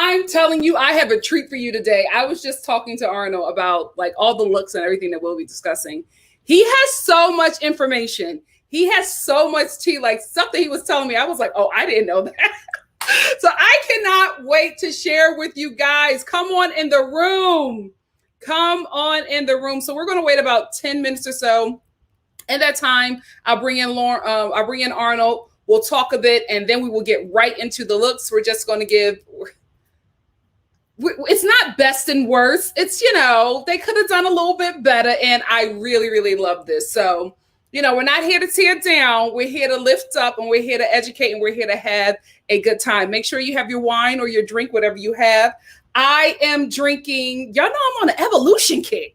I'm telling you, I have a treat for you today. I was just talking to Arnold about like all the looks and everything that we'll be discussing. He has so much information. He has so much tea, like something he was telling me. I was like, oh, I didn't know that. So I cannot wait to share with you guys. Come on in the room. Come on in the room. So we're going to wait about 10 minutes or so. In that time, I'll bring in Arnold. We'll talk a bit, and then we will get right into the looks. We're just going to give. It's not best and worst. It's, they could have done a little bit better, and I really, really love this. So, we're not here to tear down. We're here to lift up, and we're here to educate, and we're here to have a good time. Make sure you have your wine or your drink, whatever you have. I am drinking. Y'all know I'm on an evolution kick.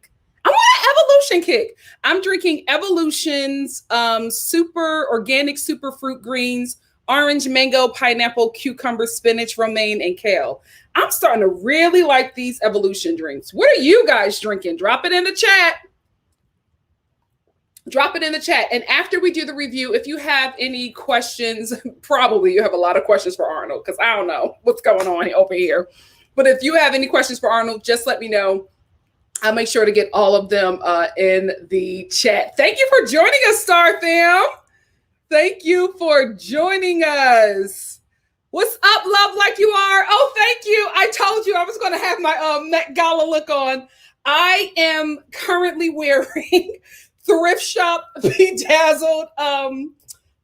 I'm drinking Evolution's super organic super fruit greens, orange, mango, pineapple, cucumber, spinach, romaine, and kale. I'm starting to really like these Evolution drinks. What are you guys drinking? Drop it in the chat. And after we do the review, if you have any questions, probably you have a lot of questions for Arnold because I don't know what's going on over here. But if you have any questions for Arnold, just let me know. I'll make sure to get all of them in the chat. Thank you for joining us, Star Fam. Thank you for joining us. What's up, love like you are? Oh, thank you. I told you I was going to have my Met Gala look on. I am currently wearing thrift shop bedazzled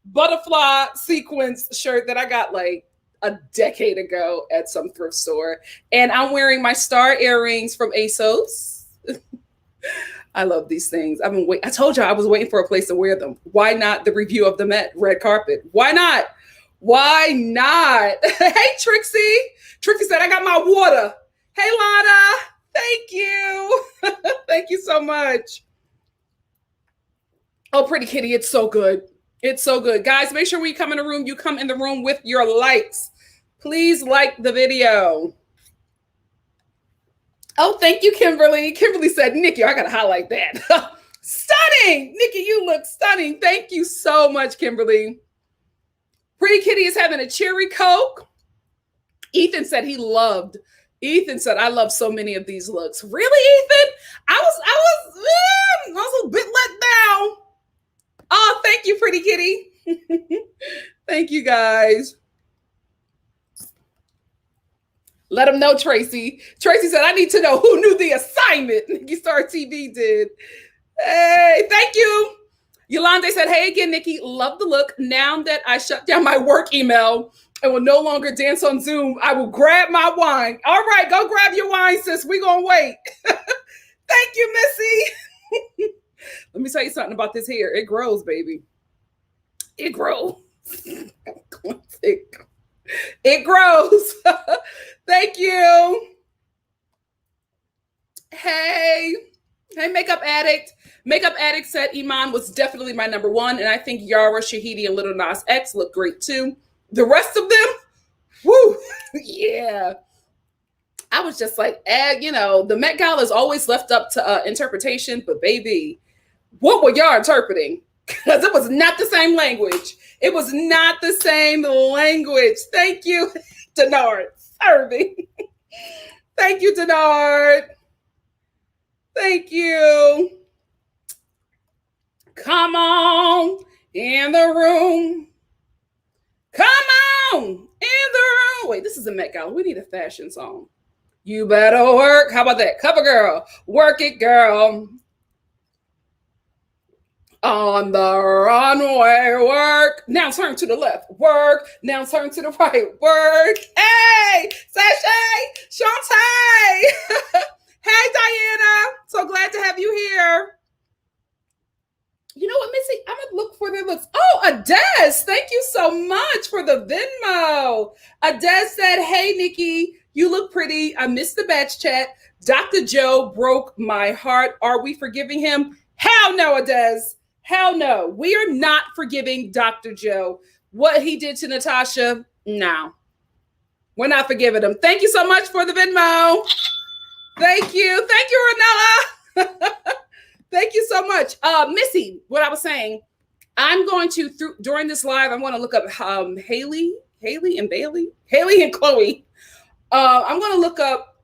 butterfly sequins shirt that I got like a decade ago at some thrift store. And I'm wearing my star earrings from ASOS. I love these things. I told you I was waiting for a place to wear them. Why not the review of the Met red carpet? Why not? Hey, Trixie. Trixie said, I got my water. Hey, Lana. Thank you. Thank you so much. Oh, pretty kitty. It's so good. It's so good. Guys, make sure when you come in the room, you come in the room with your likes. Please like the video. Oh, thank you, Kimberly. Kimberly said, Nikki, I got to highlight that. Stunning. Nikki, you look stunning. Thank you so much, Kimberly. Pretty Kitty is having a cherry Coke. Ethan said I love so many of these looks. Really, Ethan? I was a bit let down. Oh, thank you, Pretty Kitty. Thank you, guys. Let them know, Tracy. Tracy said, I need to know who knew the assignment. NikkiStar TV did. Hey, thank you. Yolande said, hey again, Nikki. Love the look. Now that I shut down my work email and will no longer dance on Zoom, I will grab my wine. All right, go grab your wine, sis. We're going to wait. Thank you, Missy. Let me tell you something about this hair. It grows, baby. It grows. It grows. Thank you. Hey, Makeup Addict. Makeup Addict said Iman was definitely my number one. And I think Yara Shahidi and Lil Nas X look great too. The rest of them, whoo, yeah. I was just like, the Met Gala is always left up to interpretation. But baby, what were y'all interpreting? Because it was not the same language. It was not the same language. Thank you, Denard. Serving. Thank you, Denard. Thank you. Come on in the room. Come on in the room. Wait, this is a Met Gala. We need a fashion song. You better work. How about that? Cover girl. Work it, girl. On the runway, work. Now turn to the left, work. Now turn to the right, work. Hey, Sashay, Shantae. Hey, Diana. So glad to have you here. You know what, Missy? I'm going to look for their looks. Oh, Adez, thank you so much for the Venmo. Adez said, hey, Nikki, you look pretty. I missed the batch chat. Dr. Joe broke my heart. Are we forgiving him? Hell no, Adez. Hell no. We are not forgiving Dr. Joe. What he did to Natasha, no. We're not forgiving him. Thank you so much for the Venmo. Thank you. Thank you, Renella. Thank you so much. Missy, what I was saying, I'm going to, during this live, I want to look up Haley and Chloe. I'm gonna look up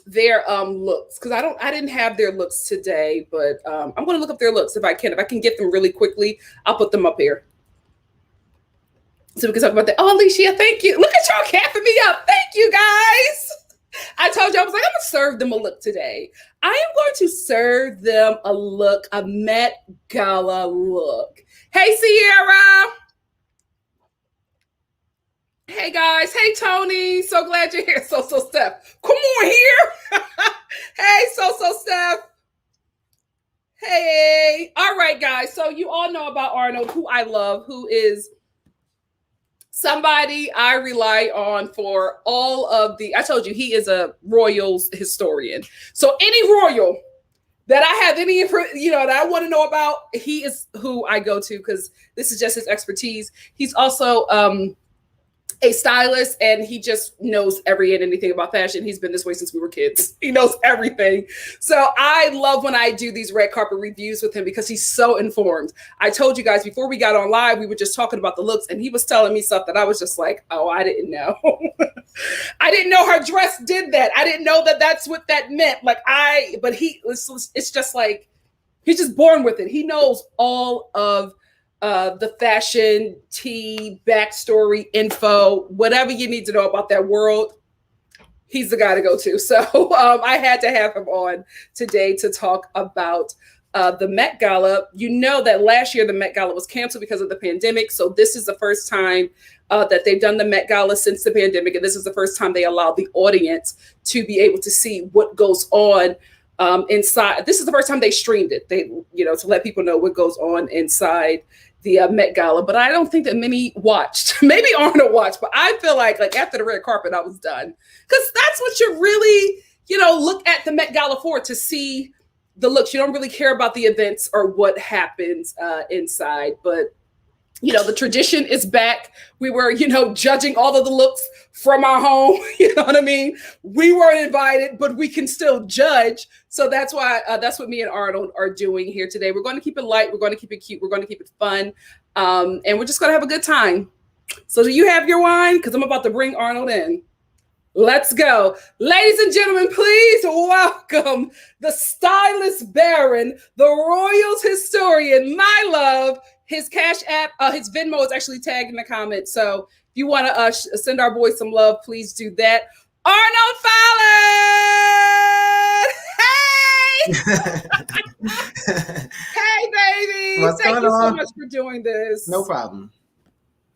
their looks because I didn't have their looks today, but I'm gonna look up their looks if I can. If I can get them really quickly, I'll put them up here. So we can talk about that. Oh, Alicia, thank you. Look at y'all capping me up. Thank you, guys. I told you, I was like, I'm going to serve them a look today. I am going to serve them a look, a Met Gala look. Hey, Ciara. Hey, guys. Hey, Tony. So glad you're here. So Steph. Come on here. Hey, so Steph. Hey. All right, guys. So you all know about Arnold, who I love, who is somebody I rely on for all of the, I told you, he is a royals historian. So any royal that I have any, that I want to know about, he is who I go to because this is just his expertise. He's also a stylist, and he just knows every and anything about fashion. He's been this way since we were kids. He knows everything. So I love when I do these red carpet reviews with him because he's so informed. I told you guys before we got on live, we were just talking about the looks, and he was telling me stuff that I was just like, oh, I didn't know. I didn't know her dress did that. I didn't know that that's what that meant. But it's just like, he's just born with it. He knows all of the fashion, tea, backstory, info, whatever you need to know about that world, he's the guy to go to. So I had to have him on today to talk about the Met Gala. You know that last year the Met Gala was canceled because of the pandemic. So this is the first time that they've done the Met Gala since the pandemic. And this is the first time they allowed the audience to be able to see what goes on inside. This is the first time they streamed it. They, to let people know what goes on inside the Met Gala, but I don't think that many watched. Maybe Arnold watched, but I feel like after the red carpet, I was done. Because that's what you really, look at the Met Gala for, to see the looks. You don't really care about the events or what happens inside, but the tradition is back. We were, judging all of the looks from our home. You know what I mean? We weren't invited, but we can still judge. So that's why, that's what me and Arnold are doing here today. We're going to keep it light. We're going to keep it cute. We're going to keep it fun. And we're just going to have a good time. So do you have your wine? Because I'm about to bring Arnold in. Let's go. Ladies and gentlemen, please welcome the stylist baron, the royals historian, my love. His Cash App, his Venmo is actually tagged in the comments. So if you want to send our boys some love, please do that. ArnoldFallen! Hey! Hey, baby! Thank you so much for doing this. No problem.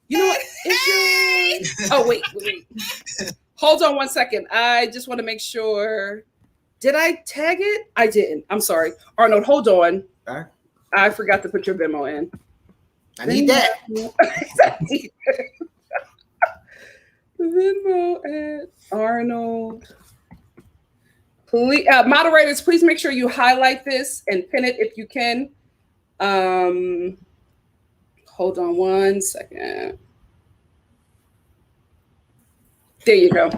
You know what? Oh, wait. Hold on one second. I just want to make sure. Did I tag it? I didn't. I'm sorry. Arnold, hold on. All right. I forgot to put your Venmo in. I need that. Venmo at Arnold. Please, moderators, please make sure you highlight this and pin it if you can. Hold on one second. There you go.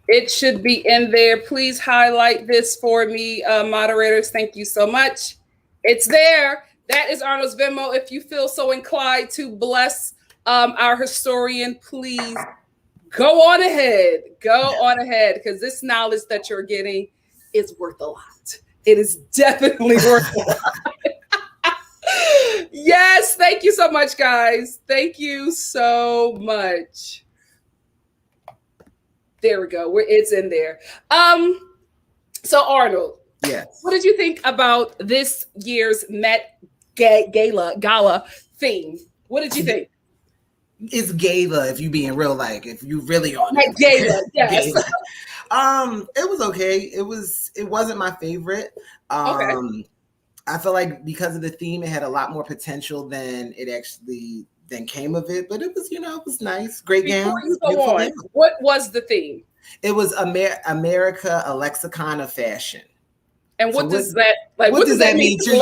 It should be in there. Please highlight this for me, moderators. Thank you so much. It's there. That is Arnold's Venmo. If you feel so inclined to bless our historian, please go on ahead. Go on ahead, because this knowledge that you're getting is worth a lot. It is definitely worth a lot. Yes, thank you so much, guys. Thank you so much. There we go. It's in there. So Arnold. Yes. What did you think about this year's Met Gala theme? What did you think? It's gala if you being real, if you really on it. Gala, yes. Gala. It was okay. It wasn't my favorite. Okay. I feel like because of the theme, it had a lot more potential than it actually came of it. But it was, it was nice. Great gown. What was the theme? It was America, a lexicon of fashion. And what does that what does that mean to you?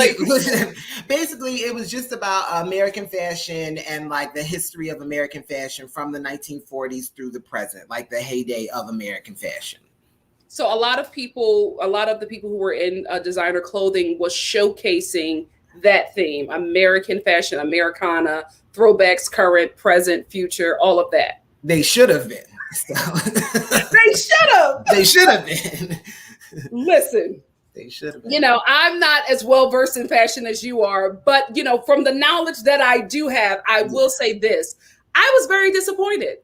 Basically, it was just about American fashion and the history of American fashion from the 1940s through the present, the heyday of American fashion. So a lot of the people who were in designer clothing was showcasing that theme: American fashion, Americana, throwbacks, current, present, future, all of that. They should have been. So They should have. They should have been. Listen. They should have been. You know, I'm not as well versed in fashion as you are, but you know, from the knowledge that I do have, I will say this. I was very disappointed.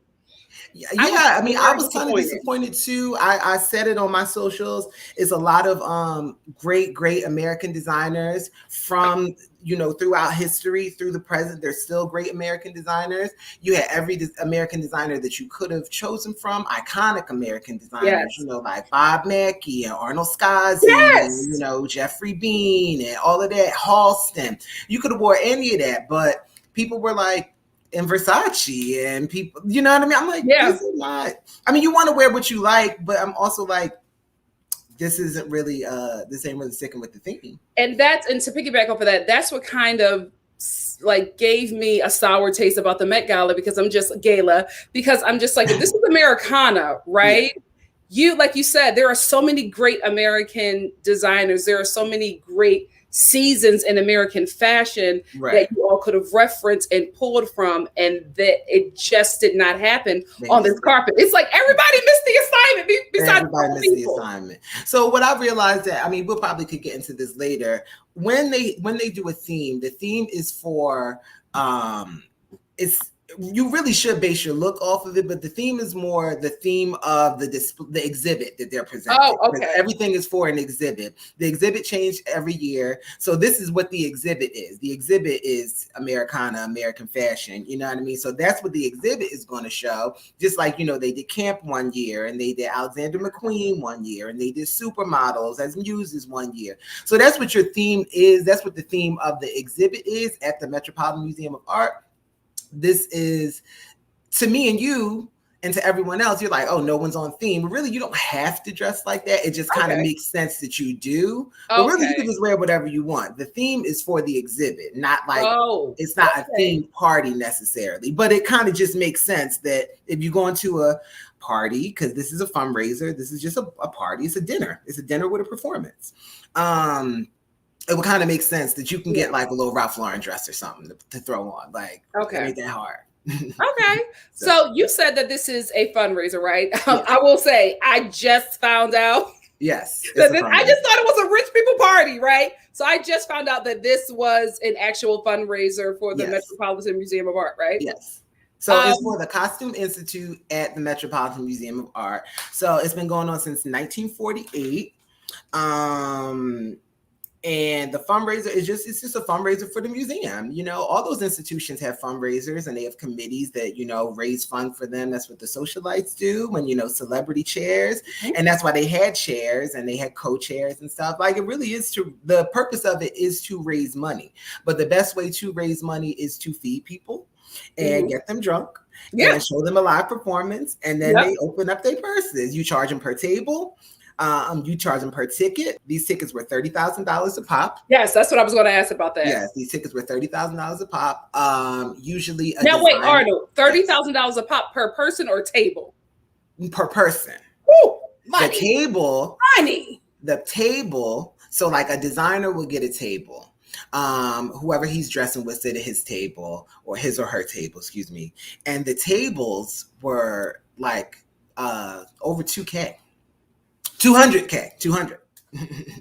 Yeah, I mean, I was kind of disappointed too. I said it on my socials. It's a lot of great American designers from, you know, throughout history, through the present. There's still great American designers. You had every American designer that you could have chosen from, iconic American designers, you know, like Bob Mackie and Arnold Scassi, and, you know, Jeffrey Bean and all of that, Halston. You could have wore any of that, but people were like, in Versace and people, you know what I mean? I'm like, this is not, I mean, you want to wear what you like, but I'm also like, this isn't really, this ain't really sticking with the theme. And to piggyback off of that, that's what kind of like gave me a sour taste about the Met Gala, because I'm just like, if this is Americana, right? Yeah. You, like you said, there are so many great American designers. There are so many great seasons in American fashion that you all could have referenced and pulled from, and that it just did not happen on this carpet. It's like everybody missed the assignment. Everybody missed the assignment. So what I realized that, I mean, we'll probably could get into this later. When they do a theme, the theme is for you really should base your look off of it, but the theme is more the theme of the exhibit that they're presenting. Oh, okay. Everything is for an exhibit. The exhibit changed every year. So this is what the exhibit is. The exhibit is Americana, American fashion. You know what I mean? So that's what the exhibit is going to show. Just like, you know, they did Camp one year, and they did Alexander McQueen one year, and they did Supermodels as muses one year. So that's what your theme is. That's what the theme of the exhibit is at the Metropolitan Museum of Art. This is, to me and you and to everyone else, you're like, oh, no one's on theme. But really, you don't have to dress like that. It just kind of makes sense that you do. But really, you can just wear whatever you want. The theme is for the exhibit, not like, it's not a themed party necessarily. But it kind of just makes sense that if you go into a party, because this is a fundraiser, this is just a party, it's a dinner. It's a dinner with a performance. It would kind of make sense that you can get like a little Ralph Lauren dress or something to throw on. Like, it ain't that hard. Okay. So you said that this is a fundraiser, right? I will say, I just found out. Yes. I just thought it was a rich people party, right? So I just found out that this was an actual fundraiser for the Metropolitan Museum of Art, right? Yes. So it's for the Costume Institute at the Metropolitan Museum of Art. So it's been going on since 1948. And the fundraiser it's just a fundraiser for the museum. You know, all those institutions have fundraisers, and they have committees that, you know, raise funds for them. That's what the socialites do when, you know, celebrity chairs. And that's why they had chairs and they had co-chairs and stuff. Like, it really is the purpose of it is to raise money. But the best way to raise money is to feed people and get them drunk and show them a live performance. And then they open up their purses. You charge them per table. You charge them per ticket. These tickets were $30,000 a pop. Yes, that's what I was going to ask about that. Yes, these tickets were $30,000 a pop. Usually, wait, Arnold, $30,000 a pop per person or table? Per person. Woo, money. The table. So, like, a designer will get a table. Whoever he's dressing with sit at his table, or his or her table, excuse me. And the tables were like over 200K. 200.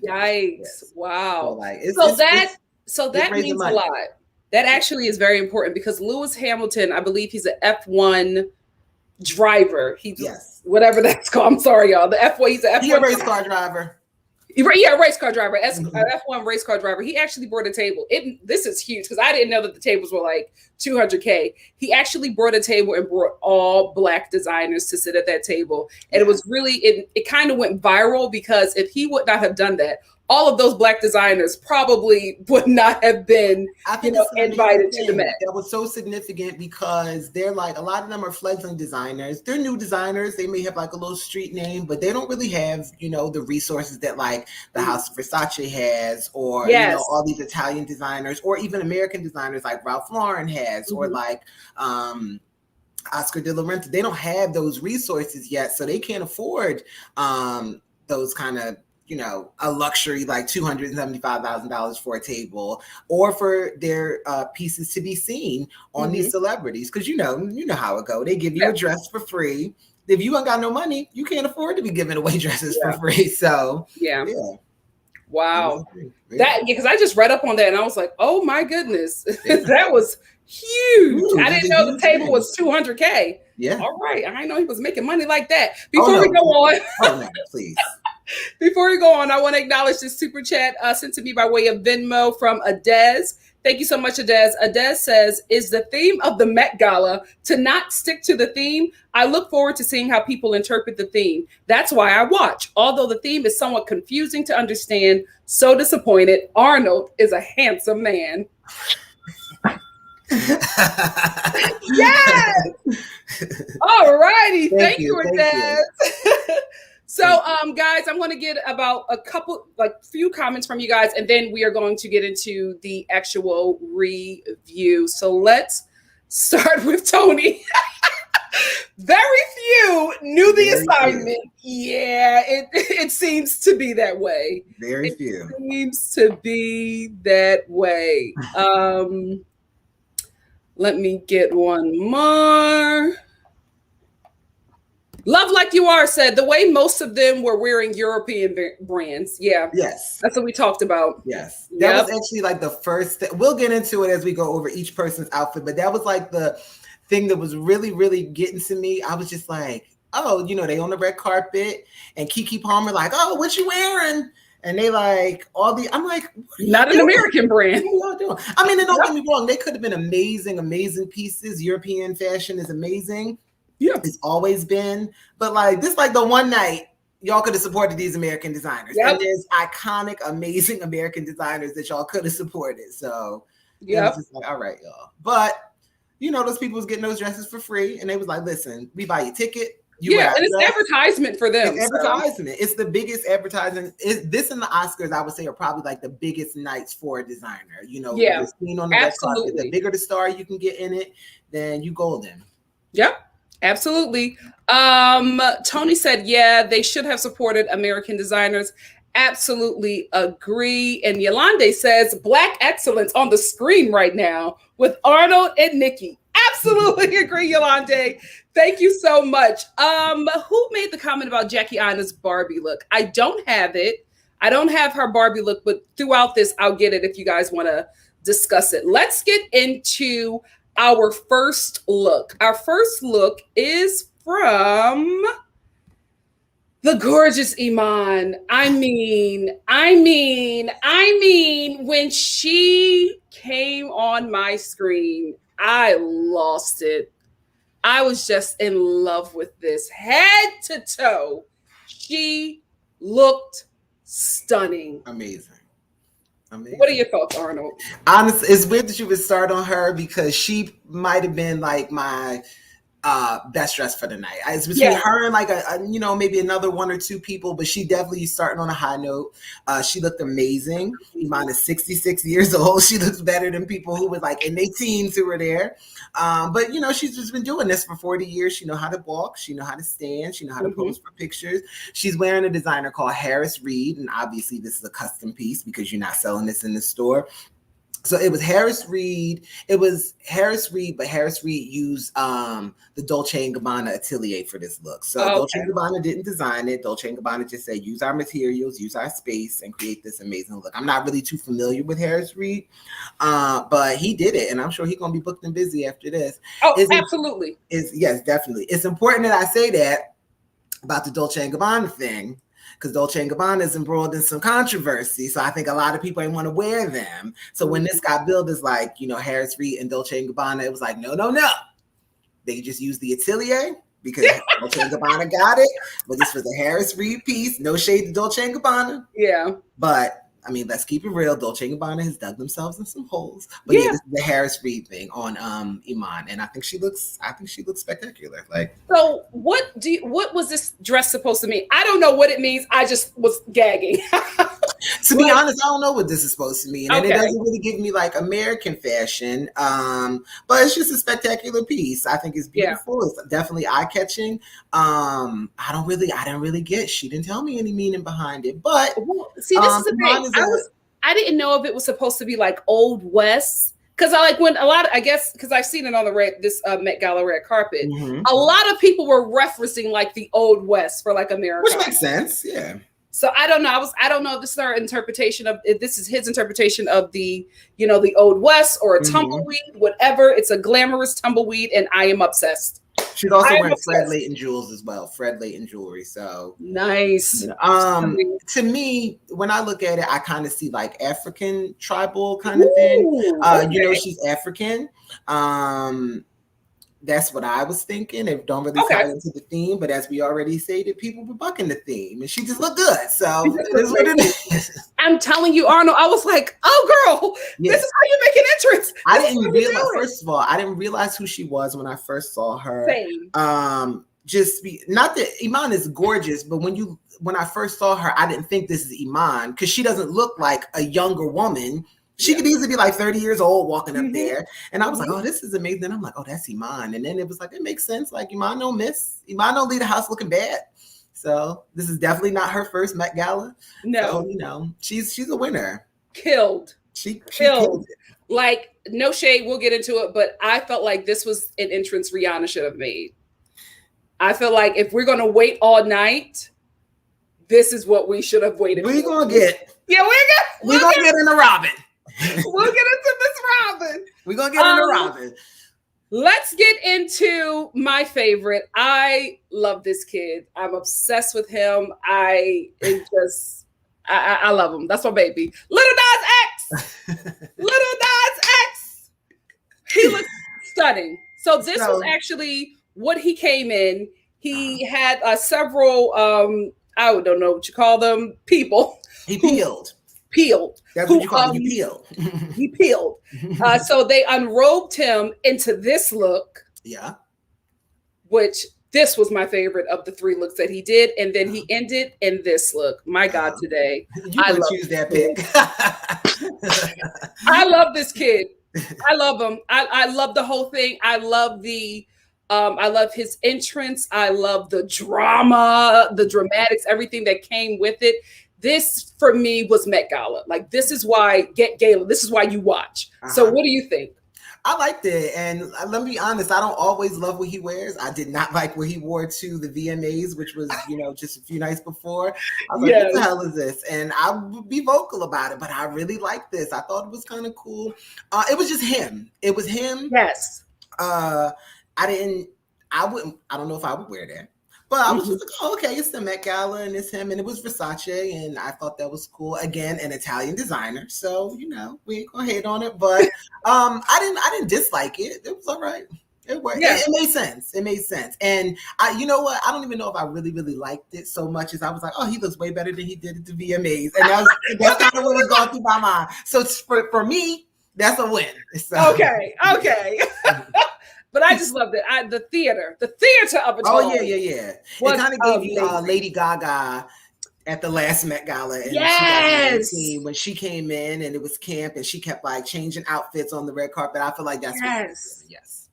Yikes. Wow. So that means a lot. That actually is very important, because Lewis Hamilton, I believe he's an F1 driver. Whatever that's called. I'm sorry, y'all. He's an F1 race car driver. Yeah, race car driver, F1 race car driver. He actually brought a table. This is huge, because I didn't know that the tables were like 200K. He actually brought a table and brought all Black designers to sit at that table. And it was really, it kind of went viral, because if he would not have done that, all of those Black designers probably would not have been, invited to the Met. That was so significant, because they're like, a lot of them are fledgling designers. They're new designers. They may have like a little street name, but they don't really have, the resources that like the House of Versace has, or all these Italian designers, or even American designers like Ralph Lauren has, or like Oscar de la Renta. They don't have those resources yet, so they can't afford those kind of, a luxury like $275,000 for a table, or for their pieces to be seen on these celebrities. Because you know how it go. They give you a dress for free, if you ain't got no money, you can't afford to be giving away dresses for free. So yeah. Wow. Because I just read up on that and I was like, oh my goodness, that was huge. I didn't know the table was $200K. Yeah. All right. I didn't know he was making money like that. Before we go on. Oh no, please. Before we go on, I want to acknowledge this super chat sent to me by way of Venmo from Adez. Thank you so much, Adez. Adez says, is the theme of the Met Gala to not stick to the theme? I look forward to seeing how people interpret the theme. That's why I watch. Although the theme is somewhat confusing to understand, so disappointed. Arnold is a handsome man. Yes! All righty. Thank you, Adez. So, guys, I'm going to get about few comments from you guys, and then we are going to get into the actual review. So let's start with Tony. Very few knew the assignment. Yeah, it seems to be that way. Very few. It seems to be that way. Let me get one more. Love Like You Are said, the way most of them were wearing European brands. Yeah. Yes. That's what we talked about. Yes. That was actually like the first thing. We'll get into it as we go over each person's outfit, but that was like the thing that was really, really getting to me. I was just like, oh, they on the red carpet and Keke Palmer like, oh, what you wearing? And they like I'm like, not an American brand. What y'all doing? I mean, don't get me wrong. They could have been amazing, amazing pieces. European fashion is amazing. Yeah, it's always been, but like this, like the one night y'all could have supported these American designers. And there's iconic, amazing American designers that y'all could have supported. So yeah, it's just like, all right, y'all. But those people was getting those dresses for free, and they was like, listen, we buy your ticket. And it's advertisement for them. It's advertisement. It's the biggest advertising. This and the Oscars, I would say, are probably like the biggest nights for a designer. You're seen on the red carpet. The bigger the star you can get in it, then you golden. Yep. Absolutely. Tony said, yeah, they should have supported American designers. Absolutely agree. And Yolande says, Black excellence on the screen right now with Arnold and Nikki. Absolutely agree, Yolande. Thank you so much. Who made the comment about Jackie Aina's Barbie look? I don't have it. I don't have her Barbie look, but throughout this, I'll get it if you guys want to discuss it. Let's get into our first look. Our first look is from the gorgeous Iman. I mean, when she came on my screen, I lost it. I was just in love with this head to toe. She looked stunning. Amazing. What are your thoughts, Arnold? Honestly, it's weird that you would start on her because she might have been like my best dress for the night. It's between her and like maybe another one or two people, but she definitely starting on a high note. She looked amazing. Iman is 66 years old. She looks better than people who were like in their teens who were there. But she's just been doing this for 40 years. She know how to walk. She know how to stand. She know how to pose for pictures. She's wearing a designer called Harris Reed, and obviously this is a custom piece because you're not selling this in the store. So it was Harris Reed. But Harris Reed used the Dolce & Gabbana atelier for this look. So Dolce & Gabbana didn't design it. Dolce & Gabbana just said, use our materials, use our space, and create this amazing look. I'm not really too familiar with Harris Reed, but he did it, and I'm sure he's going to be booked and busy after this. Oh, absolutely. Yes, definitely. It's important that I say that about the Dolce & Gabbana thing, because Dolce & Gabbana is embroiled in some controversy. So I think a lot of people ain't want to wear them. So when this got billed as like, Harris Reed and Dolce & Gabbana, it was like, no. They just used the atelier because Dolce & Gabbana got it. But this was a Harris Reed piece. No shade to Dolce & Gabbana. Yeah. But I mean, let's keep it real. Dolce & Gabbana has dug themselves in some holes. But this is the Harris Reed thing on Iman, and I think she looks spectacular. Like, so what was this dress supposed to mean? I don't know what it means. I just was gagging. To be honest, I don't know what this is supposed to mean, and it doesn't really give me like American fashion. But it's just a spectacular piece. I think it's beautiful. Yeah. It's definitely eye catching. I didn't really get. She didn't tell me any meaning behind it. But see, this is the thing. I didn't know if it was supposed to be like Old West because I like when I guess because I've seen it on this Met Gala red carpet. Mm-hmm. A lot of people were referencing like the Old West for like America, which makes sense. Yeah. So I don't know. I don't know if this is our interpretation of if this is his interpretation of the the Old West or a tumbleweed, whatever. It's a glamorous tumbleweed, and I am obsessed. She's also wearing Fred Leighton jewels as well. Fred Leighton jewelry. So nice. To me, when I look at it, I kind of see like African tribal kind of thing. Okay. She's African. That's what I was thinking. It don't really tie into the theme, but as we already stated, people were bucking the theme, and she just looked good. So it is what it is. I'm telling you, Arnold, I was like, "Oh, girl, this is how you make an entrance." I didn't realize. First of all, I didn't realize who she was when I first saw her. Same. Not that Iman is gorgeous, but when I first saw her, I didn't think this is Iman because she doesn't look like a younger woman. She could easily be like 30 years old walking up there. And I was like, oh, this is amazing. I'm like, oh, that's Iman. And then it was like, it makes sense. Like Iman don't leave the house looking bad. So this is definitely not her first Met Gala. No. So, she's a winner. Killed. She killed it. Like, no shade, we'll get into it, but I felt like this was an entrance Rihanna should have made. I feel like if we're going to wait all night, this is what we should have waited for. We're going to get. Yeah, we're going to get into Robin. We'll get into Miss Robin. We're going to get into Robin. Let's get into my favorite. I love this kid. I'm obsessed with him. I love him. That's my baby. Lil Nas X. Lil Nas X. He looks stunning. So this was actually what he came in. He had several, I don't know what you call them, people. He peeled. That's what you call him. He peeled. So they unrobed him into this look. Yeah. Which this was my favorite of the three looks that he did. And then he ended in this look. My God, today. I love choose that pick. I love this kid. I love him. I love the whole thing. I love I love his entrance. I love the drama, the dramatics, everything that came with it. This for me was Met Gala. Like this is why Gala. This is why you watch. So what do you think? I liked it, and let me be honest. I don't always love what he wears. I did not like what he wore to the VMAs, which was just a few nights before. I was like, what the hell is this? And I would be vocal about it, but I really liked this. I thought it was kind of cool. It was just him. It was him. Yes. I don't know if I would wear that. But I was just like, oh, okay, it's the Met Gala and it's him, and it was Versace, and I thought that was cool. Again, an Italian designer, so we ain't gonna hate on it. But I didn't dislike it. It was all right. It worked. Yeah. It made sense. It made sense. And you know what? I don't even know if I really, really liked it so much as I was like, oh, he looks way better than he did at the VMAs, and that's kind of what was going through my mind. So for me, that's a win. So. Okay. But I just loved it. The theater of it all. Oh, yeah. It kind of gave you Lady Gaga at the last Met Gala in 2018 when she came in and it was camp and she kept like changing outfits on the red carpet. I feel like that's yes.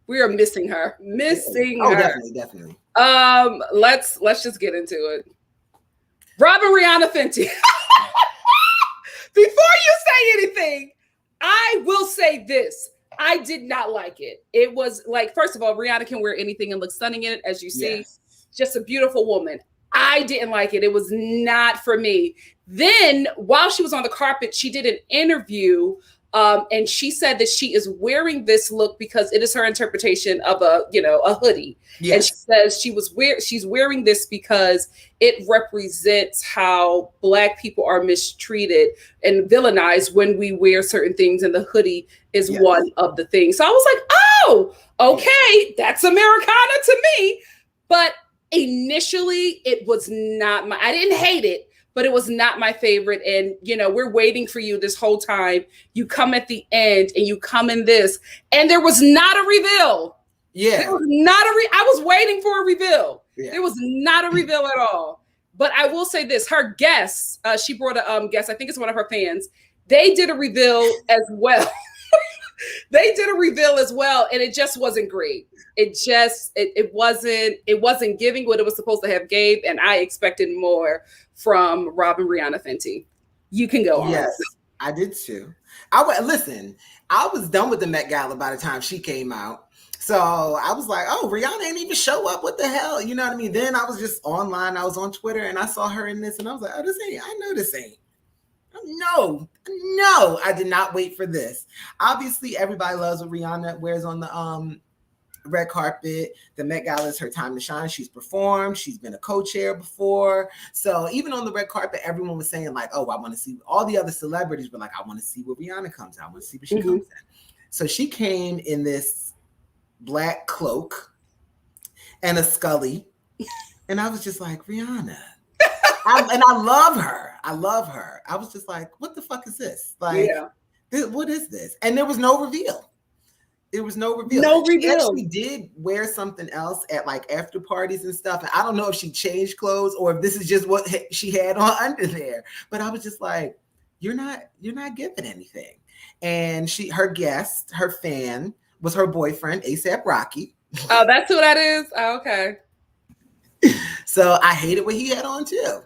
We are missing her. Oh, definitely. Let's just get into it. Robin Rihanna Fenty. Before you say anything, I will say this. I did not like it. It was like, first of all, Rihanna can wear anything and look stunning in it, as you see. Yes. Just a beautiful woman. I didn't like it. It was not for me. Then, while she was on the carpet, she did an interview, and she said that she is wearing this look because it is her interpretation of a hoodie. Yes. And she says she's wearing this because it represents how Black people are mistreated and villainized when we wear certain things, and the hoodie is one of the things. So I was like, oh, okay, that's Americana to me. But initially, it was not I didn't hate it, but it was not my favorite. And, we're waiting for you this whole time. You come at the end and you come in this, and there was not a reveal. Yeah. There was not I was waiting for a reveal. Yeah. There was not a reveal at all. But I will say this, her guests, she brought a guest, I think it's one of her fans. They did a reveal as well. And it just wasn't great. It wasn't giving what it was supposed to have gave, and I expected more from Robin Rihanna Fenty. You can go on. Yes. I did too. Listen, I was done with the Met Gala by the time she came out. So I was like, oh, Rihanna ain't even show up. What the hell? You know what I mean? Then I was just online. I was on Twitter and I saw her in this and I was like, oh, I know this ain't. No, I did not wait for this. Obviously, everybody loves what Rihanna wears on the red carpet. The Met Gala is her time to shine. She's performed. She's been a co-chair before. So even on the red carpet, everyone was saying like, oh, I want to see. All the other celebrities were like, I want to see where Rihanna comes. I want to see where she comes in. So she came in this black cloak and a scully. And I was just like, Rihanna. And I love her. I was just like, what the fuck is this? Like, what is this? And there was no reveal. She actually did wear something else at like after parties and stuff. And I don't know if she changed clothes or if this is just what she had on under there. But I was just like, you're not giving anything. And her fan was her boyfriend, A$AP Rocky. Oh, that's who that is? Oh, okay. So I hated what he had on too.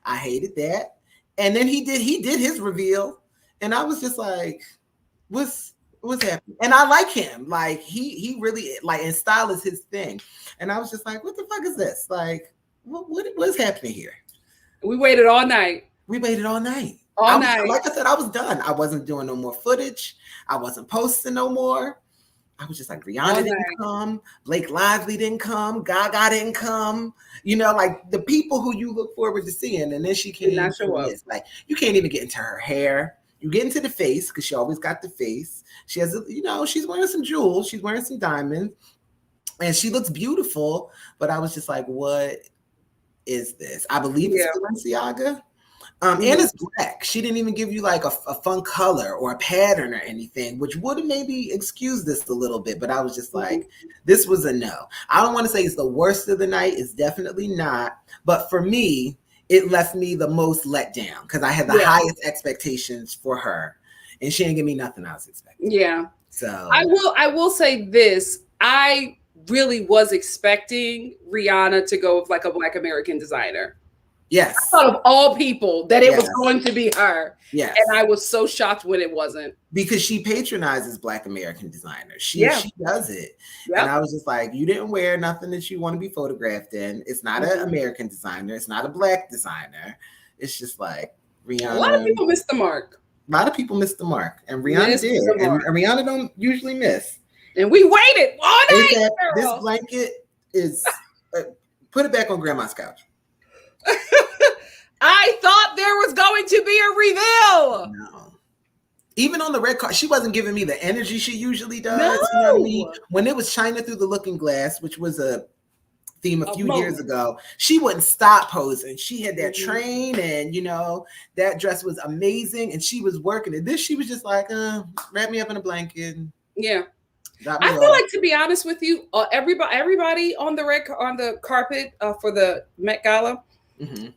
I hated that. And then he did his reveal. And I was just like, what's happening? And I like him. Like he really like, and style is his thing. And I was just like, what the fuck is this? Like, what's happening here? We waited all night. All night. Like I said, I was done. I wasn't doing no more footage. I wasn't posting no more. I was just like, Rihanna didn't come, Blake Lively didn't come, Gaga didn't come. You know, like the people who you look forward to seeing. And then she came. Like, you can't even get into her hair. You get into the face because she always got the face. She has, she's wearing some jewels. She's wearing some diamonds. And she looks beautiful. But I was just like, what is this? I believe it's Balenciaga. And it's black. She didn't even give you like a fun color or a pattern or anything, which would have maybe excused this a little bit. But I was just like, this was a no. I don't want to say it's the worst of the night. It's definitely not. But for me, it left me the most let down because I had the highest expectations for her. And she didn't give me nothing I was expecting. Yeah. So I will say this. I really was expecting Rihanna to go with like a Black American designer. Yes. I thought of all people that it was going to be her. Yes. And I was so shocked when it wasn't. Because she patronizes Black American designers. She does it. Yep. And I was just like, you didn't wear nothing that you want to be photographed in. It's not an American designer. It's not a Black designer. It's just like Rihanna. A lot of people missed the mark. And Rihanna did. And Rihanna don't usually miss. And we waited all night. This blanket is, put it back on Grandma's couch. I thought there was going to be a reveal. No. Even on the red carpet, she wasn't giving me the energy she usually does. No. You know what I mean? When it was China Through the Looking Glass, which was a theme a few years ago, she wouldn't stop posing. She had that train and, that dress was amazing and she was working it. This, she was just like, wrap me up in a blanket. Yeah. I feel like, to be honest with you, everybody on the carpet for the Met Gala,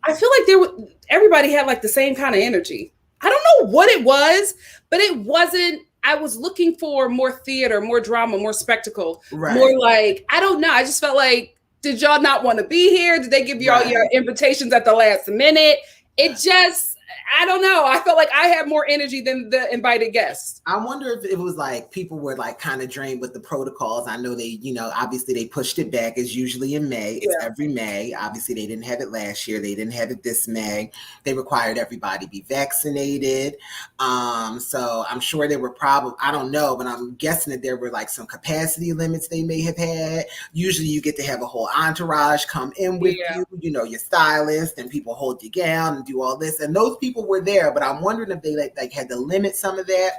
I feel like everybody had like the same kind of energy. I don't know what it was, but it wasn't. I was looking for more theater, more drama, more spectacle, more like, I don't know. I just felt like, did y'all not want to be here? Did they give you all your invitations at the last minute? It just, I don't know. I felt like I had more energy than the invited guests. I wonder if it was like people were like kind of drained with the protocols. I know they, obviously they pushed it back. It's usually in May. It's every May. Obviously they didn't have it last year. They didn't have it this May. They required everybody to be vaccinated. So I'm sure there were I don't know, but I'm guessing that there were like some capacity limits they may have had. Usually you get to have a whole entourage come in with you, your stylist and people hold you down and do all this. And those people were there, but I'm wondering if they like had to limit some of that.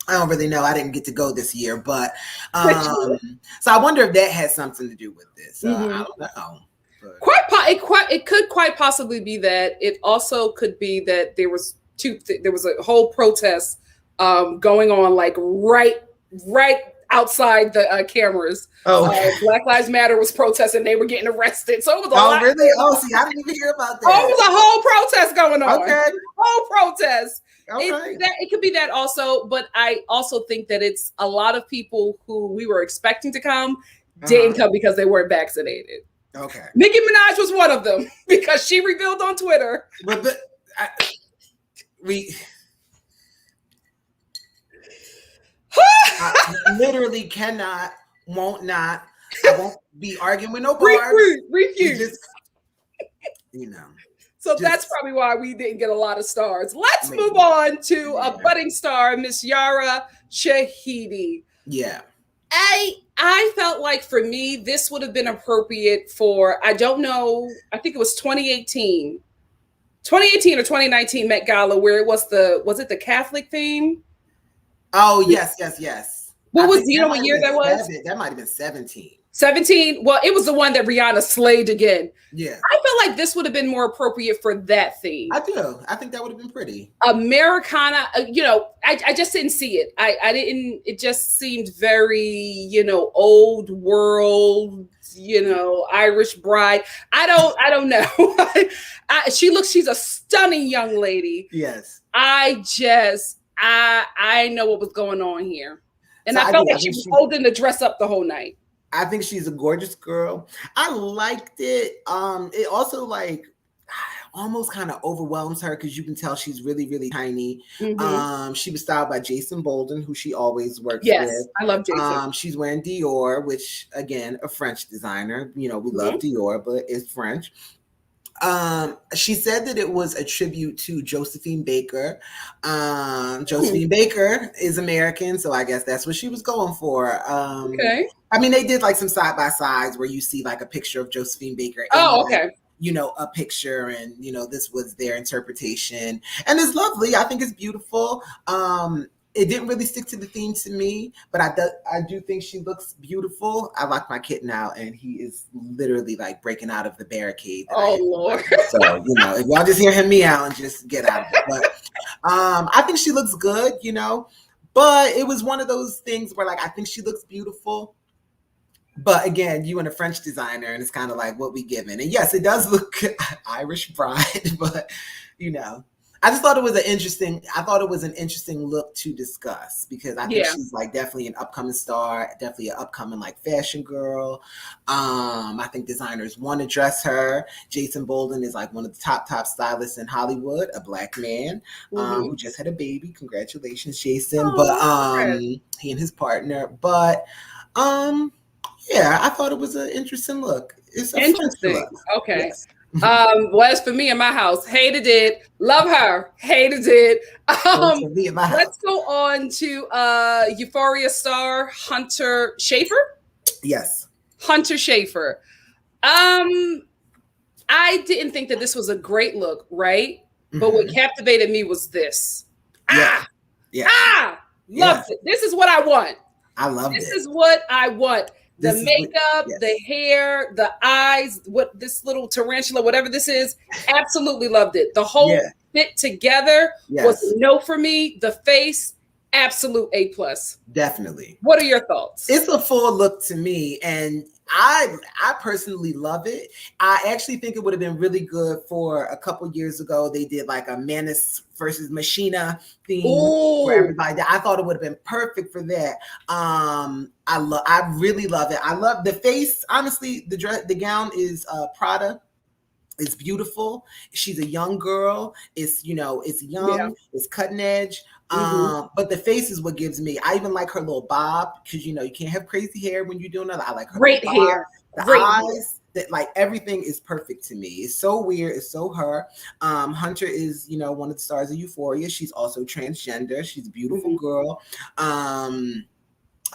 I don't really know. I didn't get to go this year, but so I wonder if that has something to do with this. I don't know. It could quite possibly be that. It also could be that there was a whole protest going on like right outside the cameras. Black Lives Matter was protesting. They were getting arrested. So it was a lot. Really? See, I didn't even hear about that. Oh, it was a whole protest going on. Okay. Whole protest. Okay. It could be that also, but I also think that it's a lot of people who we were expecting to come didn't come because they weren't vaccinated. Okay. Nicki Minaj was one of them because she revealed on Twitter. I literally cannot, won't not. I won't be arguing with no bars. Refuse. Just, you know. So that's probably why we didn't get a lot of stars. Let's move on to a budding star, Miss Yara Shahidi. Yeah. I felt like for me, this would have been appropriate for, I don't know, I think it was 2018 or 2019 Met Gala, where it was it the Catholic theme? Oh, yes. What was, you know what year that was? That might have been 17. 17? Well, it was the one that Rihanna slayed again. Yeah. I feel like this would have been more appropriate for that theme. I do. I think that would have been pretty. Americana, I just didn't see it. I didn't, it just seemed very, old world, Irish bride. I don't know. She's a stunning young lady. Yes. I know what was going on here. And so I felt like she was holding the dress up the whole night. I think she's a gorgeous girl. I liked it. It also almost kind of overwhelms her because you can tell she's really, really tiny. Mm-hmm. She was styled by Jason Bolden, who she always works with. Yes, I love Jason. She's wearing Dior, which again, a French designer. We love Dior, but it's French. She said that it was a tribute to Josephine Baker. Josephine Baker is American, so I guess that's what she was going for. Okay. I mean, they did some side by sides where you see a picture of Josephine Baker. Oh, okay. A picture, and this was their interpretation, and it's lovely. I think it's beautiful. It didn't really stick to the theme to me, but I do think she looks beautiful. I locked my kitten out, and he is literally breaking out of the barricade. Oh, Lord. So, if y'all just hear him meow, and just get out of it. But I think she looks good, but it was one of those things where I think she looks beautiful. But again, you and a French designer, and it's kind of what we given. And yes, it does look Irish bride, but I just thought it was an interesting look to discuss, because I think she's definitely an upcoming star, definitely an upcoming fashion girl. I think designers want to dress her. Jason Bolden is one of the top stylists in Hollywood, a Black man who just had a baby. Congratulations, Jason. He and his partner. But I thought it was an interesting look. It's interesting. Look. Okay. Yes. Well, as for me in my house, hated it, love her, hated it. Let's go on to Euphoria star Hunter Schafer. Yes. Hunter Schafer. I didn't think that this was a great look, right? Mm-hmm. But what captivated me was this. Loved it. This is what I want. I love it. This is what I want. The makeup, the hair, the eyes, what this little tarantula, whatever this is, absolutely loved it. The whole fit together was a no for me. The face, absolute A+. Definitely. What are your thoughts? It's a full look to me, and I personally love it. I actually think it would have been really good for a couple years ago. They did a Manus versus Machina theme for everybody. I thought it would have been perfect for that. I really love it. I love the face. Honestly, the gown is Prada. It's beautiful. She's a young girl. It's it's young. It's cutting edge. But the face is what gives me. I even like her little bob, because you can't have crazy hair when you're doing that. I like her great hair. The eyes, that everything is perfect to me. It's so weird. It's so her. Hunter is one of the stars of Euphoria. She's also transgender. She's a beautiful girl.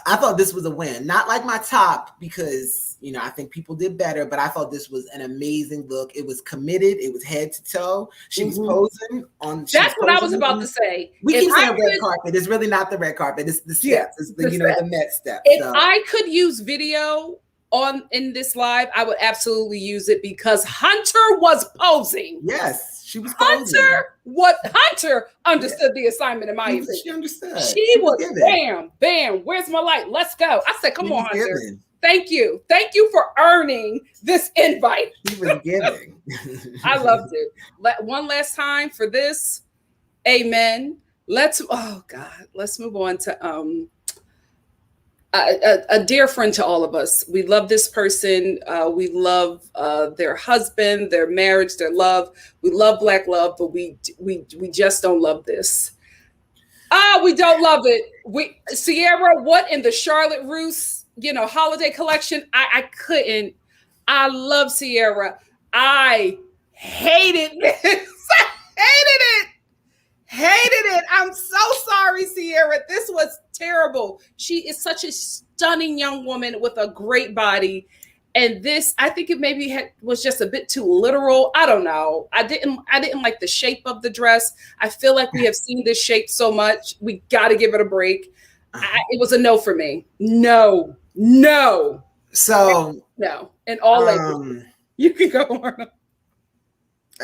I thought this was a win. Not my top, because I think people did better, but I thought this was an amazing look. It was committed. It was head to toe. She was posing on. That's what I was about to say. We keep saying red carpet. It's really not the red carpet. It's the steps. It's the the Met steps. If I could use video in this live, I would absolutely use it, because Hunter was posing. Yes, she was posing. Hunter understood the assignment in my opinion. She understood. She was bam. Where's my light? Let's go. I said, come on, Hunter. Giving. Thank you for earning this invite. He was giving. I loved it. One last time for this. Amen. Let's move on to a dear friend to all of us. We love this person. We love their husband, their marriage, their love. We love Black love, but we just don't love this. We don't love it. Ciara, what in the Charlotte Russe, holiday collection? I couldn't. I love Ciara. I hated this. I hated it. Hated it. I'm so sorry, Ciara. This was terrible. She is such a stunning young woman with a great body. And this, I think it maybe was just a bit too literal. I don't know. I didn't like the shape of the dress. I feel like we have seen this shape so much. We got to give it a break. It was a no for me. No. So no. And all languages. You can go, Arnold.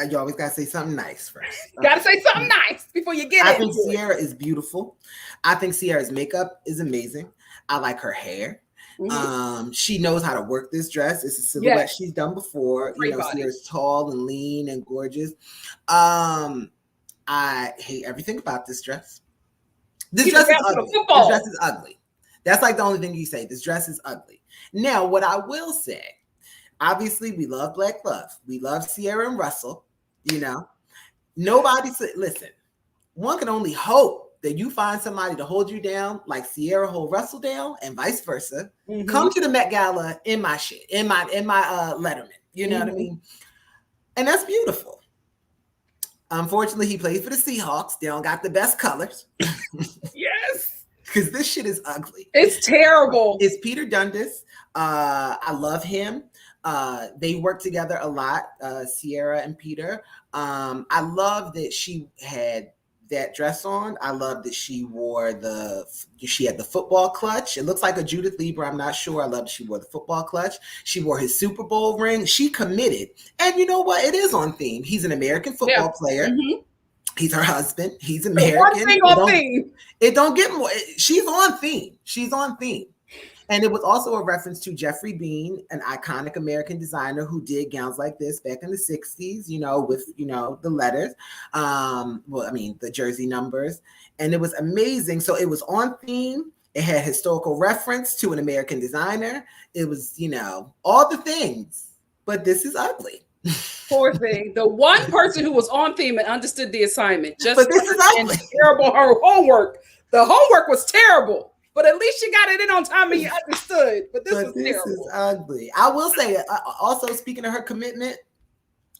You always gotta say something nice first. Gotta say something nice before you get it. I think Ciara is beautiful. I think Ciara's makeup is amazing. I like her hair. Mm-hmm. She knows how to work this dress. It's a silhouette she's done before. Ciara's tall and lean and gorgeous. I hate everything about this dress. This dress is ugly. This dress is ugly. That's like the only thing you say. This dress is ugly. Now, what I will say, obviously, we love Black Love. We love Ciara and Russell. Nobody said, listen, one can only hope that you find somebody to hold you down like Ciara hold Russell down and vice versa. Mm-hmm. Come to the Met Gala in my shit, in my Letterman. You know what I mean? And that's beautiful. Unfortunately, he plays for the Seahawks. They don't got the best colors. Yes. Because this shit is ugly. It's terrible. It's Peter Dundas. I love him. They work together a lot, Ciara and Peter. I love that she had that dress on. I love that she had the football clutch. It looks like a Judith Lieber. I'm not sure. I love that she wore the football clutch. She wore his Super Bowl ring. She committed. And you know what? It is on theme. He's an American football player. Mm-hmm. He's her husband. He's American. One thing on theme. It don't get more. She's on theme. She's on theme. And it was also a reference to Jeffrey Bean, an iconic American designer who did gowns like this back in the 60s, with, the letters, the jersey numbers. And it was amazing. So it was on theme. It had historical reference to an American designer. It was, all the things. But this is ugly. Poor thing. The one person who was on theme and understood the assignment. But this is ugly. Terrible. Her homework. The homework was terrible. But at least you got it in on time and you understood. But this is ugly. I will say, also speaking of her commitment,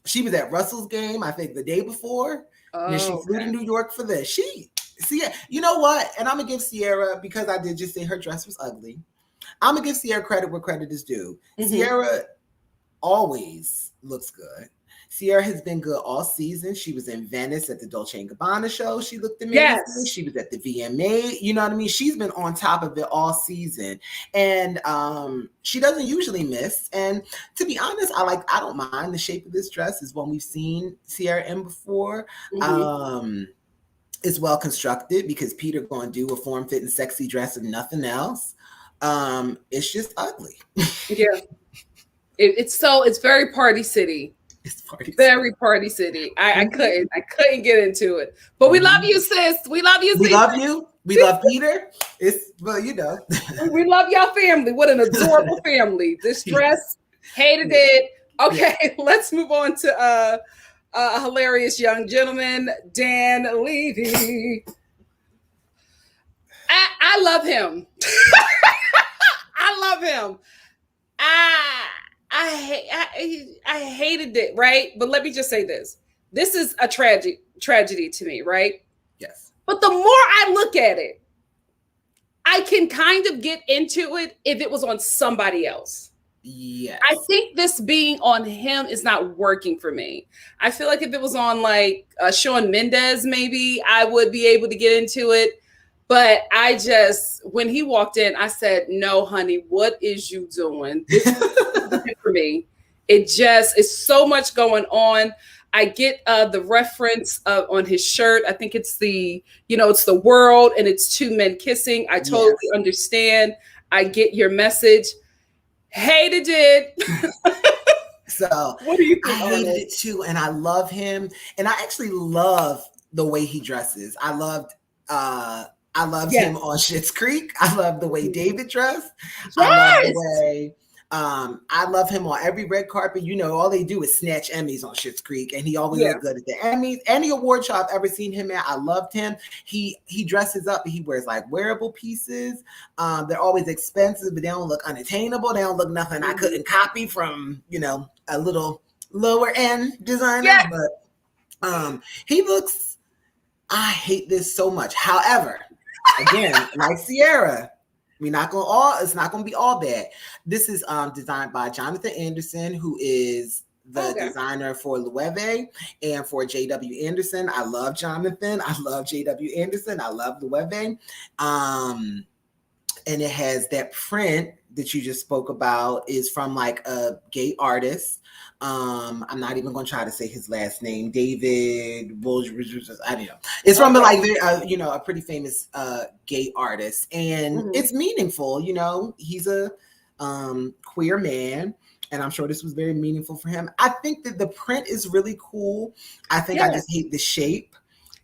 she was at Russell's game, I think the day before. And she flew to New York for this. You know what? And I'm going to give Ciara, because I did just say her dress was ugly, I'm going to give Ciara credit where credit is due. Mm-hmm. Ciara always looks good. Ciara has been good all season. She was in Venice at the Dolce & Gabbana show. She looked amazing. Yes. She was at the VMA. You know what I mean? She's been on top of it all season. And she doesn't usually miss. And to be honest, I don't mind the shape of this dress. It's one we've seen Ciara in before. Mm-hmm. It's well constructed because Peter going to do a form-fitting sexy dress and nothing else. It's just ugly. Yeah. It's very Party City. It's very Party City. I couldn't get into it. But we love you, sis. We love you, sis. We love you. We love Peter. We love y'all family. What an adorable family. This dress, hated it. Okay, let's move on to a hilarious young gentleman, Dan Levy. I love him. I love him. I hated it, right? But let me just say this. This is a tragedy to me, right? Yes. But the more I look at it, I can kind of get into it if it was on somebody else. Yes. I think this being on him is not working for me. I feel like if it was on like Shawn Mendes, maybe I would be able to get into it. But when he walked in, I said, no, honey, what is you doing? This is for me. It's so much going on. I get the reference on his shirt. I think it's it's the world and it's two men kissing. I totally understand. I get your message. Hated it. So what do you think? I hated it too. And I love him. And I actually love the way he dresses. I loved him on Schitt's Creek. I love the way David dressed. Yes. I love the way I love him on every red carpet. You know, all they do is snatch Emmys on Schitt's Creek, and he always look good at the Emmys. Any award show I've ever seen him at, I loved him. He dresses up. He wears like wearable pieces. They're always expensive, but they don't look unattainable. They don't look nothing I couldn't copy from, you know, a little lower end designer. Yeah. But he looks. I hate this so much. However, again, like Ciara. It's not gonna be all bad. This is designed by Jonathan Anderson, who is the designer for Levy and for JW Anderson. I love Jonathan. I love JW Anderson. I love Levy. And it has that print that you just spoke about is from like a gay artist. I'm not even going to try to say his last name, David. I don't know. It's from a pretty famous gay artist, and it's meaningful. You know, he's a queer man, and I'm sure this was very meaningful for him. I think that the print is really cool. I think I just hate the shape.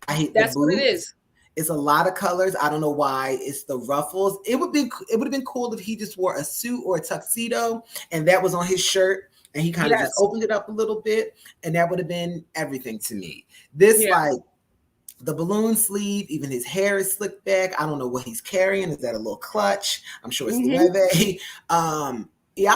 I hate that's the boots. What it is. It's a lot of colors. I don't know why. It's the ruffles. It would have been cool if he just wore a suit or a tuxedo, and that was on his shirt. And he kind of just opened it up a little bit, and that would have been everything to me. This, like, the balloon sleeve, even his hair is slicked back. I don't know what he's carrying. Is that a little clutch? I'm sure it's Levy. I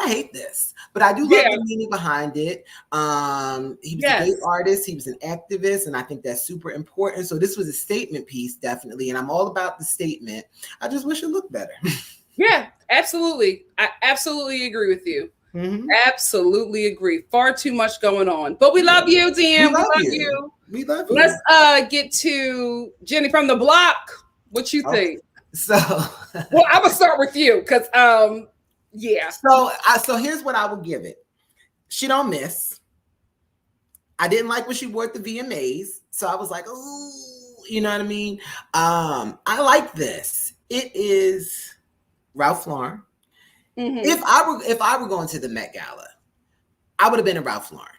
hate this, but I do love the meaning behind it. He was a gay artist. He was an activist, and I think that's super important. So this was a statement piece, definitely, and I'm all about the statement. I just wish it looked better. Yeah, absolutely. I absolutely agree with you. Absolutely agree. Far too much going on, but we love you, DM. We love you. We love you. Let's get to Jenny from the block. What you think? So, well, I'm gonna start with you because, So here's what I will give it. She don't miss. I didn't like when she wore the VMAs, so I was like, oh, you know what I mean. I like this. It is Ralph Lauren. If I were going to the Met Gala, I would have been a Ralph Lauren.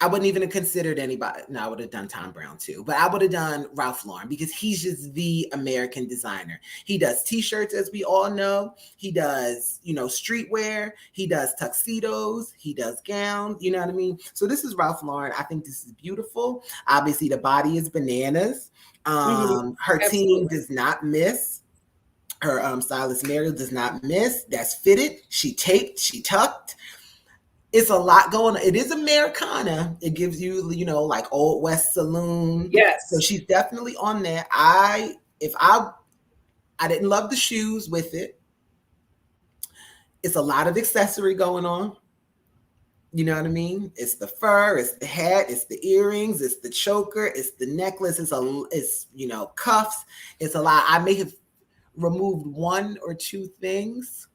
I wouldn't even have considered anybody. No, I would have done Tom Brown too, but I would have done Ralph Lauren because he's just the American designer. He does t-shirts, as we all know. He does, streetwear. He does tuxedos. He does gowns. You know what I mean? So this is Ralph Lauren. I think this is beautiful. Obviously, the body is bananas. Her team does not miss. Her stylist Mariel does not miss. That's fitted. She taped. She tucked. It's a lot going on. It is Americana. It gives you, like Old West Saloon. Yes. So she's definitely on there. I didn't love the shoes with it. It's a lot of accessory going on. You know what I mean? It's the fur, it's the hat, it's the earrings, it's the choker, it's the necklace, it's cuffs. It's a lot. I may have removed one or two things,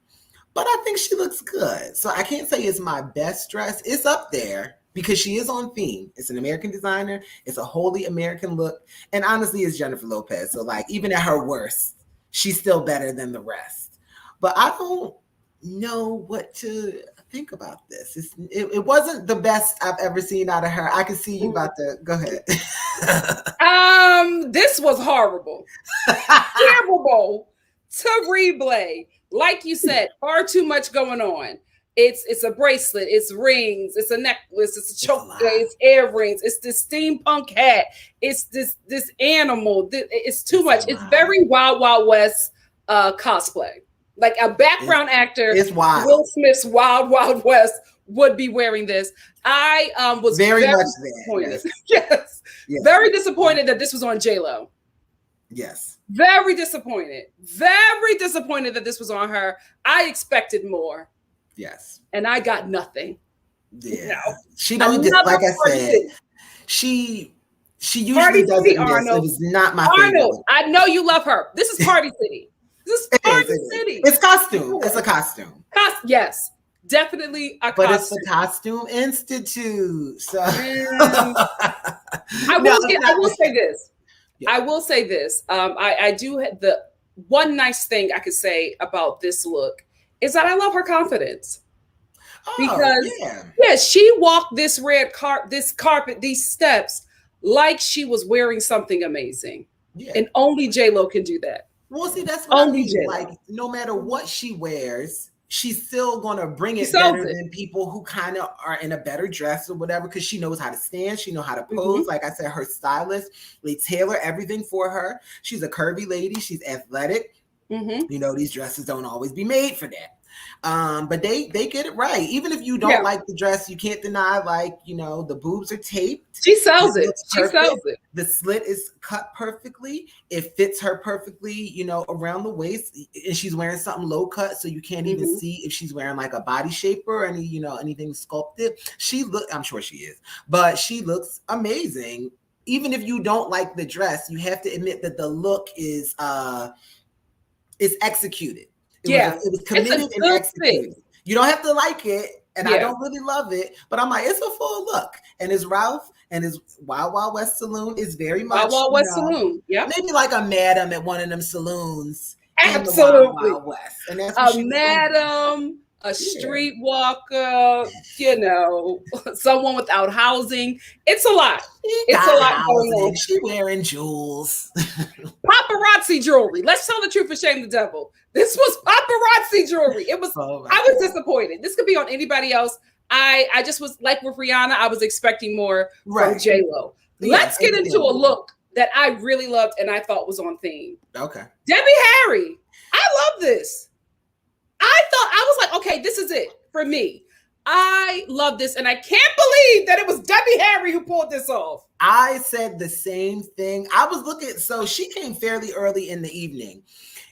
but I think she looks good. So I can't say it's my best dress. It's up there because she is on theme. It's an American designer. It's a wholly American look. And honestly, it's Jennifer Lopez. So like, even at her worst, she's still better than the rest. But I don't know what to think about this. It wasn't the best I've ever seen out of her. I can see you about to go ahead. This was horrible. Terrible. Terrible. Like you said, far too much going on. It's a bracelet, it's rings, it's a necklace, it's a choker, it's earrings, it's this steampunk hat, it's this animal. It's too much. It's very Wild Wild West cosplay. Like a background actor, it's wild. Will Smith's Wild Wild West would be wearing this. I was very much disappointed. Yes. Very disappointed that this was on J-Lo. Yes. Very disappointed. Very disappointed that this was on her. I expected more. Yes. And I got nothing. Yeah. No. She don't get, like I said, she usually Party doesn't City, miss. Arnold. It was not my Arnold, favorite. I know you love her. This is Party City. This is Party City. It's costume. It's a costume. Yes. Definitely a costume. But it's the Costume Institute. So I will say this. Yeah. I will say this. I do have the one nice thing I could say about this look is that I love her confidence. Because she walked this carpet, these steps like she was wearing something amazing. Yeah. And only J-Lo can do that. Well, see, that's what only I mean. Like, no matter what she wears, she's still gonna bring it better than people who kind of are in a better dress or whatever, because she knows how to stand, she knows how to pose. Like I said, her stylist, they tailor everything for her. She's a curvy lady, she's athletic. You know, these dresses don't always be made for that. But they get it right. Even if you don't like the dress, you can't deny, like, you know, the boobs are taped. She sells it. She sells it. The slit is cut perfectly. It fits her perfectly, you know, around the waist. And she's wearing something low cut, so you can't even see if she's wearing like a body shaper or any, you know, anything sculpted. I'm sure she is, but she looks amazing. Even if you don't like the dress, you have to admit that the look is executed. It was committed and executed. You don't have to like it, and I don't really love it, but I'm like, it's a full look. And his Ralph and his Wild Wild West saloon is very much Wild Wild West saloon. Yeah, maybe like a madam at one of them saloons. Absolutely, in the Wild West. And that's what a madam, a streetwalker, you know, someone without housing. It's a lot. It's a lot going on. She wearing jewels. Paparazzi jewelry. Let's tell the truth and shame the devil. This was paparazzi jewelry. It was. I was disappointed. This could be on anybody else. I just was like with Rihanna. I was expecting more from J-Lo. Let's get into a look that I really loved and I thought was on theme. Okay. Debbie Harry. I love this. I was like, okay, this is it for me. I love this, and I can't believe that it was Debbie Harry who pulled this off. I said the same thing. I was looking, so she came fairly early in the evening,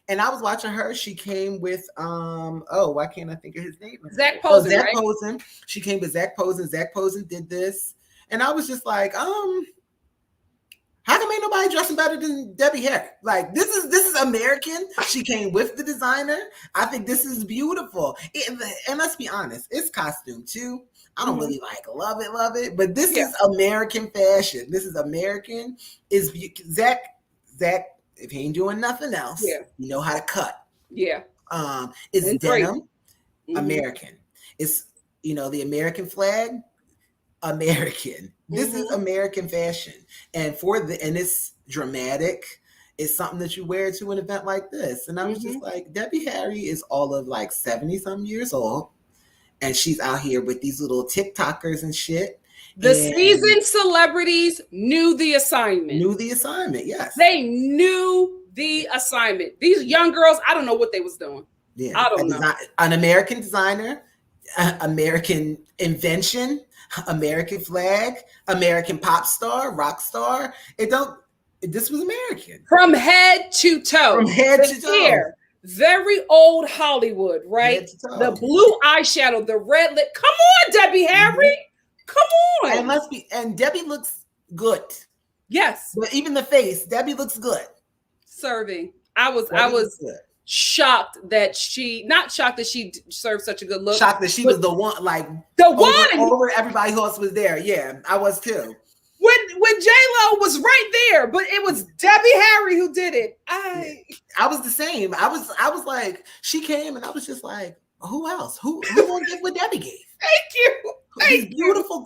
and I was watching her. She came with why can't I think of his name? Zach Posen, Zach Posen. She came with Zach Posen. Zach Posen did this, and I was just like, how come ain't nobody dressing better than Debbie Harry? Like, this is American. She came with the designer. I think this is beautiful. And let's be honest, it's costume too. I don't really love it, but this is American fashion. This is American. Is Zach, if he ain't doing nothing else, you know how to cut. Yeah. It's denim, American. It's, you know, the American flag, American. This is American fashion, and it's dramatic. It's something that you wear to an event like this. And I was just like, Debbie Harry is all of like 70-some years old, and she's out here with these little TikTokers and shit. The seasoned celebrities knew the assignment. Yes. They knew the assignment. These young girls, I don't know what they was doing. Yeah, I don't know. An American designer, American invention, American flag, American pop star, rock star. This was American. From head to toe. Very old Hollywood, right? The blue eyeshadow, the red lip. Come on, Debbie Harry. Come on. And Debbie looks good. Yes. But even the face, Debbie looks good. Serving. I was shocked that she served such a good look. Shocked that she was the one, like over everybody else was there. Yeah, I was too. When J-Lo was right there, but it was Debbie Harry who did it. I was the same. I was like, she came and I was just like, who else? Who gonna give what Debbie gave? Thank you. These beautiful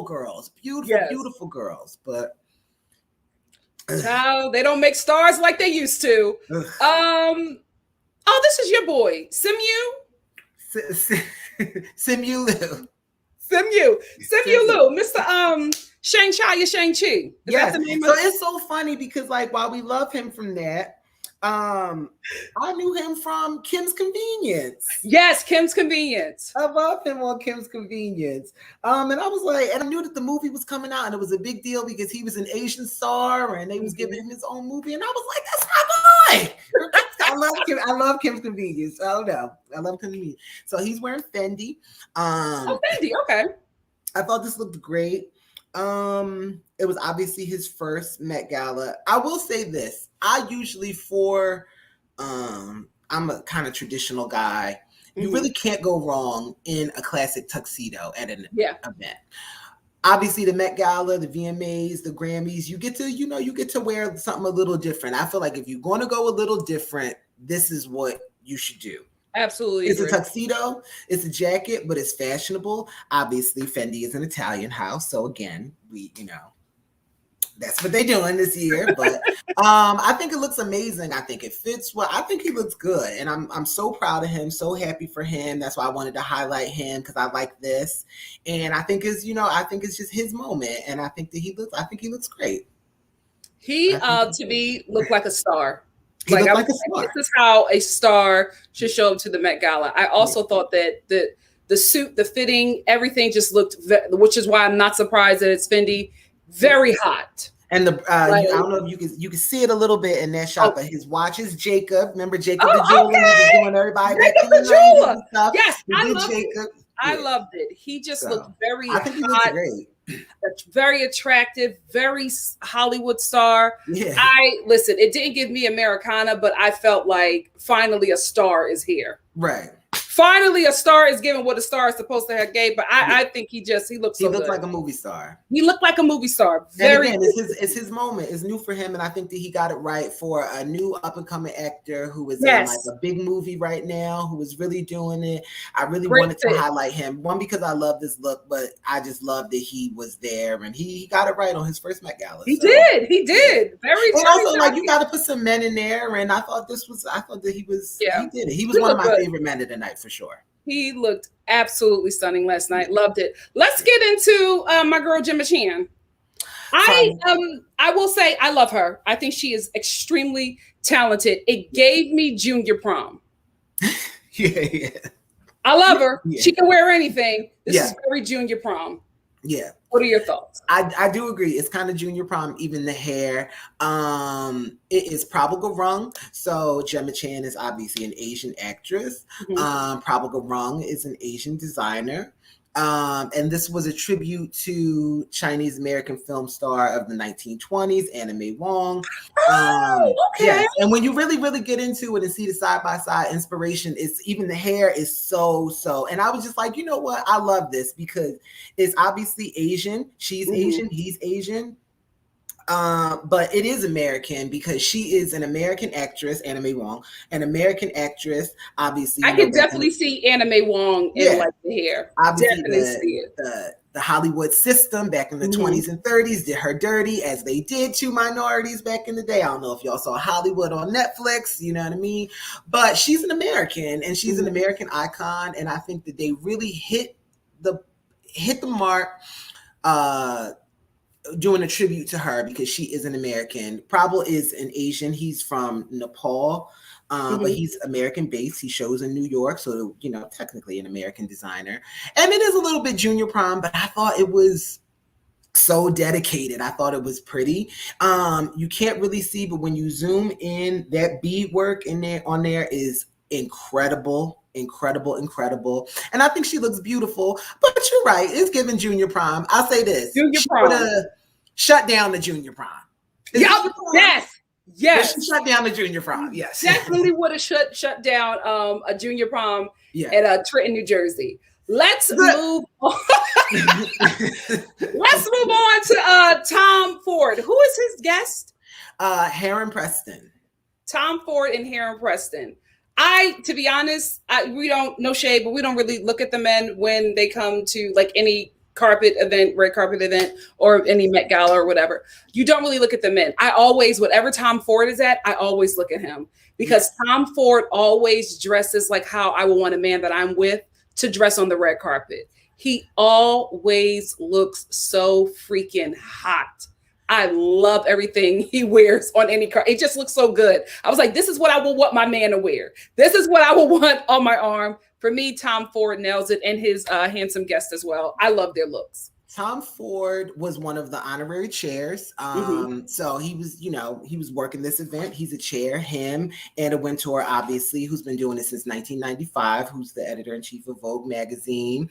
girls. Beautiful girls. But no, they don't make stars like they used to. This is your boy, Simu Liu. Simu Liu, Mr. Shang-Chi. Yes. So it's so funny because, like, while we love him from that, I knew him from Kim's Convenience. Yes, Kim's Convenience. I love him on Kim's Convenience. And I was like, and I knew that the movie was coming out, and it was a big deal because he was an Asian star, and they was giving him his own movie, and I was like, that's my boy. I love Kim's Convenience. Oh no, I love Kim's Convenience. So he's wearing Fendi. Fendi, okay. I thought this looked great. It was obviously his first Met Gala. I will say this. I usually I'm a kind of traditional guy. You really can't go wrong in a classic tuxedo at an event. Obviously the Met Gala, the VMAs, the Grammys, you get to wear something a little different. I feel like if you're going to go a little different, this is what you should do. Absolutely. It's a tuxedo, it's a jacket, but it's fashionable. Obviously, Fendi is an Italian house. So again, That's what they're doing this year. But I think it looks amazing. I think it fits well. I think he looks good. And I'm so proud of him, so happy for him. That's why I wanted to highlight him, because I like this. And I think it's just his moment. And I think he looks great. He to me looked like a star. Like a star. This is how a star should show up to the Met Gala. I also thought that the suit, the fitting, everything just looked, which is why I'm not surprised that it's Fendi, very hot. And I don't know if you can see it a little bit in that shot, but his watch is Jacob. Remember Jacob the jeweler? He was doing everybody Jacob the jeweler. Yes, I loved it. He just looked very I think he hot. looks great. Very attractive, very Hollywood star. Yeah. Listen, it didn't give me Americana, but I felt like finally a star is here. Right. Finally, a star is given what a star is supposed to have gave, but I think he looks so good. Like a movie star. He looked like a movie star. Very. And again, it's his moment. It's new for him, and I think that he got it right for a new up and coming actor who is in like a big movie right now, who is really doing it. I really wanted to highlight him. One, because I love this look, but I just love that he was there and he got it right on his first Met Gala. He did. Very. And also, like, you got to put some men in there, and I thought that he was. Yeah. He did it. He was one of my favorite men of the night for sure. He looked absolutely stunning last night. Loved it. Let's get into my girl Gemma Chan. I will say I love her. I think she is extremely talented. It gave me Junior Prom. Yeah. I love her. Yeah. She can wear anything. This is very Junior Prom. Yeah. What are your thoughts? I do agree. It's kind of Junior Prom, even the hair. It is Prabal Gurung. So Gemma Chan is obviously an Asian actress. Mm-hmm. Prabal Gurung is an Asian designer. And this was a tribute to Chinese American film star of the 1920s, Anna May Wong. Okay. Yes. And when you really, really get into it and see the side-by-side inspiration, it's even the hair is so. And I was just like, you know what? I love this because it's obviously Asian. She's Asian. He's Asian. But it is American because she is an American actress, Anna May Wong, an American actress. Obviously, I can definitely see Anna May Wong in like the hair. Obviously, the Hollywood system back in the 20s and 30s did her dirty, as they did to minorities back in the day. I don't know if y'all saw Hollywood on Netflix, you know what I mean? But she's an American, and she's an American icon, and I think that they really hit the mark. Doing a tribute to her because she is an American. Prabal is an Asian. He's from Nepal, but he's American based. He shows in New York, so technically an American designer. And it is a little bit Junior Prom, but I thought it was so dedicated. I thought it was pretty. You can't really see, but when you zoom in, that bead work on there is incredible. And I think she looks beautiful, but you're right. It's giving Junior Prom. I'll say this. Junior Prom. Shut down the Junior Prom. Yes. She shut down the Junior Prom. Yes. Definitely would have shut down a Junior Prom at Trenton, New Jersey. Let's move on. Let's move on to Tom Ford. Who is his guest? Heron Preston. Tom Ford and Heron Preston. To be honest, we don't, no shade, but we don't really look at the men when they come to like any red carpet event, or any Met Gala or whatever. You don't really look at the men. I always, whatever Tom Ford is at, I always look at him because Tom Ford always dresses like how I would want a man that I'm with to dress on the red carpet. He always looks so freaking hot. I love everything he wears on any car. It just looks so good. I was like, this is what I would want my man to wear. This is what I would want on my arm. For me, Tom Ford nails it, and his handsome guest as well. I love their looks. Tom Ford was one of the honorary chairs. So he was working this event. He's a chair. Him, Anna Wintour, obviously, who's been doing it since 1995, who's the editor-in-chief of Vogue magazine.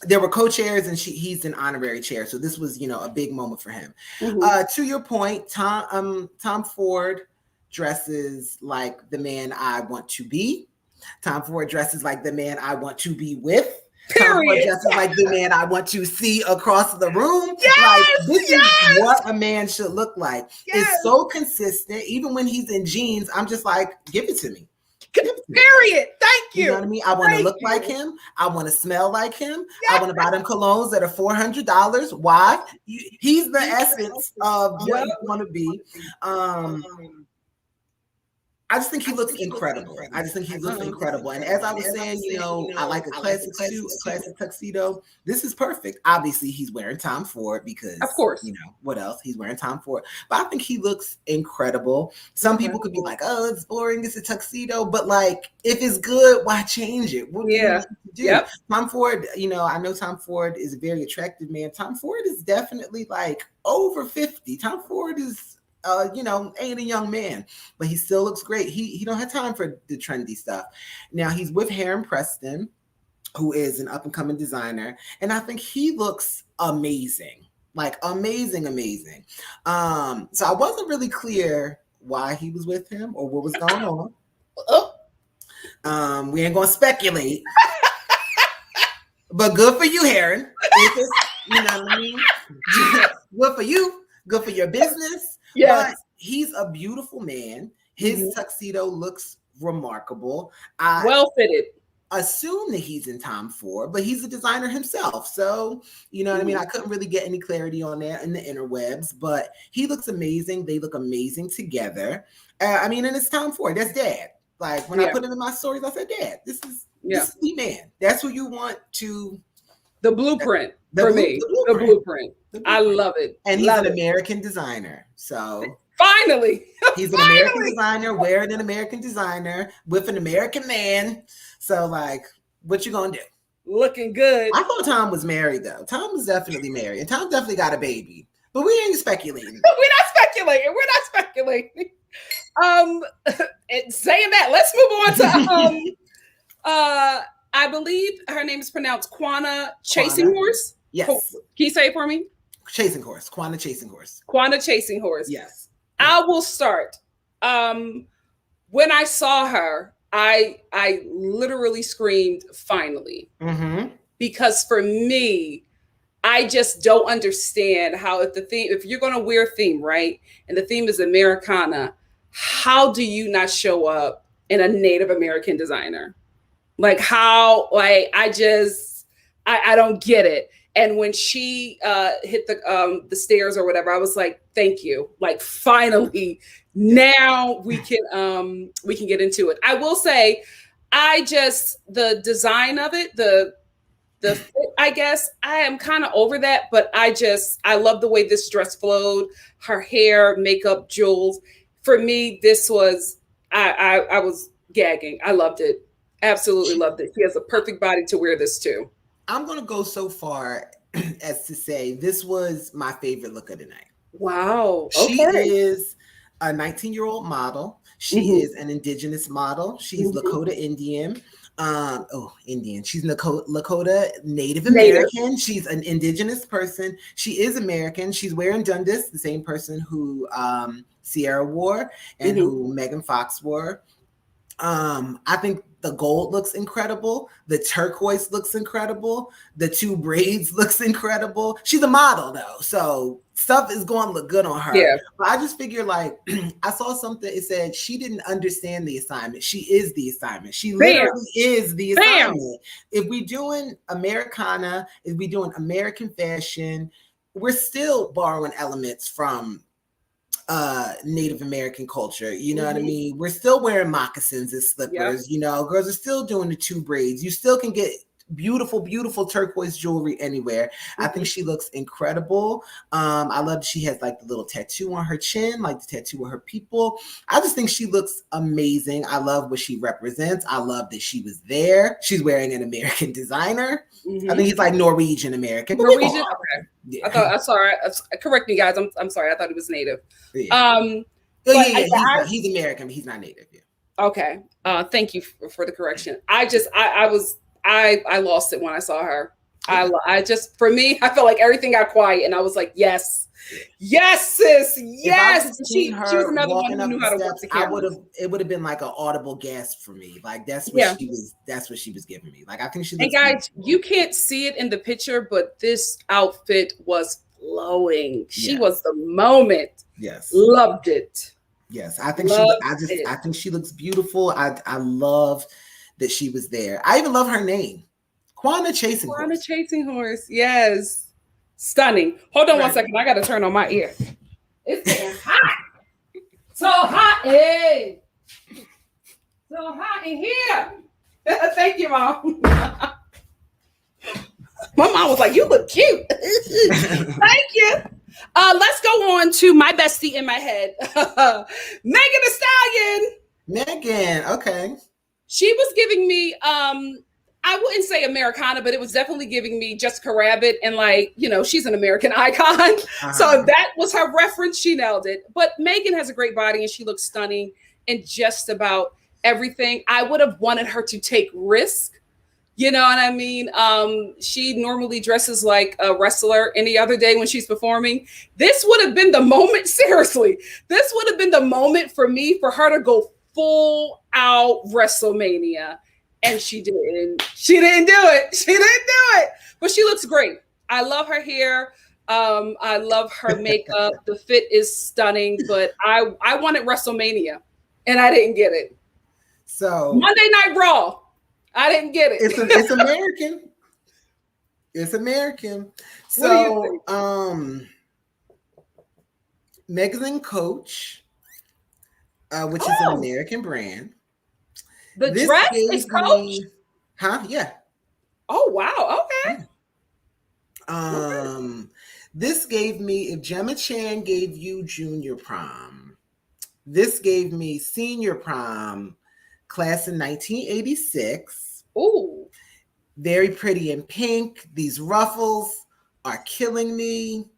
There were co-chairs, and he's an honorary chair. So this was, a big moment for him. To your point, Tom Ford dresses like the man I want to be. Tom Ford dresses like the man I want to be with. Period. Tom Ford dresses like the man I want to see across the room. This is what a man should look like. It's so consistent. Even when he's in jeans, I'm just like, give it to me. Period. Thank you. You know what I mean? I want to look like him. I want to smell like him. I want to buy them colognes that are $400. Why? He's the essence of what you want to be. I just think he looks incredible. I just think he looks incredible. And as I was saying, I like a classic suit, a classic tuxedo. This is perfect. Obviously, he's wearing Tom Ford because, of course, what else? He's wearing Tom Ford. But I think he looks incredible. Some people could be like, oh, it's boring. It's a tuxedo. But like, if it's good, why change it? What do you need to do? Yep. Tom Ford, I know Tom Ford is a very attractive man. Tom Ford is definitely like over 50. Tom Ford is ain't a young man, but he still looks great. He don't have time for the trendy stuff. Now he's with Heron Preston, who is an up and coming designer, and I think he looks amazing, like amazing. So I wasn't really clear why he was with him or what was going on. We ain't gonna speculate, but good for you, Heron. You know what I mean? Good for you. Good for your business. Yes. But he's a beautiful man. His tuxedo looks remarkable. Well fitted. Assume that he's in Tom Ford, but he's a designer himself. So, you know what I mean? I couldn't really get any clarity on that in the interwebs, but he looks amazing. They look amazing together. And it's Tom Ford. That's Dad. Like when I put him in my stories, I said, Dad, this is the man. That's who you want to. The blueprint for me. The blueprint. I love it. And he's an American designer. So finally, he's an American designer wearing an American designer with an American man. So like, what you gonna do? Looking good. I thought Tom was married though. Tom was definitely married, and Tom definitely got a baby. But we ain't speculating. We're not speculating. And saying that, let's move on to I believe her name is pronounced Quanah Chasinghorse. Yes. Can you say it for me? Chasinghorse. Quanah Chasinghorse. Quanah Chasinghorse. Yes. I will start. When I saw her, I literally screamed, finally. Because for me, I just don't understand how if you're going to wear a theme, right? And the theme is Americana, how do you not show up in a Native American designer? Like how, like, I don't get it. And when she hit the stairs or whatever, I was like, thank you. Like finally, now we can get into it. I will say, the design of it, the fit, I guess I am kind of over that, but I love the way this dress flowed, her hair, makeup, jewels. For me, this was, I was gagging. I loved it. Absolutely loved it. She has a perfect body to wear this too. I'm going to go so far as to say this was my favorite look of the night. Wow. Okay. She is a 19-year-old model. She is an indigenous model. She's Lakota Indian. Indian. She's Lakota Native American. She's an indigenous person. She is American. She's wearing Dundas, the same person who Ciara wore and who Megan Fox wore. I think the gold looks incredible. The turquoise looks incredible. The two braids looks incredible. She's a model though, so stuff is going to look good on her. Yeah. But I just figure like I saw something. It said she didn't understand the assignment. She is the assignment. She literally is the assignment. If we doing Americana, if we doing American fashion, we're still borrowing elements from Native American culture, you know what I mean? We're still wearing moccasins and slippers, girls are still doing the two braids. You still can get beautiful turquoise jewelry anywhere. I think she looks incredible. I love that she has like the little tattoo on her chin, like the tattoo of her people. I just think she looks amazing. I love what she represents. I love that she was there. She's wearing an American designer. I think he's like Norwegian American. Norwegian? Okay. Yeah. I'm sorry. Correct me, guys. I'm sorry. I thought he was Native. Yeah. He's American, but he's not Native. Yeah. Okay. Thank you for the correction. I lost it when I saw her. For me, I felt like everything got quiet, and I was like, yes, sis, yes. She was another one who knew how to work the camera. It would have been like an audible gasp for me. Like that's what she was giving me. Like I think she. And guys, you can't see it in the picture, but this outfit was flowing. She was the moment. Yes, loved it. Yes, I think Love I think she looks beautiful. I love that she was there. I even love her name. Quanah Quanah Chasinghorse. Chasinghorse. Yes. Stunning. Hold on one second. I got to turn on my ear. It's getting hot. So hot. Hey. So hot in here. Thank you, Mom. My mom was like, you look cute. Thank you. Let's go on to my bestie in my head. Megan Thee Stallion. Megan, okay. She was giving me, I wouldn't say Americana, but it was definitely giving me Jessica Rabbit, and like, you know, she's an American icon. Uh-huh. So that was her reference. She nailed it. But Megan has a great body and she looks stunning in just about everything. I would have wanted her to take risk. You know what I mean? She normally dresses like a wrestler any other day when she's performing. This would have been the moment, seriously. This would have been the moment for me for her to go full out WrestleMania. And she didn't. She didn't do it. She didn't do it. But she looks great. I love her hair. I love her makeup. The fit is stunning. But I wanted WrestleMania and I didn't get it. So Monday Night Raw. I didn't get it. It's American. It's American. So, Megan Coach, which is an American brand. The dress is Coach? Yeah. Oh, wow. Okay. This gave me, if Gemma Chan gave you junior prom, this gave me senior prom, class in 1986. Ooh. Very pretty in pink. These ruffles are killing me.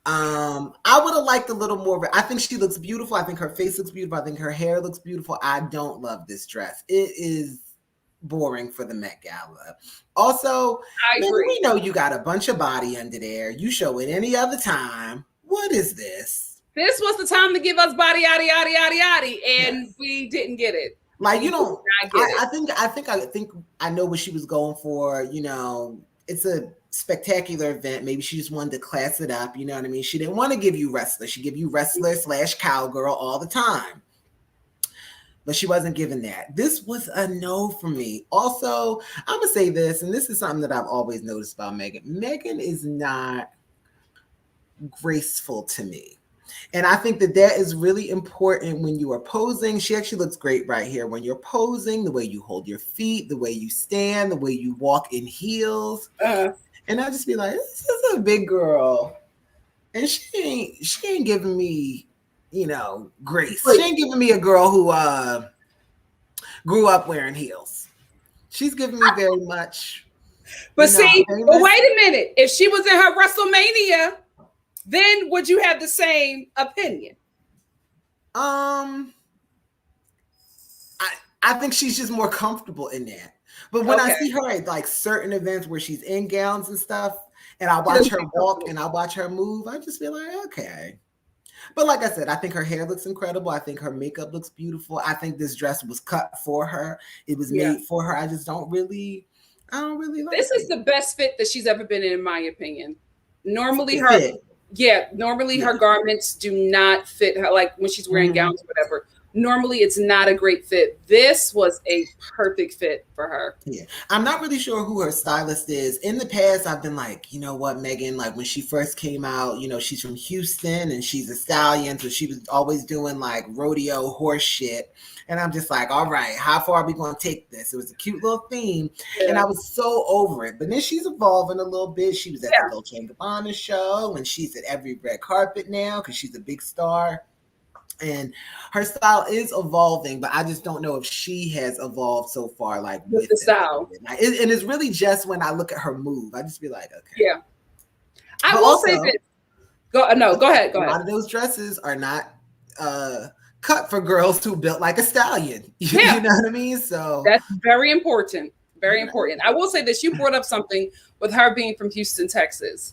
I would have liked a little more of it. I think she looks beautiful. I think her face looks beautiful. I think her hair looks beautiful. I don't love this dress. It is boring for the Met Gala. Also, we know you got a bunch of body under there. You show it any other time. What is this? This was the time to give us body, yaddy, yaddy, yaddy, yaddy, and we didn't get it. Like, you know, I think I know what she was going for. You know, it's a spectacular event. Maybe she just wanted to class it up. You know what I mean? She didn't want to give you wrestler. She give you wrestler / cowgirl all the time. But she wasn't giving that. This was a no for me. Also, I'm going to say this, and this is something that I've always noticed about Megan. Megan is not graceful to me. And I think that is really important when you are posing. She actually looks great right here. When you're posing, the way you hold your feet, the way you stand, the way you walk in heels. And I'll just be like, this is a big girl. And she ain't giving me, you know, grace. She ain't giving me a girl who grew up wearing heels. She's giving me very much. But see, but wait a minute. If she was in her WrestleMania, then would you have the same opinion? I think she's just more comfortable in that. But when I see her at like certain events where she's in gowns and stuff, and I watch her walk and I watch her move, I just feel like, okay. But like I said, I think her hair looks incredible. I think her makeup looks beautiful. I think this dress was cut for her. It was made for her. I don't really like this is the best fit that she's ever been in my opinion. Normally her garments do not fit her, like when she's wearing gowns or whatever. Normally it's not a great fit. This was a perfect fit for her. Yeah. I'm not really sure who her stylist is. In the past, I've been like, you know what, Megan, like when she first came out, you know, she's from Houston and she's a stallion. So she was always doing like rodeo horse shit. And I'm just like, all right, how far are we going to take this? It was a cute little theme. Yeah. And I was so over it. But then she's evolving a little bit. She was at the Dolce & Gabbana show and she's at every red carpet now because she's a big star. And her style is evolving, but I just don't know if she has evolved so far, like with the style. And it's really just when I look at her move, I just be like, okay. Yeah. I will say this. Go ahead. A lot of those dresses are not cut for girls who built like a stallion. You know what I mean? So that's very important. Very important. I will say this. You brought up something with her being from Houston, Texas.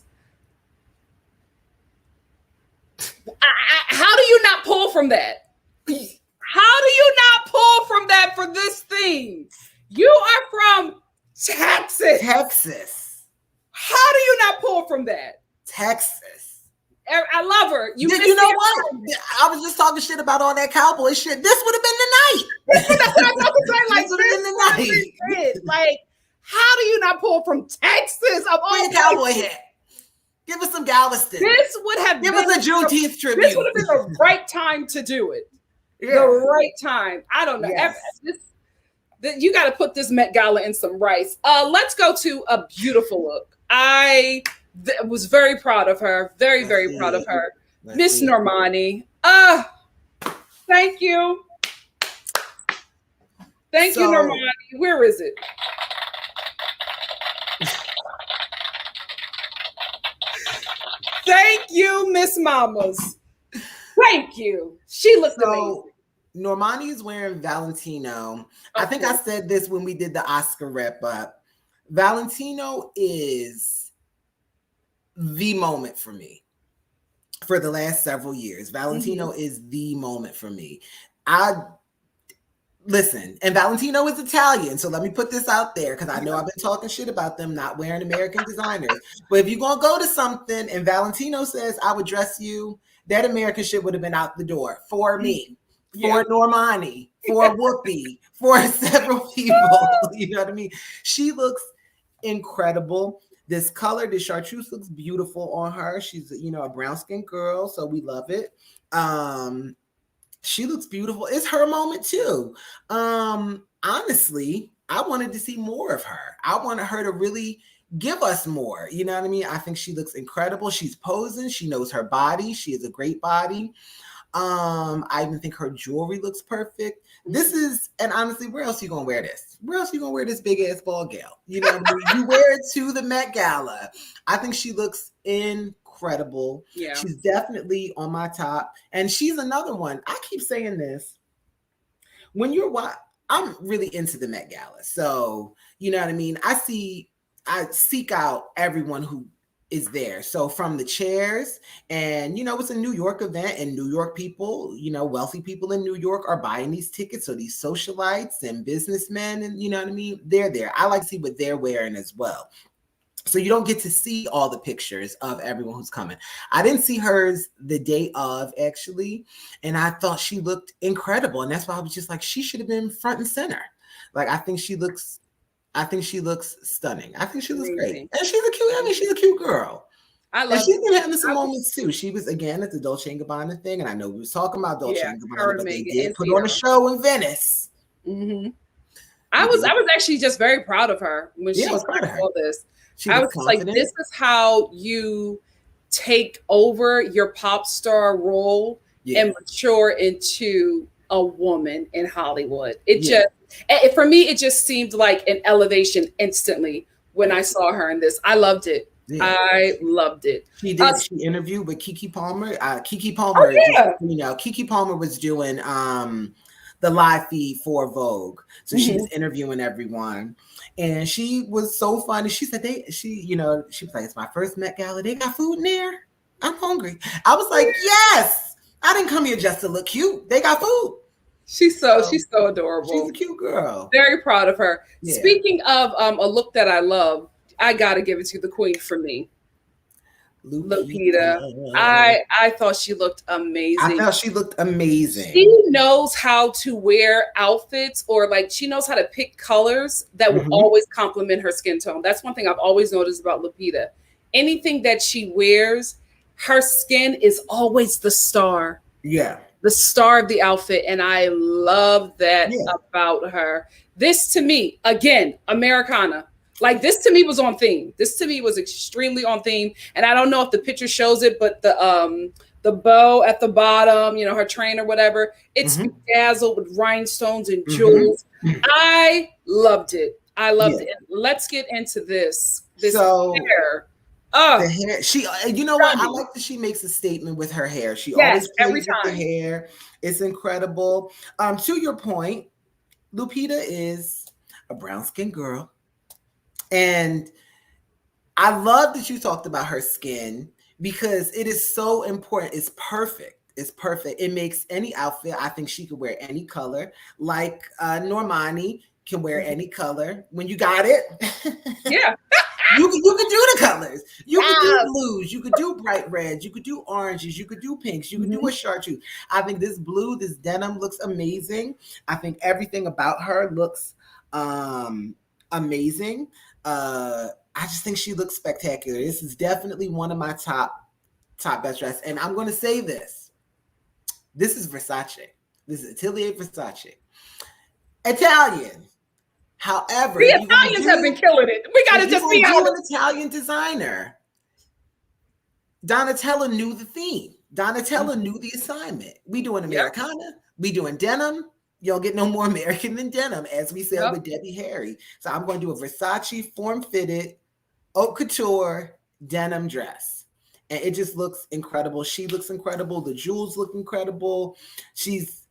How do you not pull from that? How do you not pull from that for this thing? You are from Texas. Texas. How do you not pull from that? Texas. I love her. You know what? I was just talking shit about all that cowboy shit. This would have been the night. That's what I was about to say. Like, this would have been the night. Like, how do you not pull from Texas of all cowboy hat? Give us some Galveston. This would have Give us a Juneteenth tribute. This would have been the right time to do it. Yeah. The right time. I don't know. Yes. You got to put this Met Gala in some rice. Let's go to a beautiful look. I was very proud of her. Very, very proud of her. Miss Normani. Thank you. Thank you, Normani. Where is it? Thank you, Miss Mamas. Thank you. She looked amazing. Normani is wearing Valentino. Okay. I think I said this when we did the Oscar wrap up. Valentino is the moment for me for the last several years. Valentino is the moment for me. Listen, and Valentino is Italian, so let me put this out there because I know I've been talking shit about them not wearing American designers. But if you're going to go to something and Valentino says, I would dress you, that American shit would have been out the door for me, for Normani, for Whoopi, for several people. You know what I mean? She looks incredible. This color, this chartreuse looks beautiful on her. She's, a brown-skinned girl, so we love it. She looks beautiful. It's her moment too. Honestly, I wanted to see more of her. I wanted her to really give us more. You know what I mean? I think she looks incredible. She's posing. She knows her body. She has a great body. I even think her jewelry looks perfect. This is, and honestly, where else are you gonna wear this? Where else are you gonna wear this big ass ball gown? You know what I mean? You wear it to the Met Gala. I think she looks incredible. Yeah. She's definitely on my top. And she's another one. I keep saying this. I'm really into the Met Gala. So, you know what I mean? I seek out everyone who is there. So from the chairs, and it's a New York event, and New York people, wealthy people in New York are buying these tickets. So these socialites and businessmen, and you know what I mean? They're there. I like to see what they're wearing as well. So you don't get to see all the pictures of everyone who's coming. I didn't see hers the day of, actually, and I thought she looked incredible. And that's why I was just like, she should have been front and center. Like, I think she looks stunning. I think she looks great. And she's a cute girl. I love it. She's been having some moments too. She was, again, at the Dolce & Gabbana thing, and I know we was talking about Dolce & Gabbana, but they did put on a show in Venice. Mm-hmm. I was actually just very proud of her when she started all this. I was like, this is how you take over your pop star role and mature into a woman in Hollywood. For me, it just seemed like an elevation instantly when I saw her in this. I loved it. Yeah. I loved it. She interviewed with Keke Palmer. Keke Palmer, Keke Palmer was doing the live feed for Vogue. So she was interviewing everyone. And she was so funny. She said she was like, it's my first Met Gala. They got food in there. I'm hungry. I was like, yes. I didn't come here just to look cute. They got food. She's so adorable. She's a cute girl. Very proud of her. Yeah. Speaking of a look that I love, I gotta give it to the queen for me. Lupita. I thought she looked amazing. I thought she looked amazing. She knows how to wear outfits, or like she knows how to pick colors that will always complement her skin tone. That's one thing I've always noticed about Lupita. Anything that she wears, her skin is always the star. Yeah. The star of the outfit. And I love that about her. This to me, again, Americana. Like, this to me was on theme. This to me was extremely on theme. And I don't know if the picture shows it, but the bow at the bottom, her train or whatever, it's bedazzled with rhinestones and jewels. I loved it. I loved it. Let's get into this hair. The hair. She, you know what? I like that she makes a statement with her hair. She always plays with the hair. It's incredible. To your point, Lupita is a brown-skinned girl. And I love that you talked about her skin because it is so important. It's perfect. It's perfect. It makes any outfit. I think she could wear any color. Like Normani can wear any color when you got it. Yeah. You could do the colors. You could do blues. You could do bright reds. You could do oranges. You could do pinks. You could do a chartreuse. I think this blue, this denim looks amazing. I think everything about her looks amazing. I just think she looks spectacular. This is definitely one of my top best dress. And I'm going to say this. This is Versace. This is Atelier Versace. Italian. However, the Italians have been killing it. We got to just be honest. An Italian designer. Donatella knew the theme. Donatella knew the assignment. We doing Americana. We doing denim. You don't get no more American than denim, as we said with Debbie Harry. So I'm going to do a Versace form-fitted haute couture denim dress. And it just looks incredible. She looks incredible. The jewels look incredible.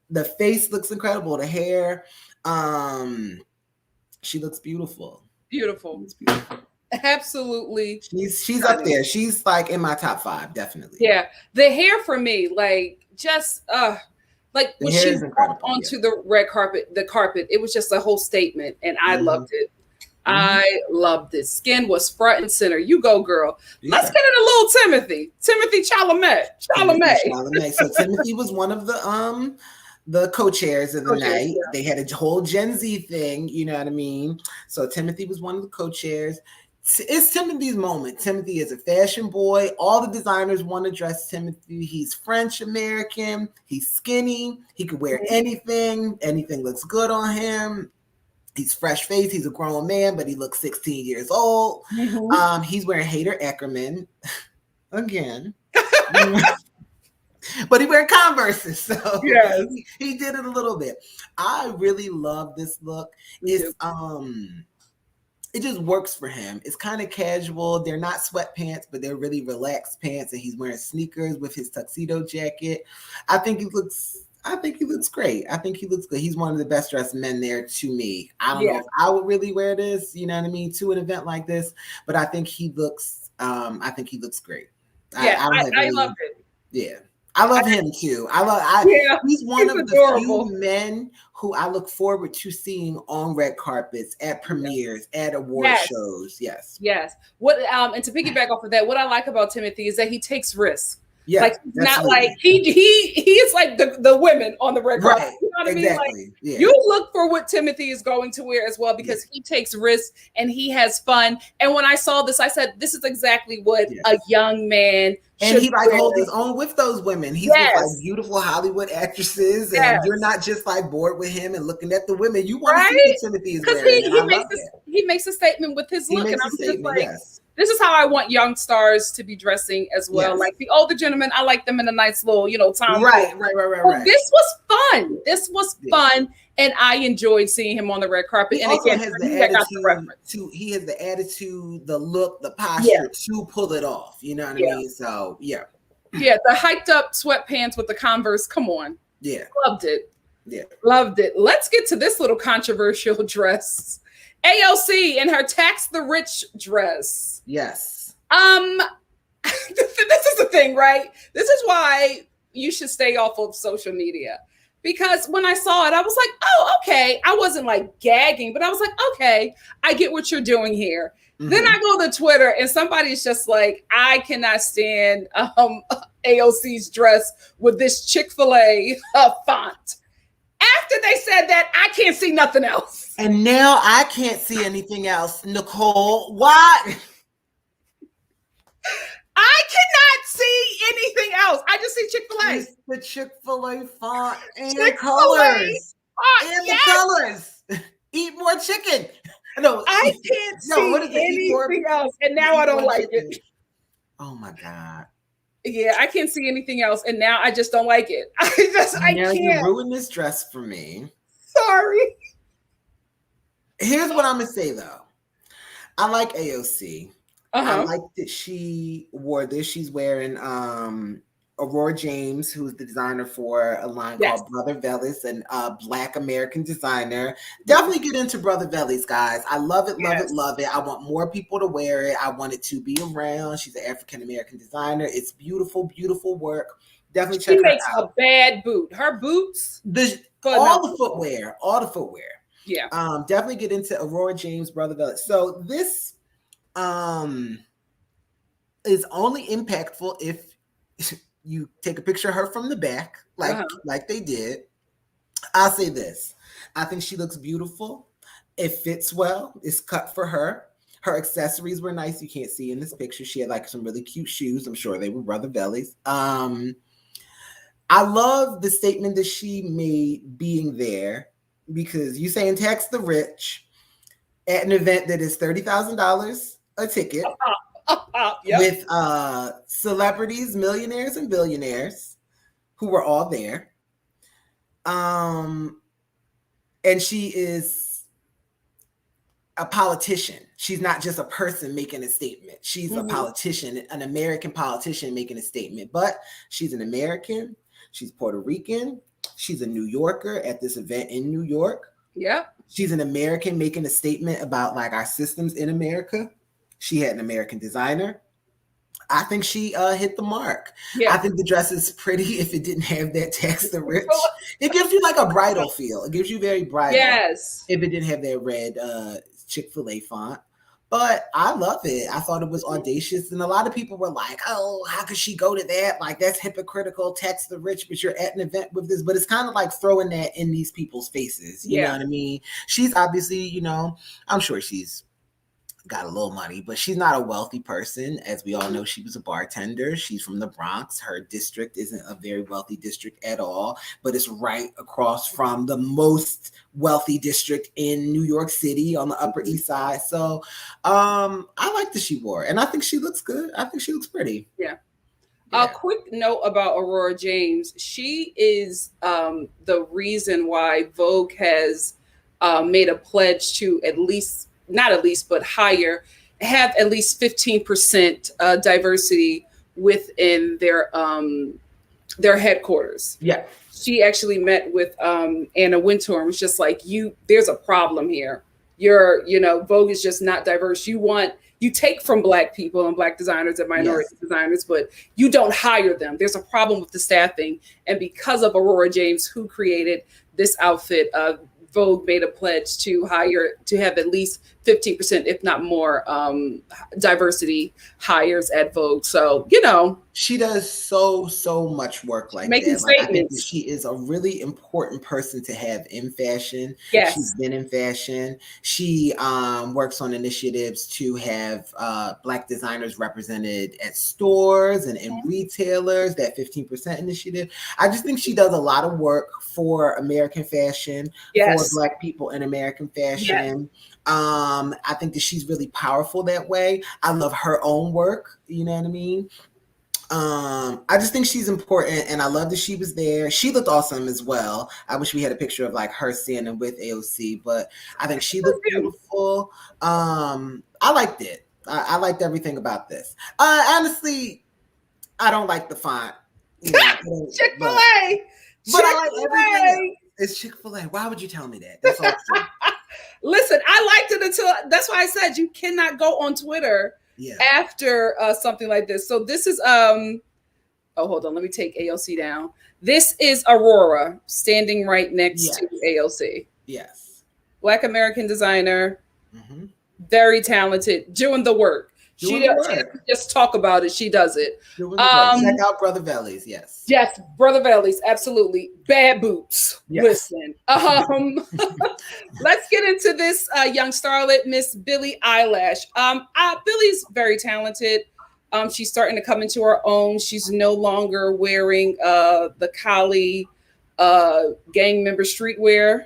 The face looks incredible. The hair. She looks beautiful. Beautiful. Absolutely. She's up there. She's like in my top 5, definitely. Yeah. The hair for me, like just like when she walked onto the red carpet, it was just a whole statement, and I loved it. I loved it. Skin was front and center. You go, girl. Let's get into little Timothy Chalamet. So Timothy was one of the co-chairs of the night. Yeah. They had a whole Gen Z thing, you know what I mean? So Timothy was one of the co-chairs. It's Timothy's moment. Timothy is a fashion boy. All the designers want to dress Timothy. He's French American. He's skinny. He could wear anything. Anything looks good on him. He's fresh faced. He's a grown man, but he looks 16 years old. He's wearing Hader Ackerman again. But he wearing Converses, so he did it a little bit. I really love this look. It's it just works for him. It's kind of casual. They're not sweatpants, but they're really relaxed pants, and he's wearing sneakers with his tuxedo jacket. I think he looks great. I think he looks good. He's one of the best dressed men there to me. I don't know if I would really wear this, you know what I mean, to an event like this, but I think he looks great. I loved it. Yeah. I love him too. He's one of the few men who I look forward to seeing on red carpets, at premieres, at award shows. Yes. What and to piggyback off of that, what I like about Timothy is that he takes risks. Yeah, like not like he is like the women on the red carpet. Right. You know what I mean? Like you look for what Timothy is going to wear as well, because he takes risks and he has fun. And when I saw this, I said, this is exactly what a young man and he like holds his own with those women. He's with like beautiful Hollywood actresses, and you're not just like bored with him and looking at the women. You want to see what Timothy is wearing. He makes a statement with his look, and I'm just like, this is how I want young stars to be dressing as well. Yes. Like the older gentlemen, I like them in a nice little, time. Right. This was fun. This was fun, and I enjoyed seeing him on the red carpet. He and also again, has the attitude he has the attitude, the look, the posture to pull it off. You know what I mean? So the hyped up sweatpants with the Converse. Come on. Yeah. Loved it. Yeah. Loved it. Let's get to this little controversial dress. AOC in her Tax the Rich dress. Yes. This is the thing, right? This is why you should stay off of social media. Because when I saw it, I was like, oh, okay. I wasn't like gagging, but I was like, okay, I get what you're doing here. Mm-hmm. Then I go to Twitter and somebody's just like, I cannot stand AOC's dress with this Chick-fil-A font. After they said that, I can't see nothing else. And now I can't see anything else. Nicole, why? I cannot see anything else. I just see Chick-fil-A. It's the Chick-fil-A font and the colors. And the colors. Eat more chicken. No, I can't see anything else. And now I don't like it. Oh my God. Yeah, I can't see anything else, and now I just don't like it. I can't. You ruined this dress for me. Sorry. Here's what I'm gonna say though. I like AOC. I like that she wore this. She's wearing Aurora James, who's the designer for a line called Brother Velis, and a Black American designer. Definitely get into Brother Velis, guys. I love it, love it. I want more people to wear it. I want it to be around. She's an African American designer. It's beautiful, beautiful work. Definitely check her out. She makes a bad boot. Her boots, all the footwear. Yeah. Yeah. Definitely get into Aurora James, Brother Velis. So this is only impactful if you take a picture of her from the back, like they did. I'll say this. I think she looks beautiful. It fits well. It's cut for her. Her accessories were nice. You can't see in this picture. She had like some really cute shoes. I'm sure they were Brother Bellies. I love the statement that she made being there, because you saying tax the rich at an event that is $30,000 a ticket with celebrities, millionaires, and billionaires who were all there. And she is a politician. She's not just a person making a statement. She's a politician, an American politician making a statement. But she's an American. She's Puerto Rican. She's a New Yorker at this event in New York. Yeah. She's an American making a statement about like our systems in America. She had an American designer. I think she hit the mark. Yeah. I think the dress is pretty if it didn't have that tax the rich. It gives you like a bridal feel. It gives you very bridal. Yes. If it didn't have that red Chick-fil-A font. But I love it. I thought it was audacious. And a lot of people were like, oh, how could she go to that? Like, that's hypocritical, tax the rich, but you're at an event with this. But it's kind of like throwing that in these people's faces. You know what I mean? She's obviously, you know, I'm sure she's got a little money, but she's not a wealthy person. As we all know, she was a bartender. She's from the Bronx. Her district isn't a very wealthy district at all, but it's right across from the most wealthy district in New York City on the Upper East Side. So I like that she wore it, and I think she looks good. I think she looks pretty. Yeah. A quick note about Aurora James. She is the reason why Vogue has made a pledge to but have at least 15% diversity within their headquarters. Yeah. She actually met with Anna Wintour and was just like, there's a problem here. Vogue is just not diverse. You take from Black people and Black designers and minority designers, but you don't hire them. There's a problem with the staffing. And because of Aurora James, who created this outfit, Vogue made a pledge to have at least 15%, if not more, diversity hires at Vogue. So, she does so much work like making that. Statements. I think that she is a really important person to have in fashion. Yes. She's been in fashion. She works on initiatives to have Black designers represented at stores and in retailers, that 15% initiative. I just think she does a lot of work for American fashion, for Black people in American fashion. I think that she's really powerful that way. I love her own work. You know what I mean? I just think she's important, and I love that she was there. She looked awesome as well. I wish we had a picture of like her standing with AOC, but I think she looked beautiful. I liked it. I liked everything about this. Honestly, I don't like the font. Chick-fil-A. But I like everything. It's Chick-fil-A. Why would you tell me that? That's all true. Listen, I liked it that's why I said you cannot go on Twitter after something like this. So this is hold on, let me take AOC down. This is Aurora standing right next to AOC. Yes. Black American designer, very talented, doing the work. She doesn't just talk about it, she does it. Check out Brother Bellies, yes. Yes, Brother Bellies, absolutely. Bad boots. Yes. Listen. Let's get into this young starlet, Miss Billie Eilish. Billie's very talented. She's starting to come into her own. She's no longer wearing the Kali gang member streetwear.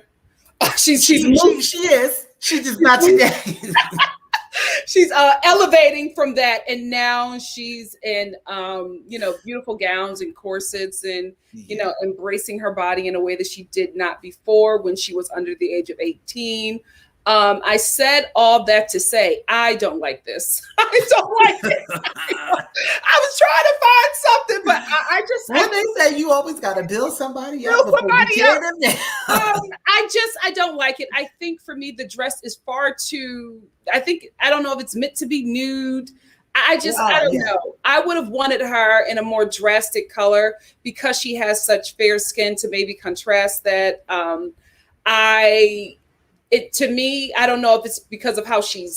She is. She's just not today. She's elevating from that, and now she's in beautiful gowns and corsets, and embracing her body in a way that she did not before when she was under the age of 18. I said all that to say I don't like this. I don't like it. I was trying to find something, but I just when they say you always got to build somebody up. I don't like it. I think for me the dress is far too. I don't know if it's meant to be nude. I don't know. I would have wanted her in a more drastic color because she has such fair skin to maybe contrast that. it, to me, I don't know if it's because of how she's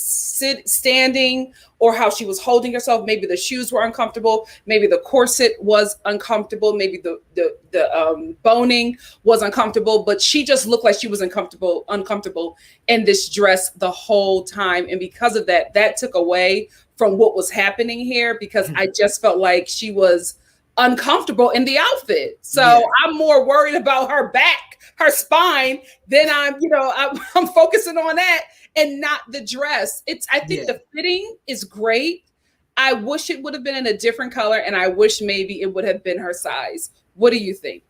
standing or how she was holding herself. Maybe the shoes were uncomfortable. Maybe the corset was uncomfortable. Maybe the boning was uncomfortable. But she just looked like she was uncomfortable in this dress the whole time. And because of that, that took away from what was happening here, because I just felt like she was uncomfortable in the outfit. So I'm more worried about her back, her spine, than I'm focusing on that and not the dress. I think the fitting is great. I wish it would have been in a different color, and I wish maybe it would have been her size. What do you think?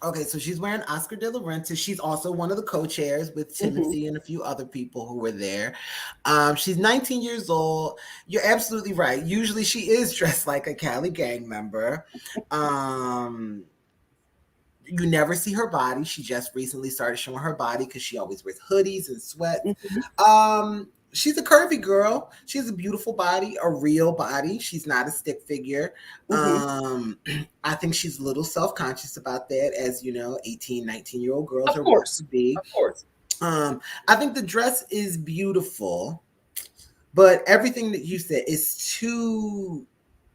Okay, so she's wearing Oscar de la Renta. She's also one of the co-chairs with Timothy and a few other people who were there. She's 19 years old. You're absolutely right. Usually she is dressed like a Cali gang member. You never see her body. She just recently started showing her body because she always wears hoodies and sweats. She's a curvy girl. She has a beautiful body, a real body. She's not a stick figure. I think she's a little self-conscious about that, as 18, 19-year-old girls are supposed to be. Of course. I think the dress is beautiful, but everything that you said is too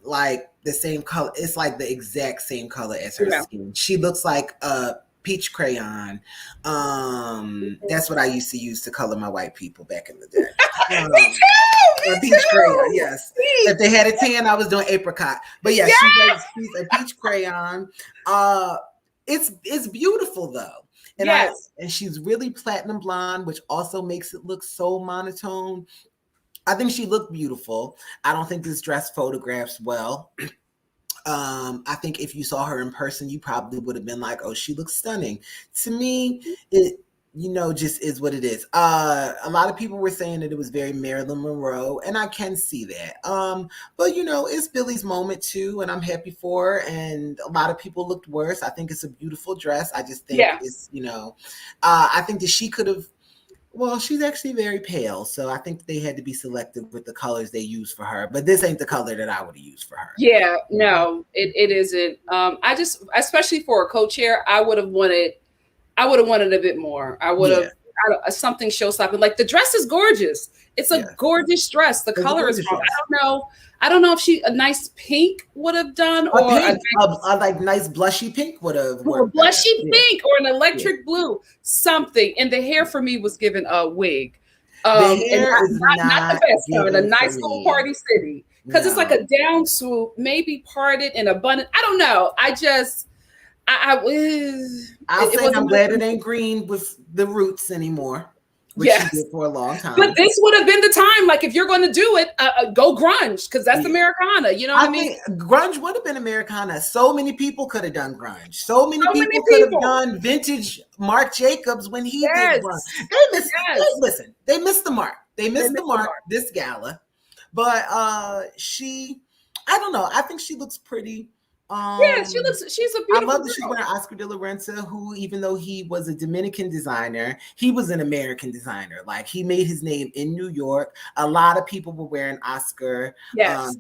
like the same color. It's like the exact same color as her skin. She looks like a peach crayon. That's what I used to use to color my white people back in the day. Me too. A peach crayon, yes. If they had a tan, I was doing apricot. But yes, she's a peach crayon. It's beautiful though. And she's really platinum blonde, which also makes it look so monotone. I think she looked beautiful. I don't think this dress photographs well. I think if you saw her in person, you probably would have been like, oh, she looks stunning. To me, it just is what it is. A lot of people were saying that it was very Marilyn Monroe, and I can see that. But it's Billie's moment too, and I'm happy for her. And a lot of people looked worse. I think it's a beautiful dress. I just think it's, I think that she could have. Well, she's actually very pale, so I think they had to be selective with the colors they used for her. But this ain't the color that I would have used for her. Yeah, no, it isn't. I just, especially for a co-chair, I would have wanted a bit more. I would have something show-stopping. Like, the dress is gorgeous. It's a gorgeous dress. The color is wrong. I don't know if a nice pink would have done, or a nice blushy pink would have worked. Blushy pink or an electric blue, something. And the hair for me was given a wig. The hair is not the best kind. A nice little party city, because it's like a down swoop, maybe parted in a bun. I don't know. I'm glad it ain't green with the roots anymore. Which she did for a long time. But this would have been the time, like, if you're going to do it, go grunge, because that's Americana. You know what I mean? Grunge would have been Americana. So many people could have done grunge. So many people could have done vintage Marc Jacobs when he did grunge. They missed the mark. They missed the mark this gala. But I don't know. I think she looks pretty. She's a beautiful I love that she's wearing Oscar de la Renta, who, even though he was a Dominican designer, he was an American designer. Like, he made his name in New York. A lot of people were wearing Oscar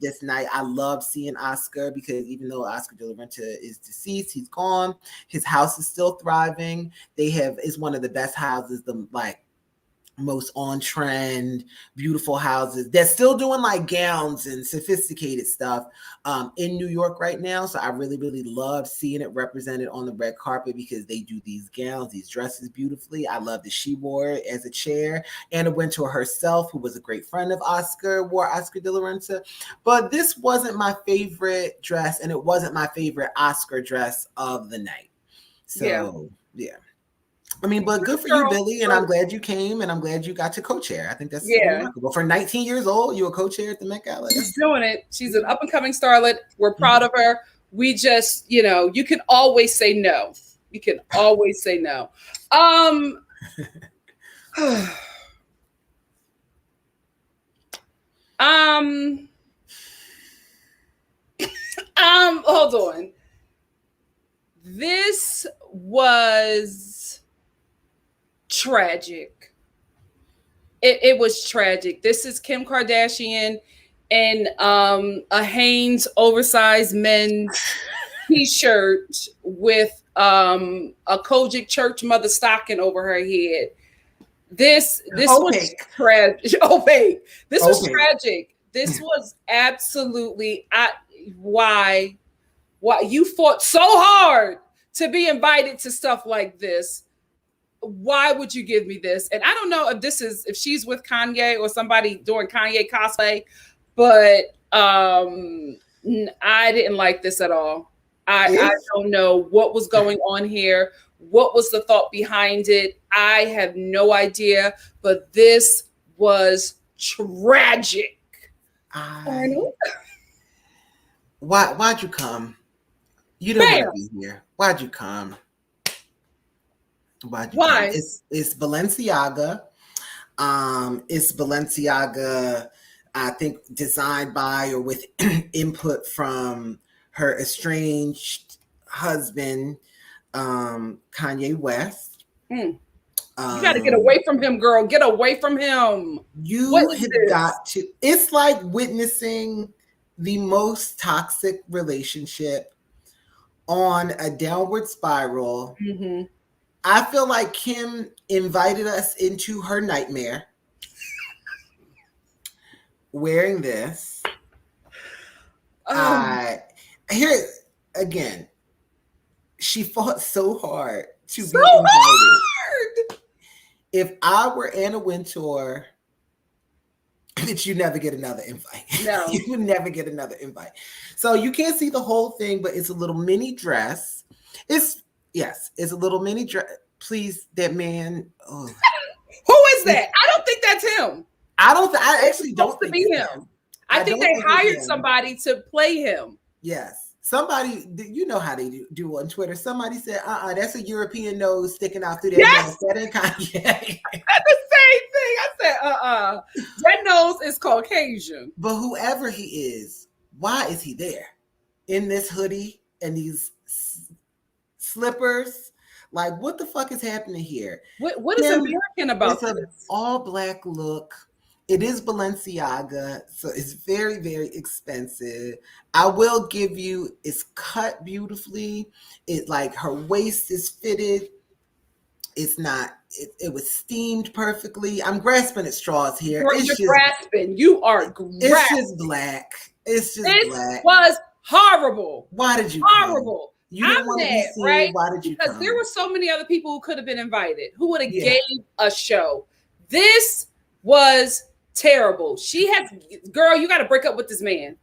this night. I love seeing Oscar, because even though Oscar de la Renta is deceased, he's gone. His house is still thriving. It's one of the best houses, most on trend, beautiful houses. They're still doing like gowns and sophisticated stuff in New York right now. So I really, really love seeing it represented on the red carpet, because they do these gowns, these dresses beautifully. I love that she wore it as a chair. Anna Wintour herself, who was a great friend of Oscar, wore Oscar de la Renta. But this wasn't my favorite dress, and it wasn't my favorite Oscar dress of the night. So yeah. I mean, but good for you, Billie, and I'm glad you came, and I'm glad you got to co-chair. I think that's remarkable. For 19 years old, you were co-chair at the Met Gala. She's doing it. She's an up-and-coming starlet. We're proud of her. We just, you can always say no. You can always say no. Hold on. This was tragic. It was tragic. This is Kim Kardashian in a Hanes oversized men's t-shirt with a Kojic church mother stocking over her head. This was tragic. Opaque. This was tragic. This was absolutely why you fought so hard to be invited to stuff like this. Why would you give me this? And I don't know if she's with Kanye or somebody doing Kanye cosplay, but I didn't like this at all. I don't know what was going on here. What was the thought behind it? I have no idea, but this was tragic. Why'd you come? You don't want to be here. Why'd you come? Why? It's Balenciaga. It's Balenciaga, I think, designed by or with input from her estranged husband, Kanye West. You got to get away from him, girl. Get away from him. You have got to. It's like witnessing the most toxic relationship on a downward spiral. Mm-hmm. I feel like Kim invited us into her nightmare wearing this. Here again, she fought so hard to be invited. If I were Anna Wintour, that you never get another invite. No. You would never get another invite. So you can't see the whole thing, but it's a little mini dress. It's a little mini dress. Please, that man. Oh. Who is that? I don't think that's him. I actually don't think it's him. I think they hired somebody to play him. Yes. Somebody, you know how they do on Twitter. Somebody said, that's a European nose sticking out through their nose. That ain't Kanye. That's the same thing. I said, that nose is Caucasian. But whoever he is, why is he there? In this hoodie and these slippers? Like, what the fuck is happening here? What is American about this? It's an all-black look. It is Balenciaga, so it's very, very expensive. I will give you, it's cut beautifully. It like her waist is fitted. It's not. It was steamed perfectly. I'm grasping at straws here. You're grasping. You are grasping. It's just black. It's just black. It was horrible. Why did you? Horrible. You didn't want to be seen. Right? Why did you? Because there were so many other people who could have been invited, who would have gave a show. This was terrible. Girl, you got to break up with this man.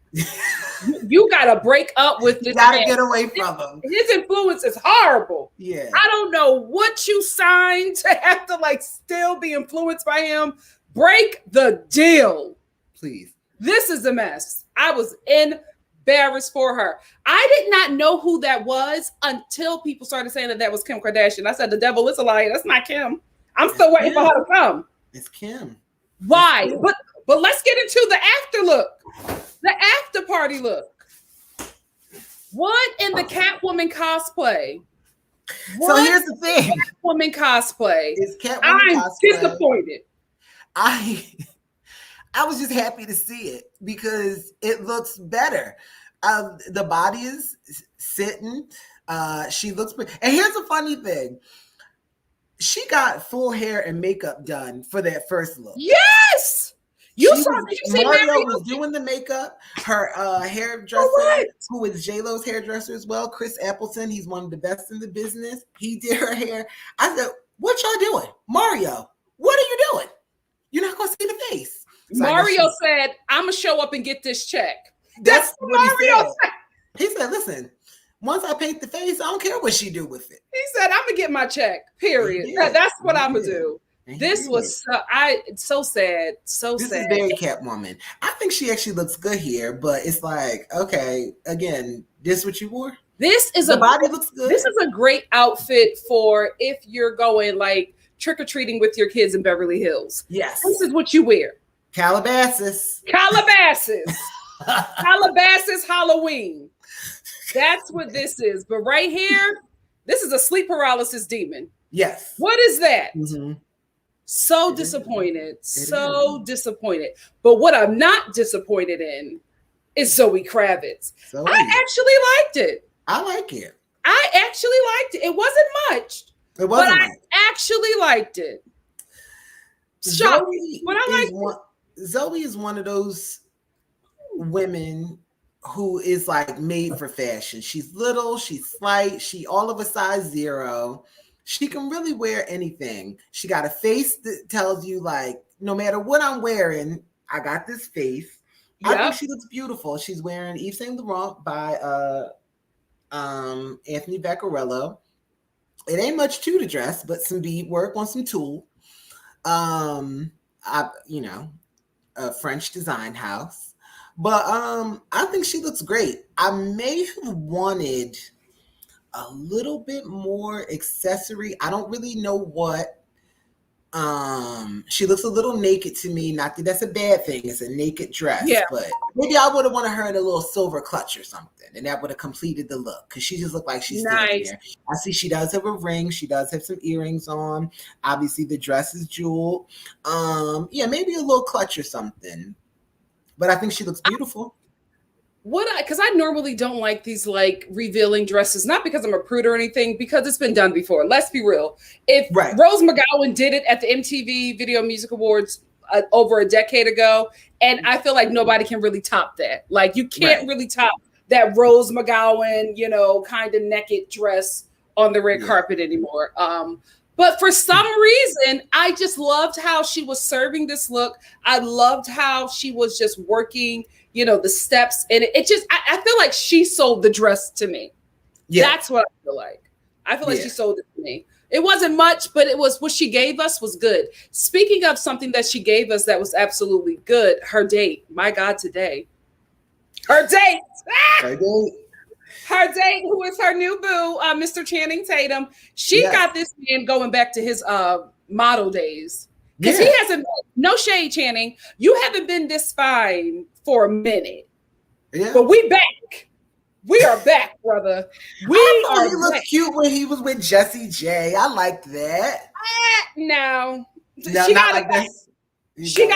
You got to break up with this man. You got to get away from him. His influence is horrible. Yeah. I don't know what you signed to have to like still be influenced by him. Break the deal. Please. This is a mess. I was embarrassed for her. I did not know who that was until people started saying that was Kim Kardashian. I said, the devil is a liar. That's not Kim. I'm still waiting for her to come. It's Kim. Why? But let's get into the after look. The after party look. What in the Catwoman cosplay? So here's the thing. Catwoman cosplay. I'm disappointed. I was just happy to see it because it looks better. The body is sitting. She looks pretty. And here's a funny thing. She got full hair and makeup done for that first look. Yes. Mario was doing the makeup. Her hairdresser, who is J-Lo's hairdresser as well, Chris Appleton. He's one of the best in the business. He did her hair. I said, what y'all doing? Mario, what are you doing? You're not going to see the face. So Mario said, I'm going to show up and get this check. That's what Mario said. He said, listen, once I paint the face, I don't care what she do with it. He said, I'm going to get my check, period. That's what I'm going to do. This was so sad. So this sad. This is very Catwoman. I think she actually looks good here, but it's like, okay, again, this what you wore? The body looks good. This is a great outfit for if you're going like trick-or-treating with your kids in Beverly Hills. Yes. This is what you wear. Calabasas. Calabasas Halloween. That's what this is. But right here, this is a sleep paralysis demon. Yes. What is that? Mm-hmm. So disappointed. Disappointed. But what I'm not disappointed in is Zoe Kravitz. I actually liked it. I like it. I actually liked it. It wasn't much. It wasn't but much. I actually liked it. shocking. But I Zoe is one of those women who is like made for fashion. She's little, she's slight, she all of a size 0. She can really wear anything. She got a face that tells you like, no matter what I'm wearing, I got this face. Yep. I think she looks beautiful. She's wearing Yves Saint Laurent by Anthony Vaccarello. It ain't much to the dress, but some bead work on some tulle. A French design house. But I think she looks great. I may have wanted a little bit more accessory. I don't really know what. She looks a little naked to me. Not that that's a bad thing. It's a naked dress. Yeah. But maybe I would have wanted her in a little silver clutch or something, and that would have completed the look because she just looked like she's standing there. I see she does have a ring. She does have some earrings on. Obviously, the dress is jeweled. Maybe a little clutch or something. But I think she looks beautiful. Because I normally don't like these like revealing dresses, not because I'm a prude or anything, because it's been done before. Let's be real. If Rose McGowan did it at the MTV Video Music Awards over a decade ago, and I feel like nobody can really top that. Like you can't really top that Rose McGowan, kind of naked dress on the red carpet anymore. But for some reason, I just loved how she was serving this look. I loved how she was just working, the steps. And it just, I feel like she sold the dress to me. Yeah. That's what I feel like. I feel like she sold it to me. It wasn't much, but it was what she gave us was good. Speaking of something that she gave us that was absolutely good, her date. My God, today. Her date. Her date. Her date, who is her new boo, Mr. Channing Tatum. She got this man going back to his model days. Because he hasn't, no shade, Channing. You haven't been this fine for a minute. Yeah. But we back. We are back, brother. He looked cute when he was with Jessie J. I liked that. No, she got like this. She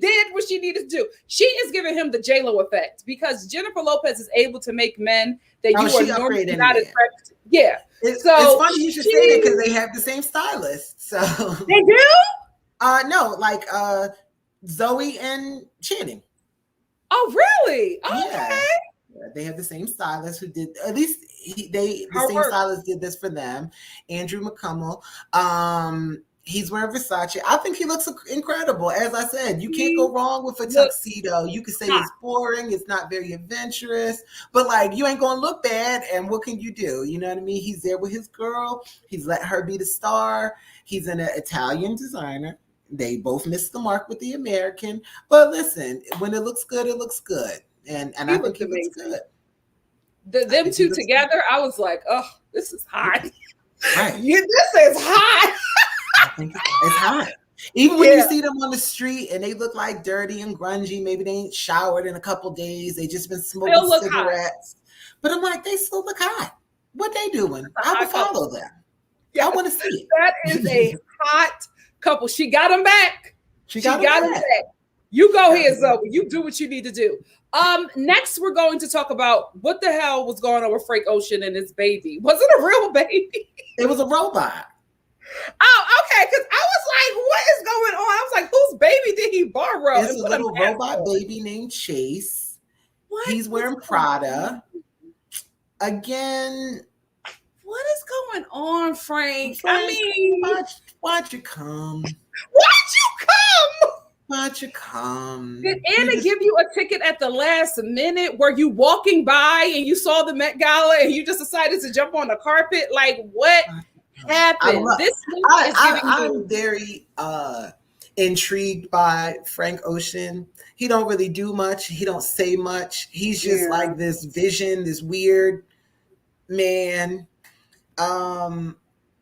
did what she needed to do. She is giving him the J-Lo effect because Jennifer Lopez is able to make men that you are normally not attracted. Yeah. It's funny you should say that because they have the same stylist. So they do? No, like Zoe and Channing. Oh, really? Okay. Yeah, they have the same stylist who did the same stylist did this for them. Andrew McCummel. He's wearing Versace. I think he looks incredible. As I said, you can't go wrong with a tuxedo. You can say it's boring. It's not very adventurous, but like you ain't gonna look bad. And what can you do? You know what I mean? He's there with his girl. He's let her be the star. He's an Italian designer. They both missed the mark with the American. But listen, when it looks good, it looks good. And I think he looks good. Them two together, I was like, oh, this is hot. Right. This is hot. I think it's hot. Even when you see them on the street and they look like dirty and grungy, maybe they ain't showered in a couple days. They just been smoking cigarettes. Hot. But I'm like, they still look hot. What they doing? I would follow them. Yeah, I want to see it. That is a hot couple. She got him back. She got him back. You go here, Zoe. You do what you need to do. Next, we're going to talk about what the hell was going on with Frank Ocean and his baby. Was it a real baby? It was a robot. Oh, okay. Because I was like, what is going on? I was like, whose baby did he borrow? It's a little robot baby named Chase. What? He's wearing Prada. Again. What is going on, Frank? I mean, why'd you come? Why'd you come? Did Anna give you a ticket at the last minute? Were you walking by and you saw the Met Gala and you just decided to jump on the carpet? Like, what happened? I'm very intrigued by Frank Ocean. He don't really do much. He don't say much. He's just like this vision, this weird man.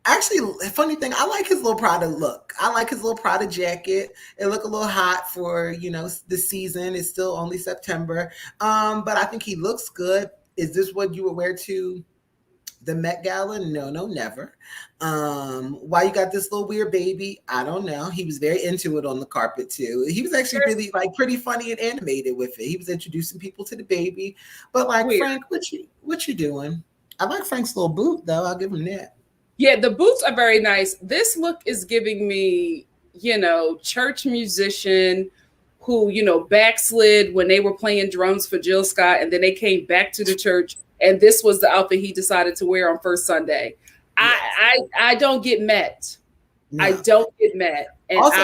Actually, funny thing, I like his little Prada look. I like his little Prada jacket. It look a little hot for, the season. It's still only September. But I think he looks good. Is this what you would wear to the Met Gala? No, never. Why you got this little weird baby? I don't know. He was very into it on the carpet too. He was actually really pretty funny and animated with it. He was introducing people to the baby. But weird. Frank, what you doing? I like Frank's little boot though. I'll give him that. Yeah, the boots are very nice. This look is giving me church musician who, backslid when they were playing drums for Jill Scott, and then they came back to the church, and this was the outfit he decided to wear on first Sunday. Yes. I don't get met. No. I don't get met. And also,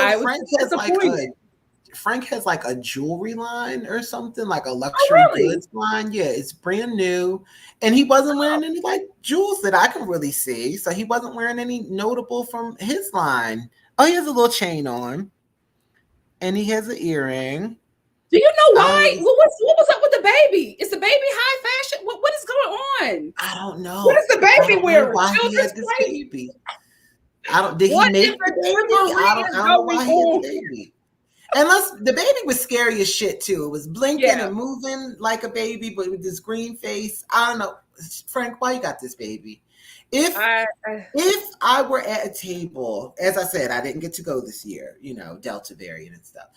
Frank has like a jewelry line or something, like a luxury goods line. Yeah, it's brand new. And he wasn't wearing any like jewels that I can really see. So he wasn't wearing any notable from his line. Oh, he has a little chain on. And he has an earring. Do you know why? What was up with the baby? Is the baby high fashion? What is going on? I don't know. What is the baby wearing? Why he had this baby? Did he make the baby? I don't know why he had the baby. Unless the baby was scary as shit too. It was blinking and moving like a baby, but with this green face. I don't know. Frank, why you got this baby? If I were at a table, as I said, I didn't get to go this year, Delta variant and stuff.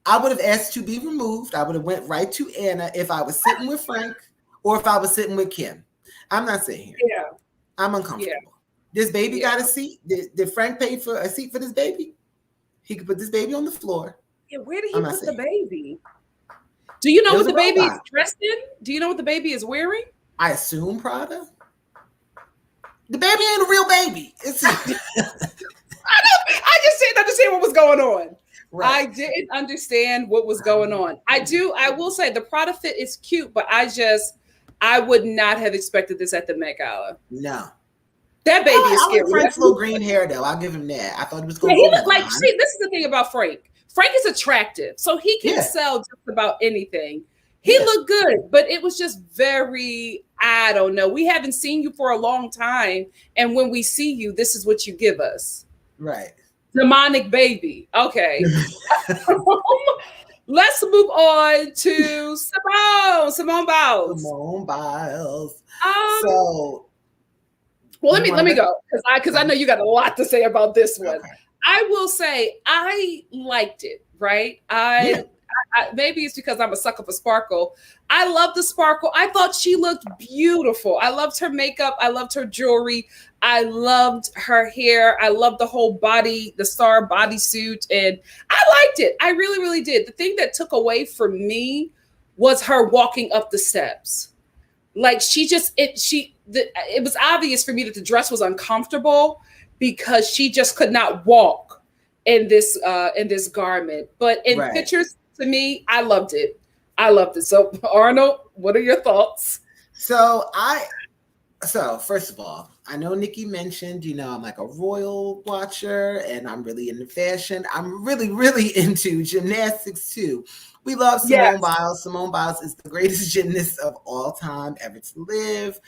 I would have asked to be removed. I would have went right to Anna if I was sitting with Frank or if I was sitting with Kim. I'm not sitting here. Yeah. I'm uncomfortable. Yeah. This baby got a seat. Did Frank pay for a seat for this baby? He could put this baby on the floor. Yeah, where did he put the baby? Do you know what the baby is dressed in? Do you know what the baby is wearing? I assume Prada. The baby ain't a real baby. I just didn't understand what was going on. Right. I didn't understand what was going on. I will say the Prada fit is cute, but I would not have expected this at the Met Gala. No. That baby is scary. Frank's little green hair, though. I'll give him that. I thought he was going to he looked like, see, this is the thing about Frank. Frank is attractive, so he can sell just about anything. He looked good, but it was just very, I don't know. We haven't seen you for a long time. And when we see you, this is what you give us. Right. Demonic baby. Okay. Let's move on to Simone Biles. Simone Biles. Well, let me go because I know you got a lot to say about this one. Okay. I will say I liked it. Right? Maybe it's because I'm a sucker for sparkle. I love the sparkle. I thought she looked beautiful. I loved her makeup. I loved her jewelry. I loved her hair. I loved the whole body, the star bodysuit, and I liked it. I really, really did. The thing that took away from me was her walking up the steps. Like it was obvious for me that the dress was uncomfortable because she just could not walk in this garment. But in pictures, to me, I loved it. So Arnold, what are your thoughts? So first of all, I know Nikki mentioned, I'm like a royal watcher and I'm really into fashion. I'm really, really into gymnastics too. We love Simone Biles. Simone Biles is the greatest gymnast of all time ever to live.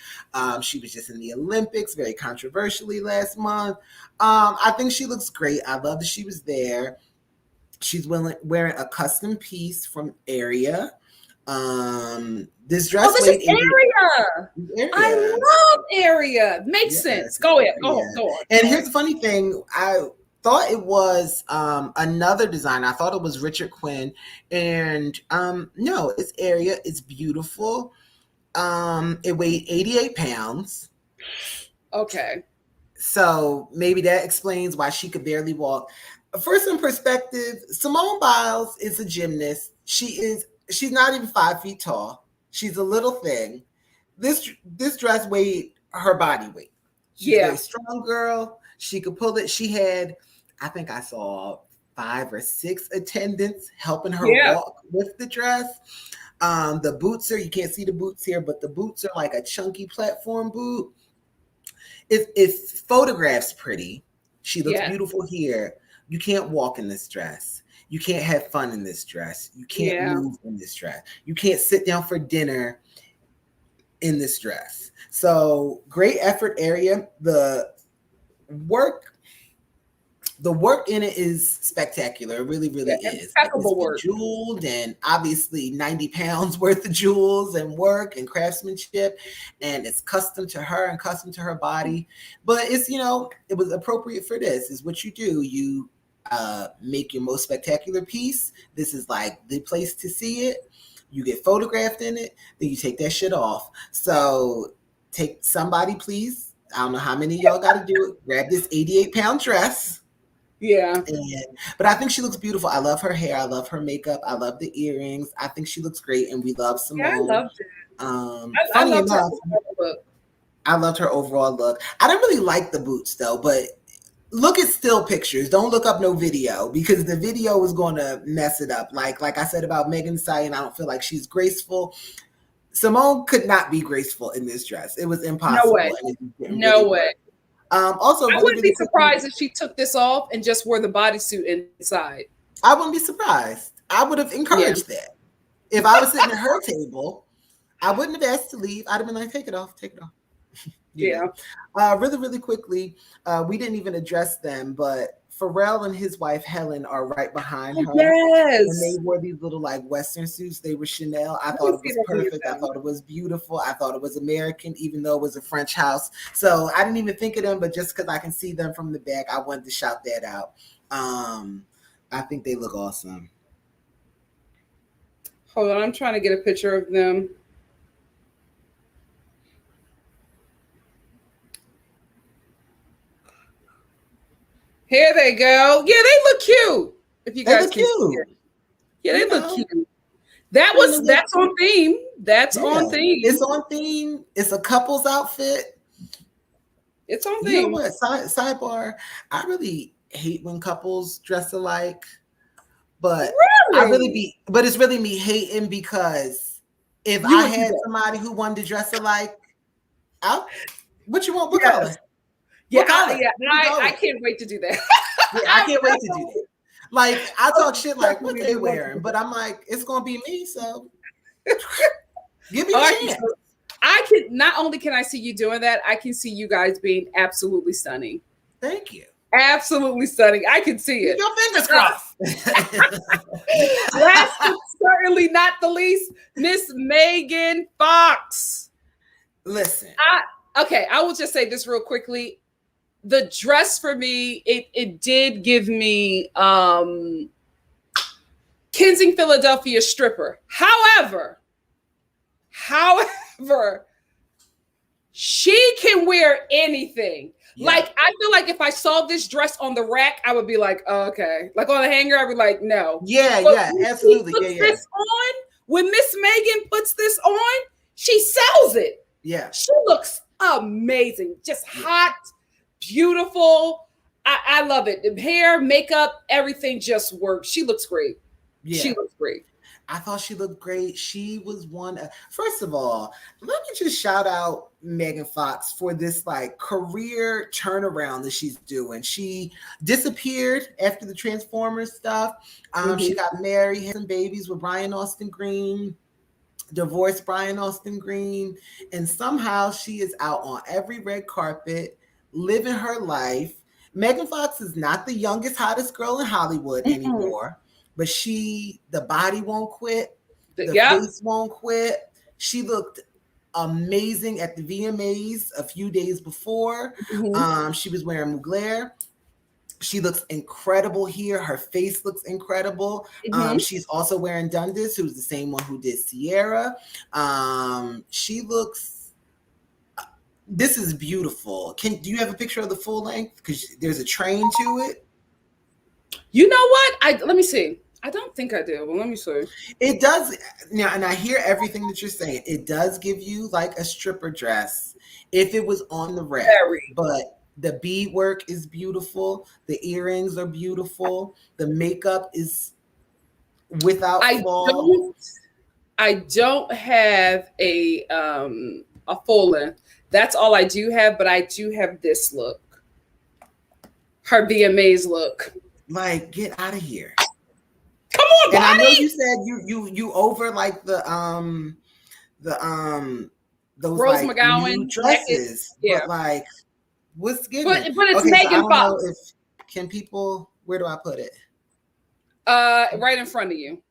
She was just in the Olympics very controversially last month. I think she looks great. I love that she was there. She's wearing a custom piece from Area. This dress. This is Area. I love Area. Makes sense. Go ahead. Go on. And here's the funny thing. I thought it was another designer. I thought it was Richard Quinn. And no, it's Area. It's beautiful. It weighed 88 pounds. Okay. So maybe that explains why she could barely walk. For some perspective, Simone Biles is a gymnast. She's not even 5 feet tall. She's a little thing. This dress weighed her body weight. She's a strong girl. She could pull it. She had, I think I saw 5 or 6 attendants helping her walk with the dress. The boots you can't see the boots here, but the boots are like a chunky platform boot. It's photographs pretty. She looks beautiful here. You can't walk in this dress. You can't have fun in this dress. You can't move in this dress. You can't sit down for dinner in this dress. So great effort, Area. The work in it is spectacular. It really, really is. Impeccable work. Jeweled and obviously 90 pounds worth of jewels and work and craftsmanship. And it's custom to her and custom to her body. But it's, it was appropriate for this. Is what you do. You make your most spectacular piece. This is like the place to see it. You get photographed in it, then you take that shit off. So take somebody, please I don't know how many of y'all got to do it. Grab this 88-pound dress. Yeah. But I think she looks beautiful. I love her hair. I love her makeup. I love the earrings. I think she looks great. And we love Simone. Yeah, I loved it. I loved her overall look. I didn't really like the boots though, but look at still pictures. Don't look up no video because the video is going to mess it up. Like I said about Megan Thee Stallion, I don't feel like she's graceful. Simone could not be graceful in this dress. It was impossible. No way. Also, I wouldn't be surprised if she took this off and just wore the bodysuit inside. I wouldn't be surprised. I would have encouraged that. If I was sitting at her table, I wouldn't have asked to leave. I'd have been like, take it off. Yeah. Really, really quickly, we didn't even address them, but Pharrell and his wife Helen are right behind her. Yes. And they wore these little like Western suits. They were Chanel. I thought it was perfect. I thought it was beautiful. I thought it was American, even though it was a French house. So I didn't even think of them, but just because I can see them from the back, I wanted to shout that out. I think they look awesome. Hold on, I'm trying to get a picture of them. Here they go. Yeah, they look cute. If you guys can see it. Yeah, they look cute. That's on theme. That's on theme. It's on theme. It's a couple's outfit. It's on theme. You know what? Sidebar. I really hate when couples dress alike. But but it's really me hating because if I had somebody who wanted to dress alike, what you want? What color? I can't wait to do that. I can't wait to do that. Like I talk shit like what they wearing, but I'm like, it's gonna be me, so give me a chance. I can not only can I see you doing that, I can see you guys being absolutely stunning. Thank you. Absolutely stunning. I can see it. Your fingers crossed. Last but certainly not the least, Miss Megan Fox. Listen. I will just say this real quickly. The dress for me, it did give me Kensington, Philadelphia stripper. However, she can wear anything. Yeah. Like, I feel like if I saw this dress on the rack, I would be like, oh, okay. Like on the hanger, I'd be like, no. Yeah, absolutely. When Miss Megan puts this on, she sells it. Yeah. She looks amazing. Just hot, beautiful. I love it. The hair, makeup, everything just works. She looks great. Yeah. She looks great. I thought she looked great. She was one. First of all, let me just shout out Megan Fox for this like career turnaround that she's doing. She disappeared after the Transformers stuff. She got married, had some babies with Brian Austin Green, divorced Brian Austin Green, and somehow she is out on every red carpet, living her life. Megan Fox is not the youngest, hottest girl in Hollywood anymore. But the body won't quit. The face won't quit. She looked amazing at the VMAs a few days before. She was wearing Mugler. She looks incredible here. Her face looks incredible. She's also wearing Dundas, who's the same one who did Ciara. She looks. This is beautiful. Do you have a picture of the full length? Because there's a train to it. You know what? Let me see. I don't think I do, but let me see. It does now, and I hear everything that you're saying. It does give you like a stripper dress if it was on the rack. But the beadwork is beautiful. The earrings are beautiful. The makeup is without flaw. I don't have a full length. That's all I do have, but I do have this look. Her VMAs look. Like, get out of here. Come on, and buddy. I know you said you over like those Rose like McGowan new dresses, but like what's given? But it's Megan Fox. Can people? Where do I put it? Right in front of you.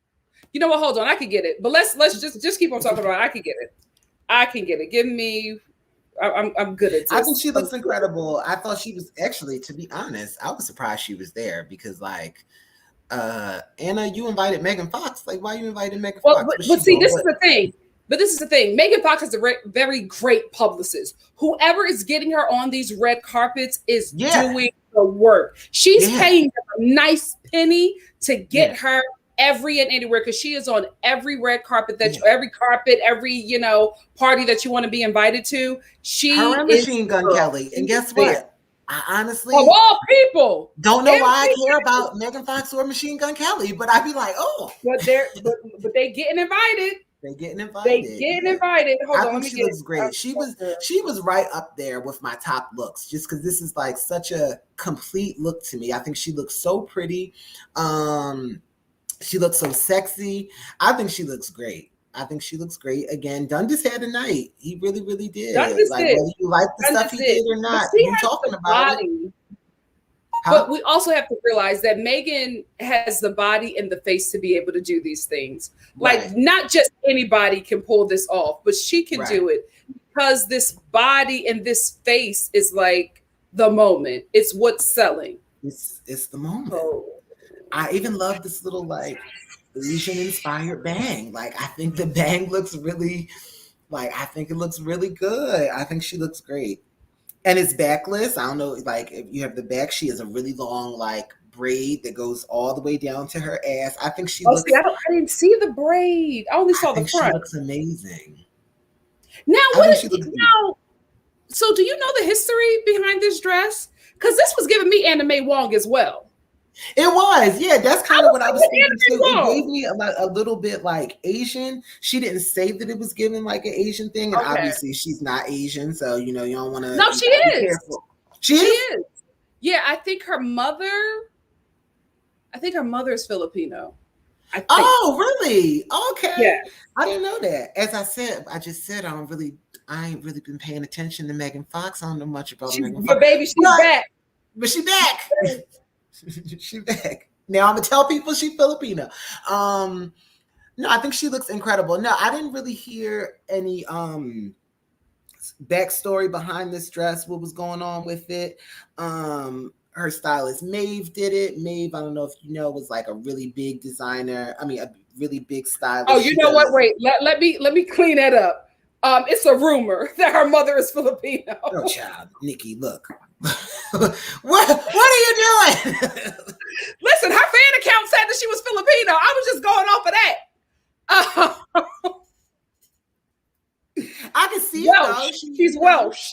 You know what? Hold on, I can get it. But let's just keep on talking about it. I can get it. I can get it. Give me. I'm good at this. I think she looks incredible. I thought she was actually, to be honest, I was surprised she was there because like. Anna, you invited Megan Fox. Like, why you invited Megan Fox? But see, this is the thing. But this is the thing. Megan Fox is a very great publicist. Whoever is getting her on these red carpets is doing the work. She's paying a nice penny to get her every and anywhere, because she is on every red carpet every carpet, every party that you want to be invited to. Her and Machine Gun Kelly. And guess what? I honestly, of all people, don't know why I care about Megan Fox or Machine Gun Kelly, but I'd be like, oh, but they getting invited. They getting invited. Hold I on, think she looks great. She was right up there with my top looks, just because this is like such a complete look to me. I think she looks so pretty. She looks so sexy. I think she looks great. Again, Dundas had a night. He really, really did. Dundas like did. Whether you like the stuff he did or not, you talking about it. But we also have to realize that Megan has the body and the face to be able to do these things. Like, not just anybody can pull this off, but she can do it, because this body and this face is like the moment. It's what's selling. It's the moment. I even love this little like Asian inspired bang. Like, I think the bang looks really, I think it looks really good. I think she looks great. And it's backless. I don't know, like, if you have the back, she has a really long, like, braid that goes all the way down to her ass. I think she looks... See, I didn't see the braid. I only saw the front. She looks amazing. Now, so do you know the history behind this dress? Because this was giving me Anime Wong as well. It was, yeah. That's kind of what I was thinking too. It gave me a little bit like Asian. She didn't say that it was giving like an Asian thing, and obviously she's not Asian, so you don't want to. No, she is. Careful. She is. Yeah, I think her mother is Filipino. Oh, really? Okay. Yeah. I didn't know that. As I just said, I ain't really been paying attention to Megan Fox. I don't know much about Megan Fox. But baby, she's back. But she's back. She's back. Now I'm gonna tell people she's Filipino. No, I think she looks incredible. No, I didn't really hear any backstory behind this dress, what was going on with it. Her stylist Maeve did it. Maeve, I don't know if you know, was like a really big designer. I mean, a really big stylist. Oh, you know what? Wait, let me clean that up. It's a rumor that her mother is Filipino. Oh, child, Nikki, look. what are you doing? Listen, her fan account said that she was Filipino. I was just going off of that. I can see Welsh. She's Welsh.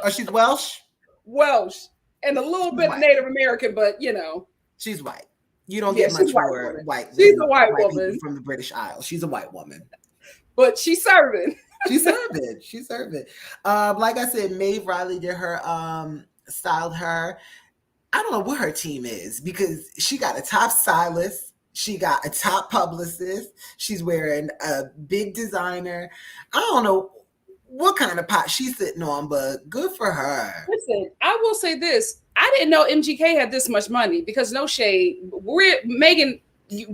Oh, she's Welsh? Welsh. And a little bit Native American, but she's white. You don't get much more white. She's a white woman from the British Isles. She's a white woman. But she's serving. She's serving. Like I said, Maeve Riley did her, styled her. I don't know what her team is, because she got a top stylist, she got a top publicist, she's wearing a big designer. I don't know what kind of pot she's sitting on, but good for her. Listen, I will say this. I didn't know MGK had this much money, because no shade. Megan,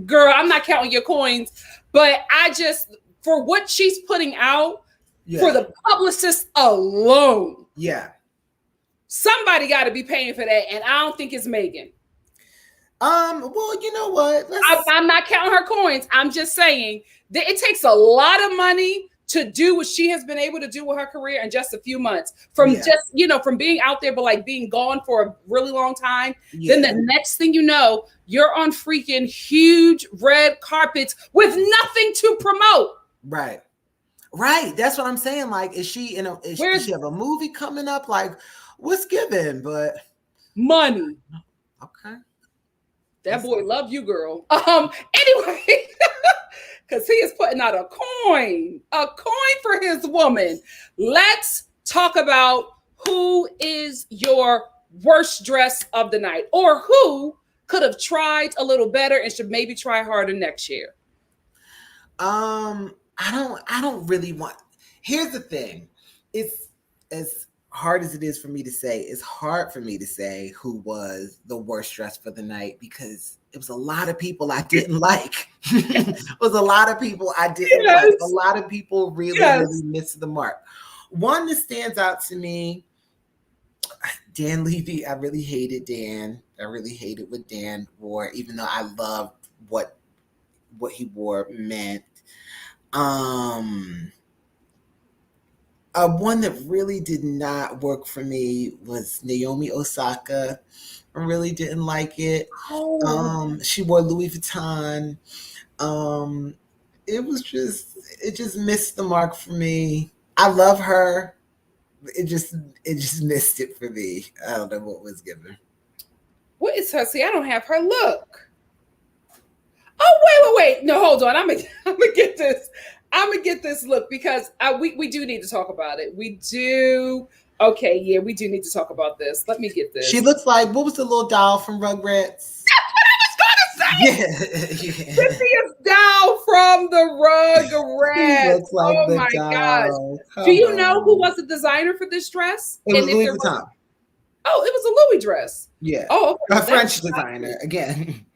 girl, I'm not counting your coins, but for what she's putting out, for the publicist alone. Yeah. Somebody got to be paying for that, and I don't think it's Megan. Well, you know what? I'm not counting her coins. I'm just saying that it takes a lot of money to do what she has been able to do with her career in just a few months. From from being out there, but like being gone for a really long time. Yeah. Then the next thing you know, you're on freaking huge red carpets with nothing to promote. Right. That's what I'm saying. Like, is she does she have a movie coming up? Like, what's given? But money. Okay. That boy love you, girl. Anyway, because he is putting out a coin for his woman. Let's talk about who is your worst dress of the night, or who could have tried a little better and should maybe try harder next year. I don't really want. Here's the thing. It's as hard as it is for me to say. It's hard for me to say who was the worst dress for the night, because it was a lot of people I didn't like. It was a lot of people I didn't like. A lot of people really missed the mark. One that stands out to me, Dan Levy. I really hated Dan. I really hated what Dan wore, even though I loved what he wore meant. One that really did not work for me was Naomi Osaka. I really didn't like it. Oh. She wore Louis Vuitton. It just missed the mark for me. I love her. It just missed it for me. I don't know what was given. What is her? See, I don't have her look. Oh, wait. No, hold on. I'm gonna get this. I'm gonna get this look because we do need to talk about it. We do. Okay, yeah, we do need to talk about this. Let me get this. She looks like, what was the little doll from Rugrats? That's what I was gonna say. Yeah. Cynthia's doll from the Rugrats. Looks like oh the my doll. gosh. Do you know who was the designer for this dress? It was Louis Vuitton. Oh, it was a Louis dress. Yeah. Oh, okay. A French designer again.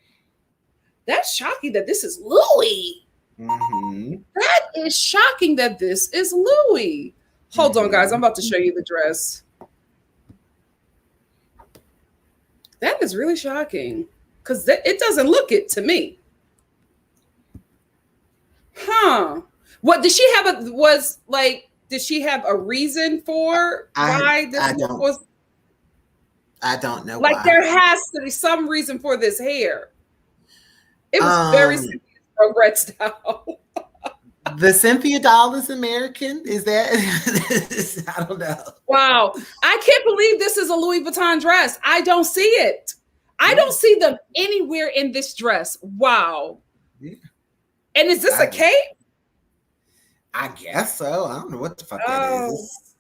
That's shocking that this is Louis. Mm-hmm. That is shocking that this is Louis. Hold on, guys. I'm about to show you the dress. That is really shocking because it doesn't look it to me. Huh. What did she have did she have a reason for why this was? I don't know. Like, there has to be some reason for this hair. It was very Rugrats style. The Cynthia doll is American. Is that? I don't know. Wow. I can't believe this is a Louis Vuitton dress. I don't see it. I don't see them anywhere in this dress. Wow. Yeah. And is this a cape? I guess so. I don't know what the fuck that is.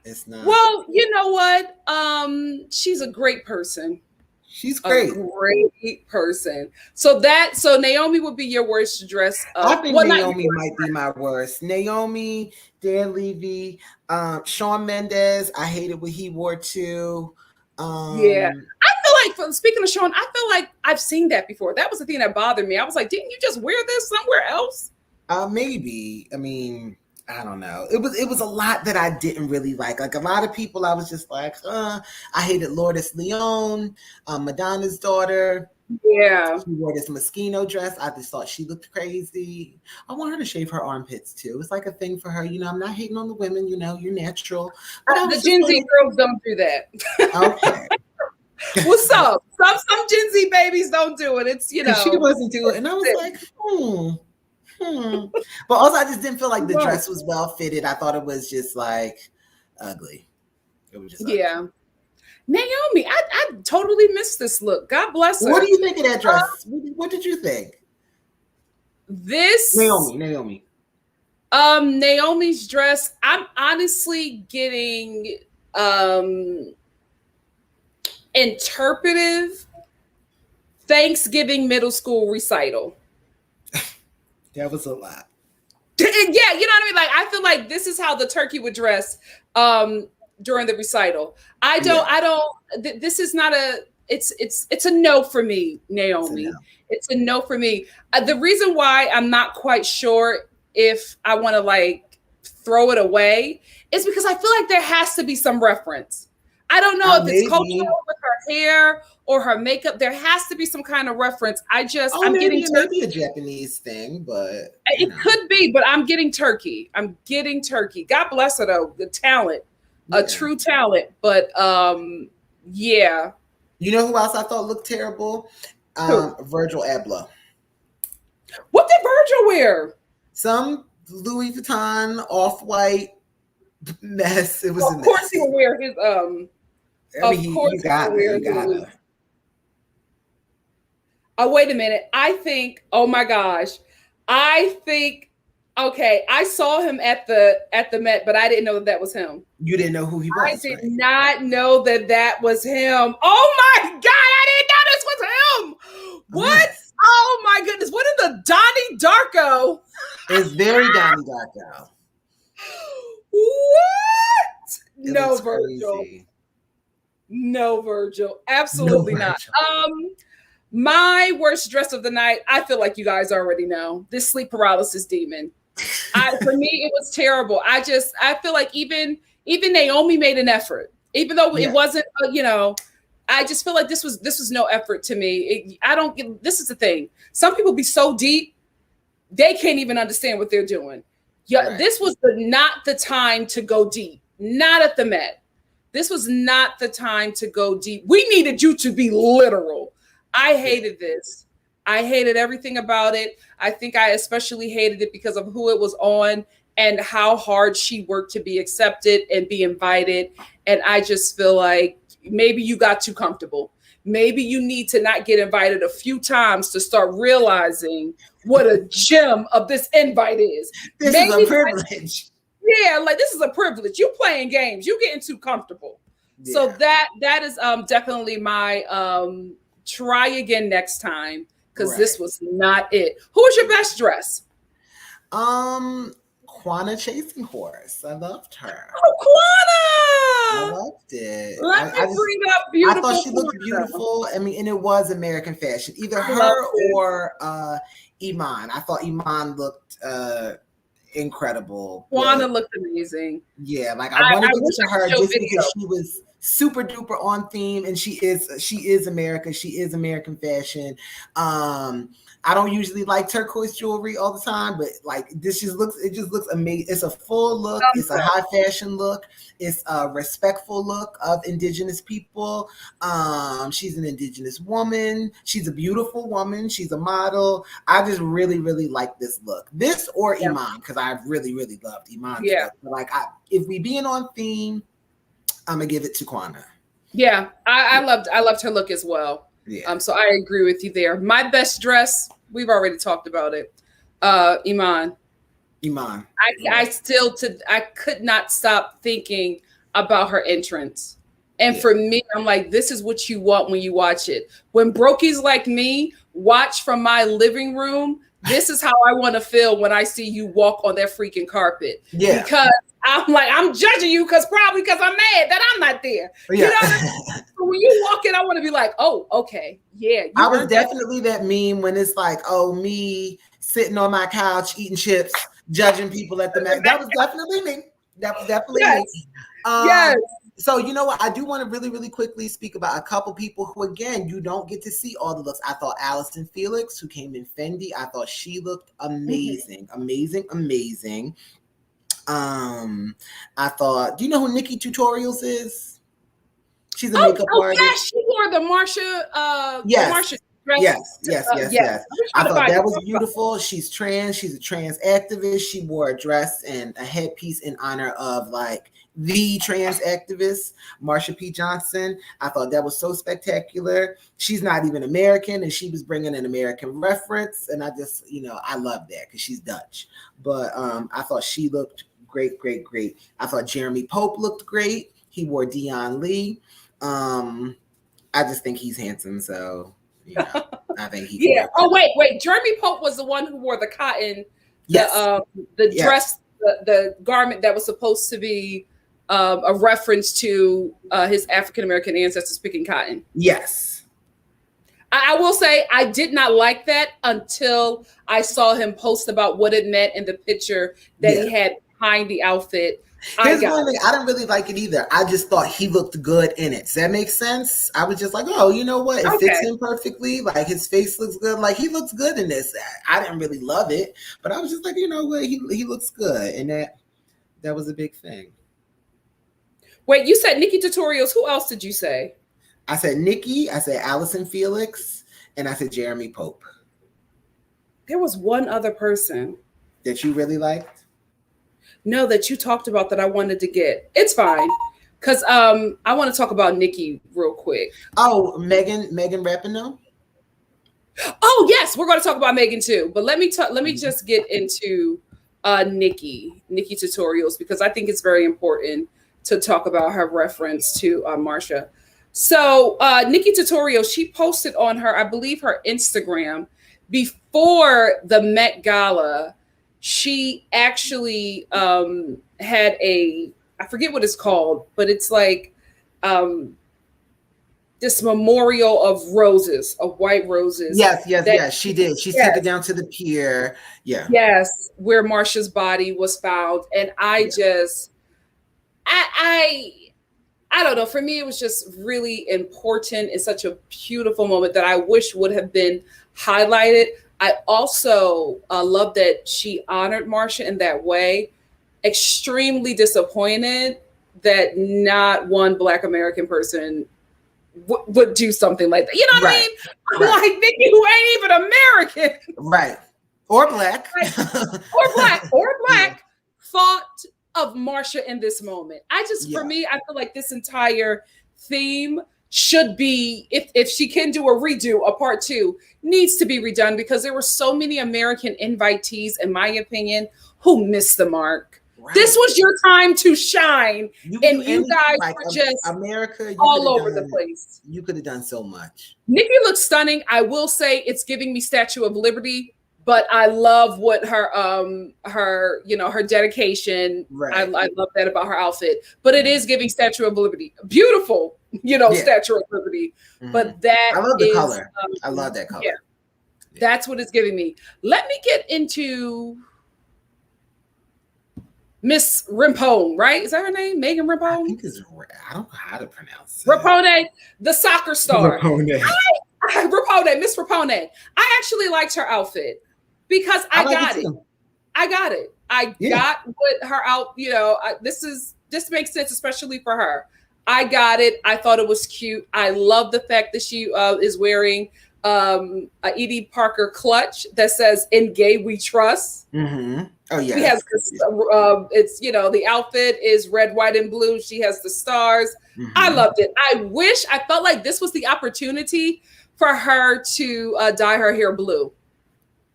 It's not. Well, you know what? She's a great person. She's great. A great person. So Naomi would be your worst dress. I think Naomi might be my worst. Naomi, Dan Levy, Shawn Mendes. I hated what he wore too. Yeah. I feel like, speaking of Shawn, I feel like I've seen that before. That was the thing that bothered me. I was like, didn't you just wear this somewhere else? Maybe. I mean, I don't know. It was a lot that I didn't really like. Like a lot of people, I was just like, I hated Lourdes Leon, Madonna's daughter. Yeah. She wore this Moschino dress. I just thought she looked crazy. I want her to shave her armpits too. It's like a thing for her. You know, I'm not hating on the women, you know, you're natural. The Gen Z girls don't do that. Okay. What's up? Some Gen Z babies don't do it. It's, you know. She wasn't doing it. And I was like, But also, I just didn't feel like the dress was well fitted. I thought it was just like ugly. It was just ugly. Yeah. Naomi, I totally missed this look. God bless her. What do you think of that dress? What did you think? This Naomi. Naomi's dress. I'm honestly getting interpretive Thanksgiving middle school recital. That was a lot. Yeah, you know what I mean? Like, I feel like this is how the turkey would dress during the recital. This is not it's a no for me, Naomi. It's a no for me. The reason why I'm not quite sure if I want to like throw it away is because I feel like there has to be some reference. I don't know if it's cultural with her hair or her makeup. There has to be some kind of reference. I'm getting turkey. Maybe a Japanese thing, but it could be. But I'm getting turkey. God bless her though. The talent, a true talent. But yeah. You know who else I thought looked terrible? Virgil Abloh. What did Virgil wear? Some Louis Vuitton off-white mess. It was. Well, of course he would wear his you gotta. Oh, wait a minute. I think, oh my gosh. Okay, I saw him at the Met, but I didn't know that was him. You didn't know who he was? I did not know that was him. Oh my God, I didn't know this was him. What? Yes. Oh my goodness. What in the Donnie Darko? It's very Donnie Darko. What? No, Virgil. No, Virgil. Absolutely not. My worst dress of the night, I feel like you guys already know. This sleep paralysis demon. For me, it was terrible. I feel like even Naomi made an effort, even though it wasn't, I just feel like this was no effort to me. This is the thing. Some people be so deep they can't even understand what they're doing. Yeah, Right. this was not the time to go deep. Not at the Met. This was not the time to go deep. We needed you to be literal. I hated this. I hated everything about it. I think I especially hated it because of who it was on and how hard she worked to be accepted and be invited. And I just feel like maybe you got too comfortable. Maybe you need to not get invited a few times to start realizing what a gem of this invite is. This is a privilege. Yeah, like this is a privilege. You playing games. You getting too comfortable. Yeah. So that is definitely my try again next time, because this was not it. Who was your best dress? Quanah Chasinghorse. I loved her. Oh, Quanah! I loved it. Let me bring up beautiful. I thought she looked beautiful. I mean, and it was American fashion. Either her or Iman. I thought Iman looked incredible. Quanah looked amazing. Yeah, like I wanted to get to her just because she was super duper on theme, and she is America. She is American fashion. I don't usually like turquoise jewelry all the time, but like this just looks amazing. It's a full look. It's a high fashion look. It's a respectful look of indigenous people. She's an indigenous woman. She's a beautiful woman. She's a model. I just really, really like this look. This or Iman, because I really, really loved Iman. Yeah. Like if we being on theme, I'm gonna give it to Quanah. Yeah, I loved her look as well. Yeah. So I agree with you there. My best dress, we've already talked about it. Iman. I could not stop thinking about her entrance. And for me, I'm like, this is what you want when you watch it. When brokies like me watch from my living room, this is how I want to feel when I see you walk on that freaking carpet. Yeah. Because I'm like, I'm judging you probably because I'm mad that I'm not there. Yeah. You know what I mean? So when you walk in, I want to be like, oh, okay. Yeah. I was definitely that meme when it's like, oh, me sitting on my couch eating chips, judging people at the Met. That was definitely me. That was definitely me. Yes. So, you know what? I do want to really, really quickly speak about a couple people who, again, you don't get to see all the looks. I thought Allison Felix, who came in Fendi, I thought she looked amazing, amazing. I thought, do you know who Nikki Tutorials is? She's a makeup artist. Yeah, she wore the Marsha. Yes. Yes. I thought that was beautiful. She's trans. She's a trans activist. She wore a dress and a headpiece in honor of like the trans activist, Marsha P. Johnson. I thought that was so spectacular. She's not even American, and she was bringing an American reference. And I just, I love that because she's Dutch. But I thought she looked great. I thought Jeremy Pope looked great. He wore Dion Lee. I just think he's handsome, so I think he. Yeah. Oh wait. Jeremy Pope was the one who wore the cotton. Yes. The dress, the garment that was supposed to be a reference to his African American ancestors picking cotton. Yes. I will say I did not like that until I saw him post about what it meant in the picture that he had behind the outfit. Here's one thing, I didn't really like it either. I just thought he looked good in it. Does that make sense? I was just like, oh, you know what? It fits him perfectly. Like his face looks good. Like he looks good in this. I didn't really love it, but I was just like, you know what? He looks good. And that was a big thing. Wait, you said Nikki Tutorials. Who else did you say? I said Nikki. I said Allison Felix. And I said Jeremy Pope. There was one other person. That you really liked? No, that you talked about that I wanted to get. It's fine. Because I want to talk about Nikki real quick. Oh, Megan Rapinoe? Oh, yes. We're going to talk about Megan too. But let me just get into Nikki Tutorials, because I think it's very important to talk about her reference to Marsha. So Nikki Tutorials, she posted on her, I believe her Instagram, before the Met Gala, she actually had I forget what it's called, but it's like this memorial of roses, of white roses. Yes, she did. She took it down to the pier. Yeah. Yes, where Marsha's body was found. And I don't know. For me, it was just really important. It's such a beautiful moment that I wish would have been highlighted. I also love that she honored Marsha in that way. Extremely disappointed that not one Black American person would do something like that. You know what I mean? I'm like, Nikki, who ain't even American. Right. Or Black. or Black thought of Marsha in this moment. For me, I feel like this entire theme should be, if she can do a redo, a part 2, needs to be redone, because there were so many American invitees, in my opinion, who missed the mark. Right. This was your time to shine, you guys were just America all over the place. You could have done so much. Nikki looks stunning. I will say it's giving me Statue of Liberty, but I love what her dedication. Right. I love that about her outfit. But it is giving Statue of Liberty. Beautiful, Statue of Liberty. Mm-hmm. But that I love the color. I love that color. Yeah. That's what it's giving me. Let me get into Miss Rimpone, right? Is that her name? Megan Rimpone? I think it's, I don't know how to pronounce it. Rapone, the soccer star. Rapone. Miss Rapone. I actually liked her outfit because I got it. I got what her out, this makes sense, especially for her. I got it. I thought it was cute. I love the fact that she is wearing a Edie Parker clutch that says "In Gay We Trust." Mm-hmm. Oh yeah. She has this, it's the outfit is red, white, and blue. She has the stars. Mm-hmm. I loved it. I felt like this was the opportunity for her to dye her hair blue.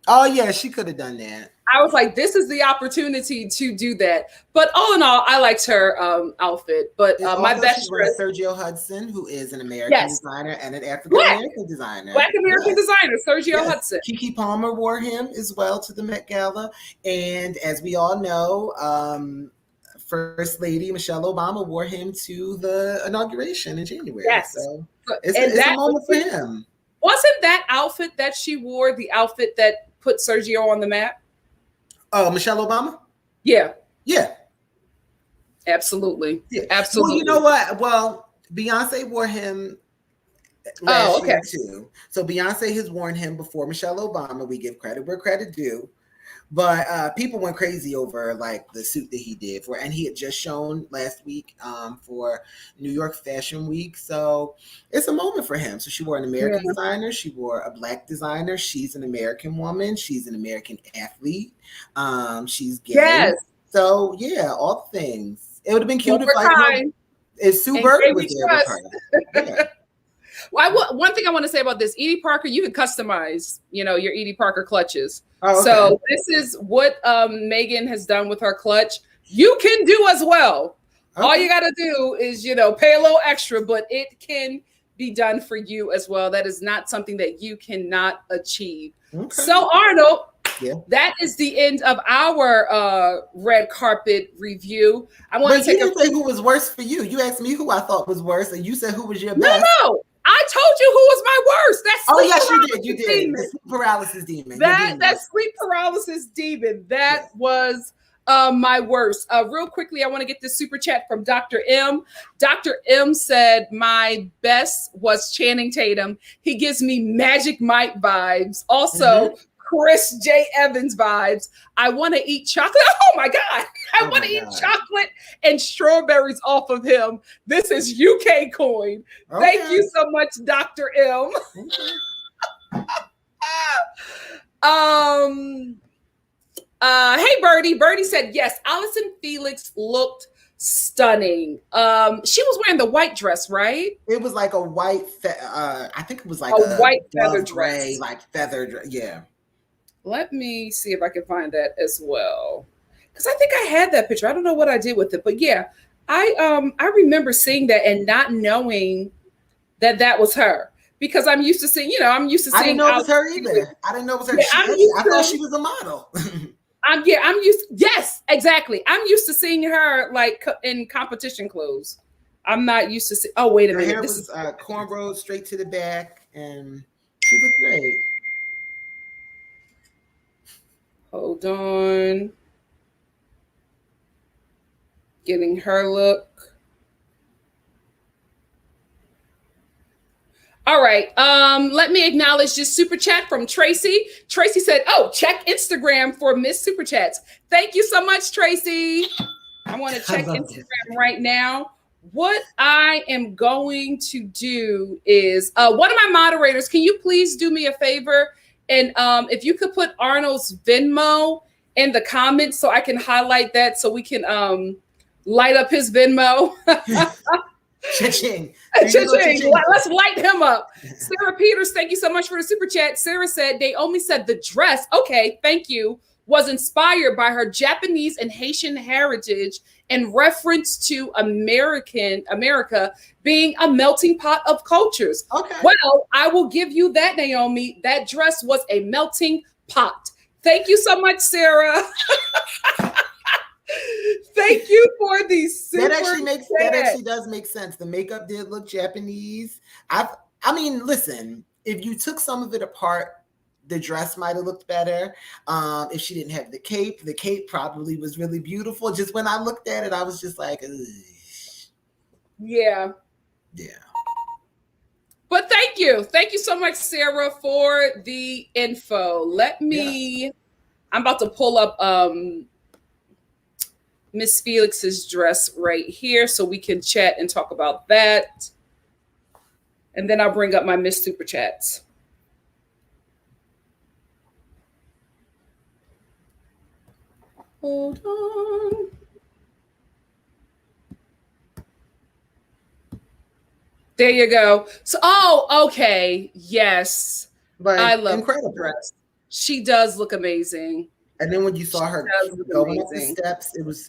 Oh yeah, she could have done that. I was like, this is the opportunity to do that. But all in all, I liked her outfit. But my best friend, Sergio Hudson, who is an American designer and an African American designer. Black American designer, Sergio Hudson. Keke Palmer wore him as well to the Met Gala. And as we all know, First Lady Michelle Obama wore him to the inauguration in January. Yes. So it's a moment for him. Wasn't that outfit that she wore the outfit that put Sergio on the map? Oh, Michelle Obama? Yeah. Yeah. Absolutely. Yeah. Absolutely. Well, you know what? Well, Beyonce wore him last year too. So Beyonce has worn him before Michelle Obama. We give credit where credit due. But people went crazy over like the suit that he did and he had just shown last week for New York Fashion Week. So it's a moment for him. So she wore an American designer. She wore a Black designer. She's an American woman. She's an American athlete. She's gay. Yes. So yeah, all the things. It would have been cute if Sue Bird was there with her. Yeah. Well, one thing I want to say about this, Edie Parker, you can customize, your Edie Parker clutches. Oh, okay. So this is what Megan has done with her clutch. You can do as well. Okay. All you got to do is, pay a little extra, but it can be done for you as well. That is not something that you cannot achieve. Okay. So Arnold, that is the end of our red carpet review. I want to take you didn't say who was worse for you. You asked me who I thought was worse, and you said who was your best. No. I told you who was my worst. That's yes, you did. You did. The sleep paralysis demon. That sleep paralysis demon. That was my worst. Real quickly, I want to get this super chat from Dr. M. Dr. M said my best was Channing Tatum. He gives me Magic Mike vibes. Also, Chris J. Evans vibes. I want to eat chocolate. Oh my God. I want to eat chocolate and strawberries off of him. This is UK coin. Okay. Thank you so much, Dr. M. Hey, Birdie. Birdie said, yes, Allison Felix looked stunning. She was wearing the white dress, right? It was like a white, I think it was like a white feather dress. Gray, like feather dress. Yeah. Let me see if I can find that as well. Because I think I had that picture. I don't know what I did with it. But yeah, I remember seeing that and not knowing that was her. Because I'm used to seeing, I didn't know it was her either. I didn't know it was her. Yeah, I thought she was a model. Yes, exactly. I'm used to seeing her like in competition clothes. I'm not used to oh, wait a minute. Her hair was cornrows straight to the back and she looked great. Hold on. Getting her look. All right. Let me acknowledge this super chat from Tracy. Tracy said, "Oh, check Instagram for Miss Super Chats." Thank you so much, Tracy. I want to check Instagram right now. What I am going to do is one of my moderators, can you please do me a favor? And if you could put Arnold's Venmo in the comments so I can highlight that so we can light up his Venmo. Cha-ching. Cha-ching. Let's light him up. Sarah Peters, thank you so much for the super chat. Sarah said, Naomi said the dress, okay, thank you, was inspired by her Japanese and Haitian heritage in reference to America being a melting pot of cultures. Okay. Well, I will give you that, Naomi. That dress was a melting pot. Thank you so much, Sarah. Thank you for these. That actually does make sense. The makeup did look Japanese. I mean, listen, if you took some of it apart, the dress might have looked better. If she didn't have the cape probably was really beautiful. Just when I looked at it, I was just like, ugh. Yeah. But thank you so much, Sarah, for the info. I'm about to pull up Miss Felix's dress right here so we can chat and talk about that. And then I'll bring up my Miss Super Chats. Hold on. There you go. So, okay. Yes. But I love incredible her dress. She does look amazing. And then when you saw her going up the steps, it was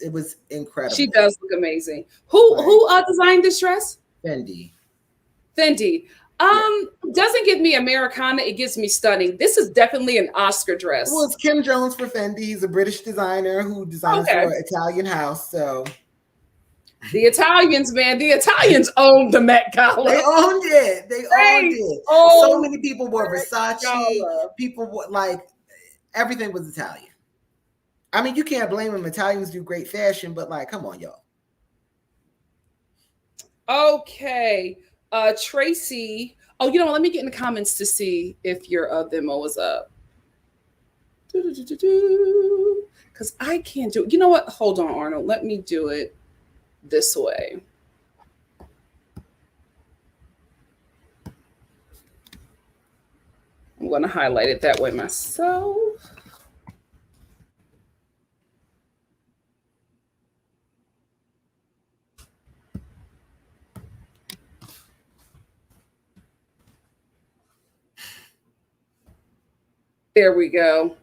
incredible. She does look amazing. Who designed this dress? Fendi. Doesn't give me Americana, it gives me stunning. This is definitely an Oscar dress. Well, it's Kim Jones for Fendi. He's a British designer who designs for an Italian house. So the Italians, man, the Italians owned the Met Gala. They owned it. They owned it. So many people wore Versace. People wore, like, everything was Italian. I mean, you can't blame them. Italians do great fashion, but like, come on, y'all. Okay. Tracy. Oh, you know what? Let me get in the comments to see if your Venmo is up. Because I can't do it. You know what? Hold on, Arnold. Let me do it this way. I'm going to highlight it that way myself. There we go.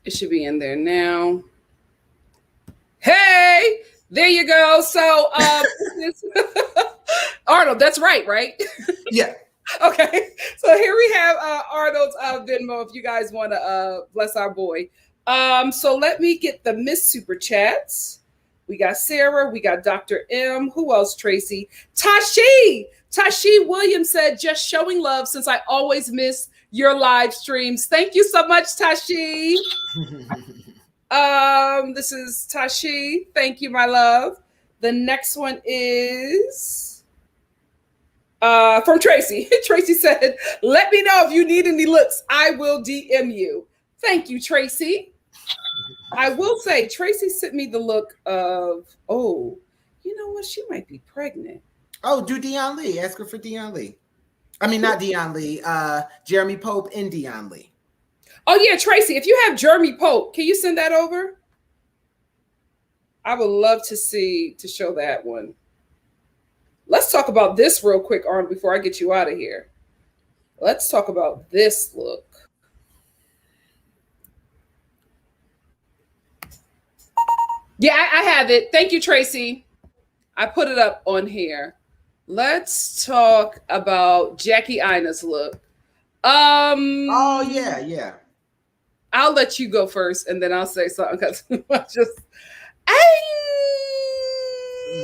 It should be in there now. Hey, there you go. So, Arnold, that's right? Yeah. Okay. So here we have Arnold's Venmo if you guys want to bless our boy. So let me get the Miss Super Chats. We got Sarah. We got Dr. M. Who else, Tracy? Tashi Williams said, just showing love since I always miss your live streams. Thank you so much, Tashi. This is Tashi. Thank you, my love. The next one is from Tracy. Tracy said, let me know if you need any looks. I will DM you. Thank you, Tracy. I will say, Tracy sent me the look of, you know what? She might be pregnant. Oh, do Dion Lee. Ask her for Dion Lee. I mean, not Dion Lee, Jeremy Pope and Dion Lee. Oh, yeah, Tracy, if you have Jeremy Pope, can you send that over? I would love to show that one. Let's talk about this real quick, Arnold, before I get you out of here. Let's talk about this look. Yeah, I have it. Thank you, Tracy. I put it up on here. Let's talk about Jackie Ina's look. Oh, yeah. I'll let you go first, and then I'll say something because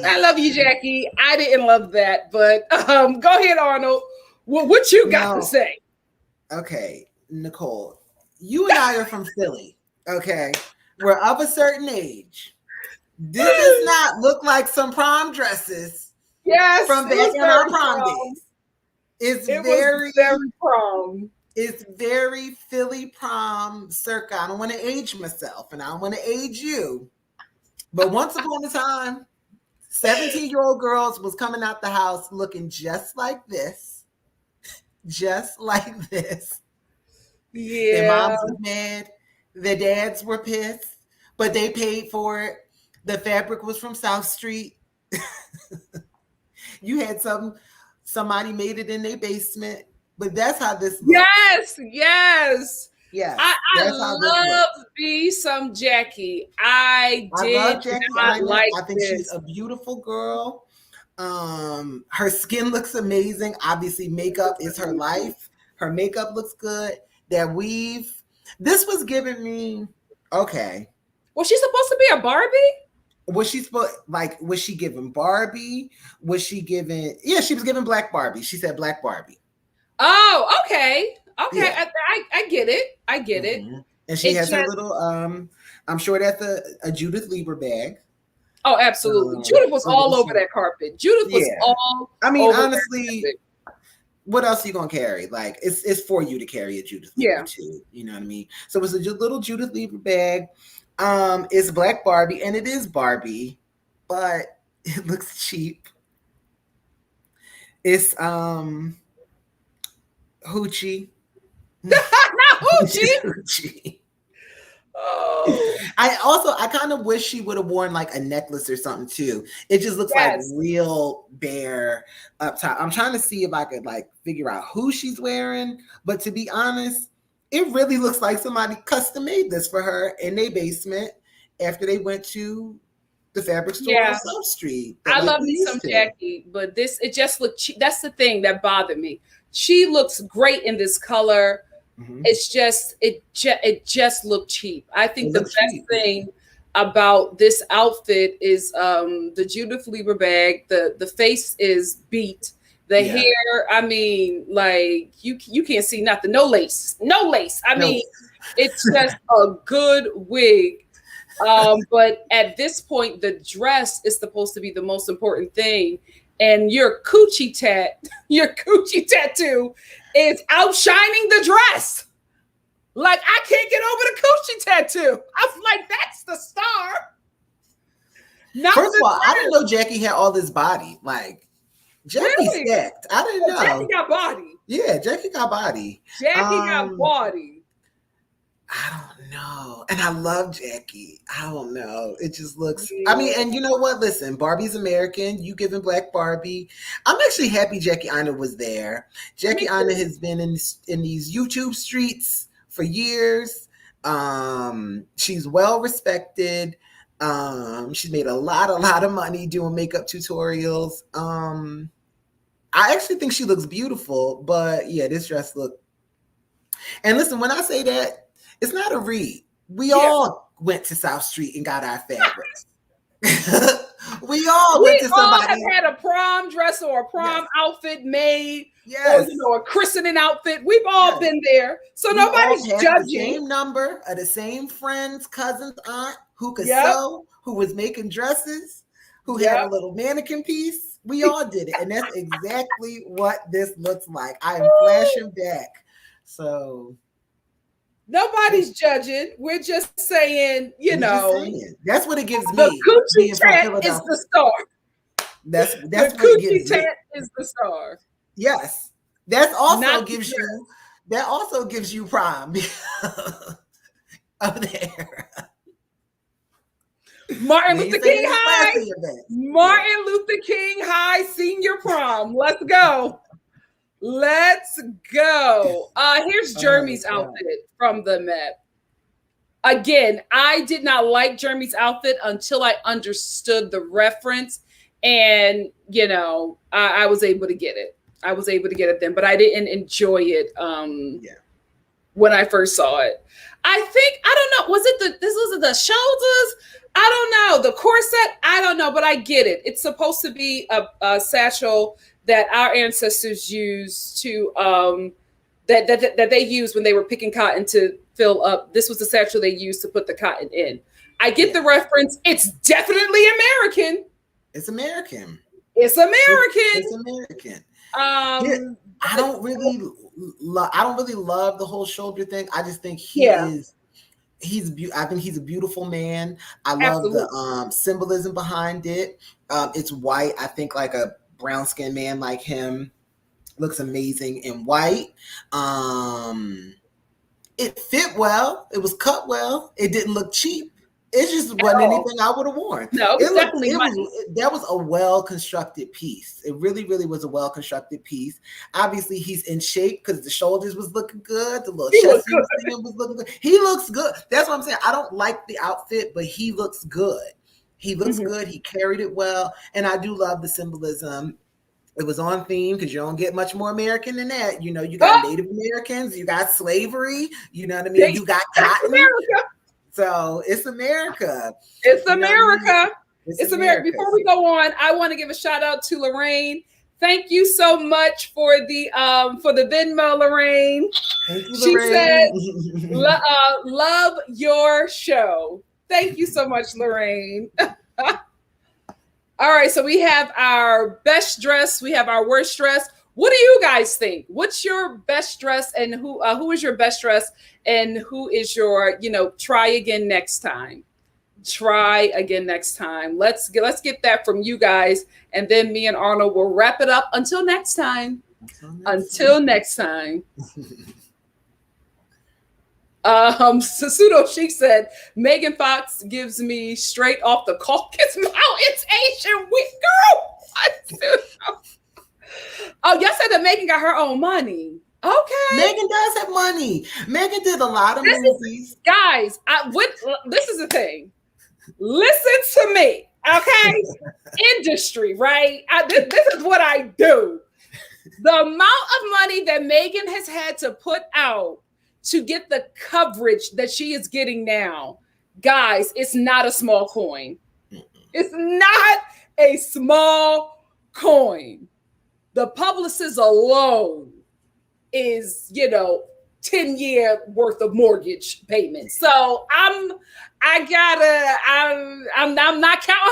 I love you, Jackie. I didn't love that, but go ahead, Arnold. What you got to say? Okay, Nicole, you and I are from Philly. Okay, we're of a certain age. This does not look like some prom dresses. Yes, from back in our prom days. It was very prom. It's very Philly prom circa. I don't want to age myself and I don't want to age you. But once upon a time, 17-year-old girls was coming out the house looking just like this. Just like this. Yeah. Their moms were mad. Their dads were pissed. But they paid for it. The fabric was from South Street. You had somebody made it in their basement. But that's how this looks. Yes. I love me some Jackie. I love Jackie. I think she's a beautiful girl. Her skin looks amazing. Obviously, makeup is her life. Her makeup looks good. That weave. This was giving me okay. Was she supposed to be a Barbie? Was she giving Barbie? Was she giving? Yeah, she was giving Black Barbie. She said Black Barbie. Oh, okay. Yeah. I get it. Mm-hmm. And she has her little I'm sure that's a Judith Lieber bag. Oh, absolutely. Judith was all over that carpet. Judith was all honestly, what else are you gonna carry? Like it's for you to carry a Judith Lieber too. You know what I mean? So it's a little Judith Lieber bag. It's Black Barbie, and it is Barbie, but it looks cheap. It's Hoochie. Not Hoochie. Oh. I kind of wish she would have worn like a necklace or something too. It just looks like real bare up top. I'm trying to see if I could like figure out who she's wearing, but to be honest, it really looks like somebody custom made this for her in their basement after they went to the fabric store on South Street. I love me some Jackie, but it just looked cheap. That's the thing that bothered me. She looks great in this color. Mm-hmm. It's just it just looked cheap. I think the best thing about this outfit is the Judith Lieber bag. The face is beat. The hair, I mean, like you can't see nothing. No lace. I mean, it's just a good wig. But at this point, the dress is supposed to be the most important thing. And your coochie tattoo is outshining the dress. Like, I can't get over the coochie tattoo. I was like, that's the star. First of all, I didn't know Jackie had all this body. Like, Jackie's stacked. I didn't know. Jackie got body. Yeah, Jackie got body. Jackie got body. I don't know. And I love Jackie. I don't know. It just looks, I mean, and you know what? Listen, Barbie's American. You giving Black Barbie. I'm actually happy Jackie Aina was there. Jackie Aina has been in these YouTube streets for years. She's well respected. She's made a lot of money doing makeup tutorials. I actually think she looks beautiful, but yeah, this dress look. And listen, when I say that, it's not a read. We all went to South Street and got our fabrics. we all went to somebody. Have had a prom dress or a prom outfit made. Yes. Or a christening outfit. We've all been there. So nobody's judging. The same number of the same friends, cousins, aunt who could sew, who was making dresses, who had a little mannequin piece. We all did it. And that's exactly what this looks like. I am flashing back. So nobody's judging. We're just saying, that's what it gives me. The coochie tat is the star. That's the what it gives coochie tat is the star. Yes, that also gives you prime up there. Martin Luther King High. Martin Luther King High Senior Prom. Let's go. Here's Jeremy's outfit from the Met. Again, I did not like Jeremy's outfit until I understood the reference, and I was able to get it. I was able to get it then, but I didn't enjoy it when I first saw it. I don't know. Was it the shoulders? I don't know. The corset? I don't know, but I get it. It's supposed to be a satchel that our ancestors used to that they used when they were picking cotton to fill up. This was the satchel they used to put the cotton in. I get the reference. It's definitely American. It's American. It's American. It's American. I don't really love the whole shoulder thing. I just think I think he's a beautiful man. I love the symbolism behind it. It's white. I think like a brown skinned man like him looks amazing in white. It fit well. It was cut well. It didn't look cheap. It just wasn't anything I would have worn. No, that was a well-constructed piece. It really, really was a well-constructed piece. Obviously, he's in shape because the shoulders was looking good. The little chest was looking good. He looks good. That's what I'm saying. I don't like the outfit, but he looks good. He looks good. He carried it well. And I do love the symbolism. It was on theme because you don't get much more American than that. You know, you got Native Americans, you got slavery, you know what I mean? You got cotton. So it's America. It's America. It's America. Before we go on, I want to give a shout out to Lorraine. Thank you so much for the Venmo, Lorraine. Thank you, she Lorraine. Said, love your show. Thank you so much, Lorraine. All right, so we have our best dress. We have our worst dress. What do you guys think? What's your best dress, and who is your best dress, and who is your, try again next time? Try again next time. Let's get that from you guys, and then me and Arnold will wrap it up. Until next time. Until next time. Sasudo Sheik said, Megan Fox gives me straight off the Caucasus Mountains Asian week, girl. Oh, y'all said that Megan got her own money. Okay. Megan does have money. Megan did a lot of movies. Guys, this is the thing. Listen to me, okay? Industry, right? This is what I do. The amount of money that Megan has had to put out to get the coverage that she is getting now, guys, it's not a small coin. It's not a small coin. The publicist alone is, 10-year worth of mortgage payments. So I'm not counting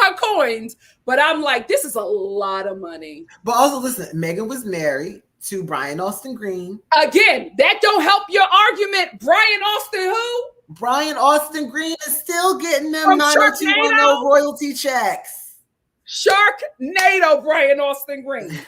her coins, but I'm like, this is a lot of money. But also listen, Megan was married to Brian Austin Green. Again, that don't help your argument. Brian Austin who? Brian Austin Green is still getting them 90210 royalty checks. Sharknado Brian Austin Green.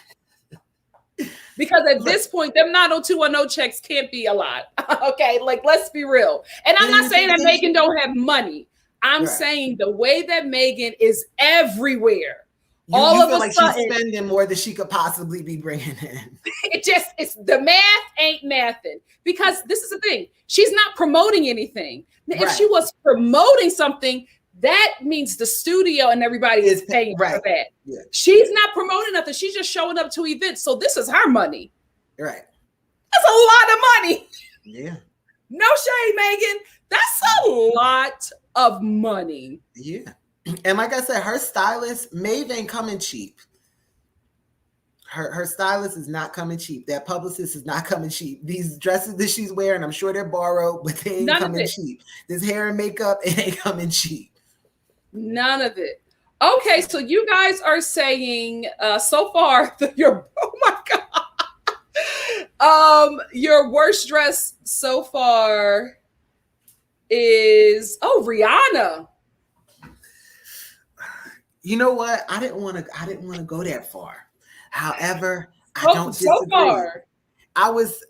Because at this point, them 90210 checks can't be a lot. Okay, like let's be real. And I'm not saying that Megan don't have money. I'm saying the way that Megan is everywhere. All of a sudden, she's spending more than she could possibly be bringing in. It's the math ain't mathing, because this is the thing. She's not promoting anything. If she was promoting something, that means the studio and everybody is paying for that. Yeah. She's not promoting nothing. She's just showing up to events. So this is her money. Right. That's a lot of money. Yeah. No shade, Megan. That's a lot of money. Yeah. And like I said, her stylist, Maeve, ain't coming cheap. Her stylist is not coming cheap. That publicist is not coming cheap. These dresses that she's wearing, I'm sure they're borrowed, but they ain't coming cheap. This hair and makeup, it ain't coming cheap. None of it. Okay, so you guys are saying so far your your worst dress so far is Rihanna. You know what? I didn't want to go that far. However, I don't disagree. So far. I was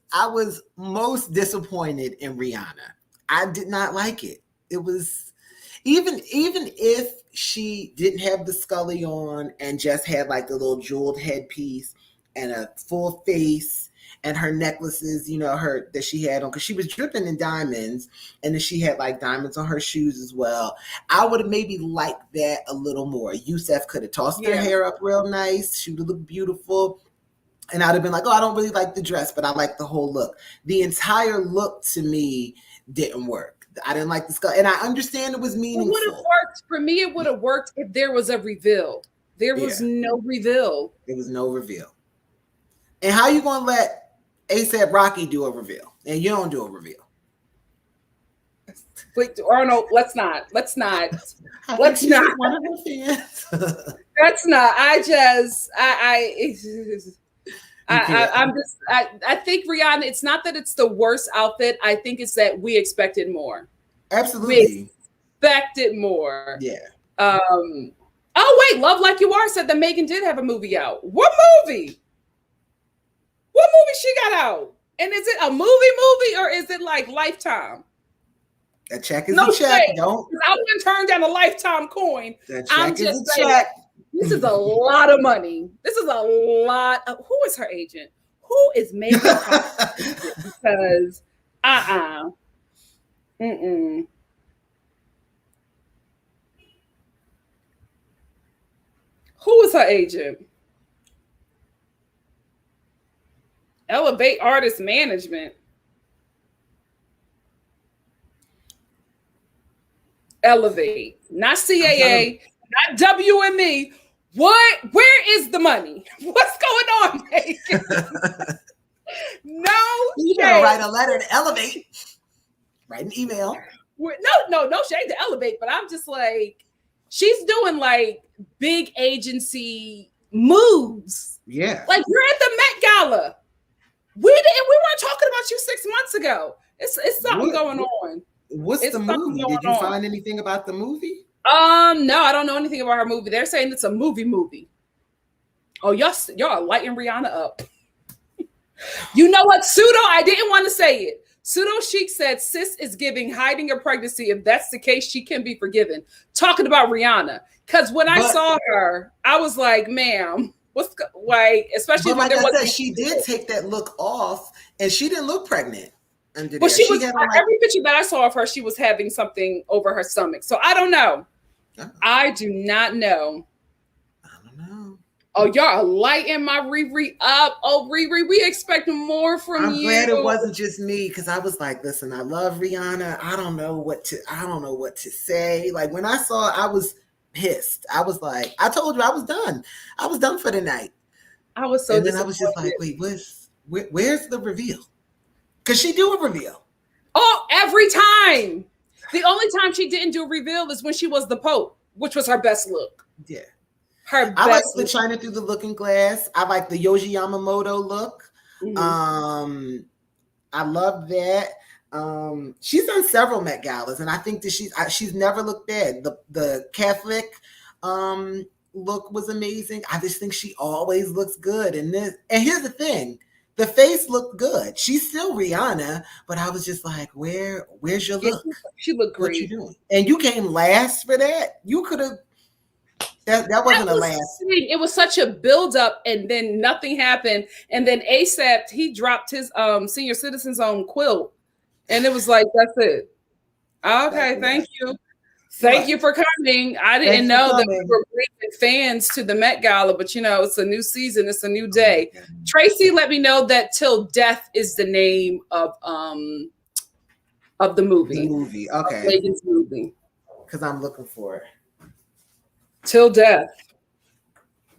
most disappointed in Rihanna. I did not like it. It was even if she didn't have the Scully on and just had like the little jeweled headpiece and a full face and her necklaces, her that she had on, because she was dripping in diamonds, and then she had like diamonds on her shoes as well. I would have maybe liked that a little more. Yusef could have tossed her hair up real nice. She would have looked beautiful. And I'd have been like, I don't really like the dress, but I like the whole look. The entire look to me didn't work. I didn't like the skull. And I understand it was meaningful. It would have worked. For me, it would have worked if there was a reveal. There was no reveal. There was no reveal. And how you going to let A$AP Rocky do a reveal and you don't do a reveal? Wait, Arnold, let's not. Let's not. One of her fans. That's not. I'm just. I think Rihanna. It's not that it's the worst outfit. I think it's that we expected more. Absolutely, we expected more. Yeah. Oh wait, Love Like You Are said that Megan did have a movie out. What movie? What movie she got out? And is it a movie or is it like Lifetime? A check is a check. Don't. I wouldn't turn down a Lifetime coin. That check is a check. This is a lot of money. This is a lot of. Who is her agent? Who is Megan? Because Who is her agent? Elevate Artist Management. Elevate, not CAA, not WME. What? Where is the money? What's going on, Megan? No, you gotta write a letter to Elevate. Write an email. No shade to Elevate, but I'm just like, she's doing like big agency moves. Yeah, like you're at the Met Gala. We weren't talking about you 6 months ago. It's something going on. What's the movie? Did you find anything about the movie? No, I don't know anything about her movie. They're saying it's a movie. Oh, y'all are lighting Rihanna up. You know what, Pseudo? I didn't want to say it. Pseudo Chic said, "Sis is giving hiding a pregnancy. If that's the case, she can be forgiven." Talking about Rihanna, because when I saw her, I was like, "Ma'am, what's like?" Especially when like I said, she did take that look off, and she didn't look pregnant. But she was every picture that I saw of her, she was having something over her stomach. So I don't know. I do not know. I don't know. Oh, y'all are lighting my Riri up. Oh, Riri, we expect more from you. I'm glad it wasn't just me, because I was like, listen, I love Rihanna. I don't know what to say. Like when I saw it, I was pissed. I was like, I told you I was done. I was done for the night. I was so. And then I was just like, wait, where's the reveal? Because she do a reveal. Oh, every time. The only time she didn't do a reveal is when she was the Pope, which was her best look. Yeah. Her best I like the look. China Through the Looking Glass. I like the Yoji Yamamoto look. Mm-hmm. I love that. She's done several Met Galas, and I think that she's never looked bad. The Catholic look was amazing. I just think she always looks good. And here's the thing. The face looked good. She's still Rihanna, but I was just like, where's your look? She looked great. What you doing? And you came last for that. You could have. That wasn't a last. It was such a build-up, and then nothing happened. And then ASAP, he dropped his senior citizens on quilt, and it was like, that's it. Okay, thank you. Thank you for coming. I didn't know that we were bringing fans to the Met Gala, but it's a new season. It's a new day. Tracy let me know that Till Death is the name of the movie. The movie, okay. Megan's movie. Because I'm looking for it. Till Death.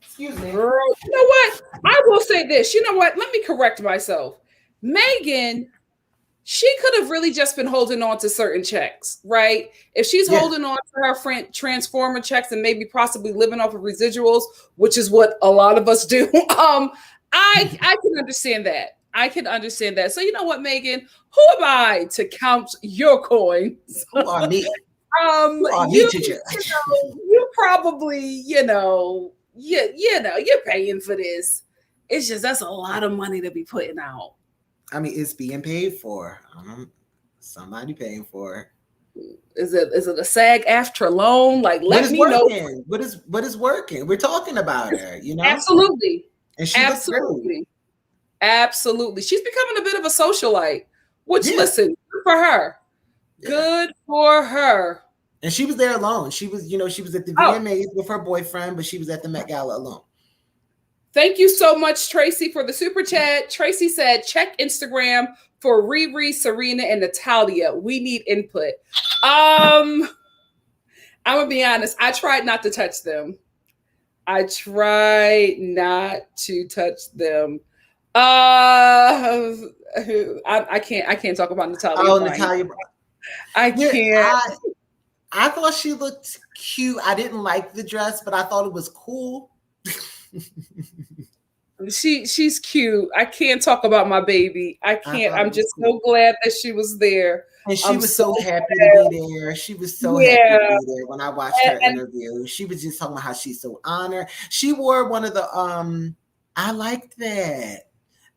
Excuse me. Girl, you know what? I will say this. You know what? Let me correct myself. Megan, she could have really just been holding on to certain checks, right? If she's holding on to her friend Transformer checks and maybe possibly living off of residuals, which is what a lot of us do, I can understand that. I can understand that. So you know what, Megan? Who am I to count your coins? Who are me? You probably, you're paying for this. It's just that's a lot of money to be putting out. I mean, it's being paid for. Somebody paying for it. Is it a SAG-AFTRA loan? Like, let me know. What is working? We're talking about her, Absolutely. And she absolutely. Absolutely. She's becoming a bit of a socialite, which listen, good for her. Yeah. Good for her. And she was there alone. She was at the VMAs with her boyfriend, but she was at the Met Gala alone. Thank you so much, Tracy, for the super chat. Tracy said, check Instagram for Riri, Serena, and Natalia. We need input. I'm gonna be honest. I tried not to touch them. I can't talk about Natalia. Oh, Natalia. I can't. I thought she looked cute. I didn't like the dress, but I thought it was cool. She's cute. I can't talk about my baby. I can't. I'm just so glad that she was there. And she was so happy to be there. She was so happy to be there when I watched her interview. She was just talking about how she's so honored. She wore one of the I liked that.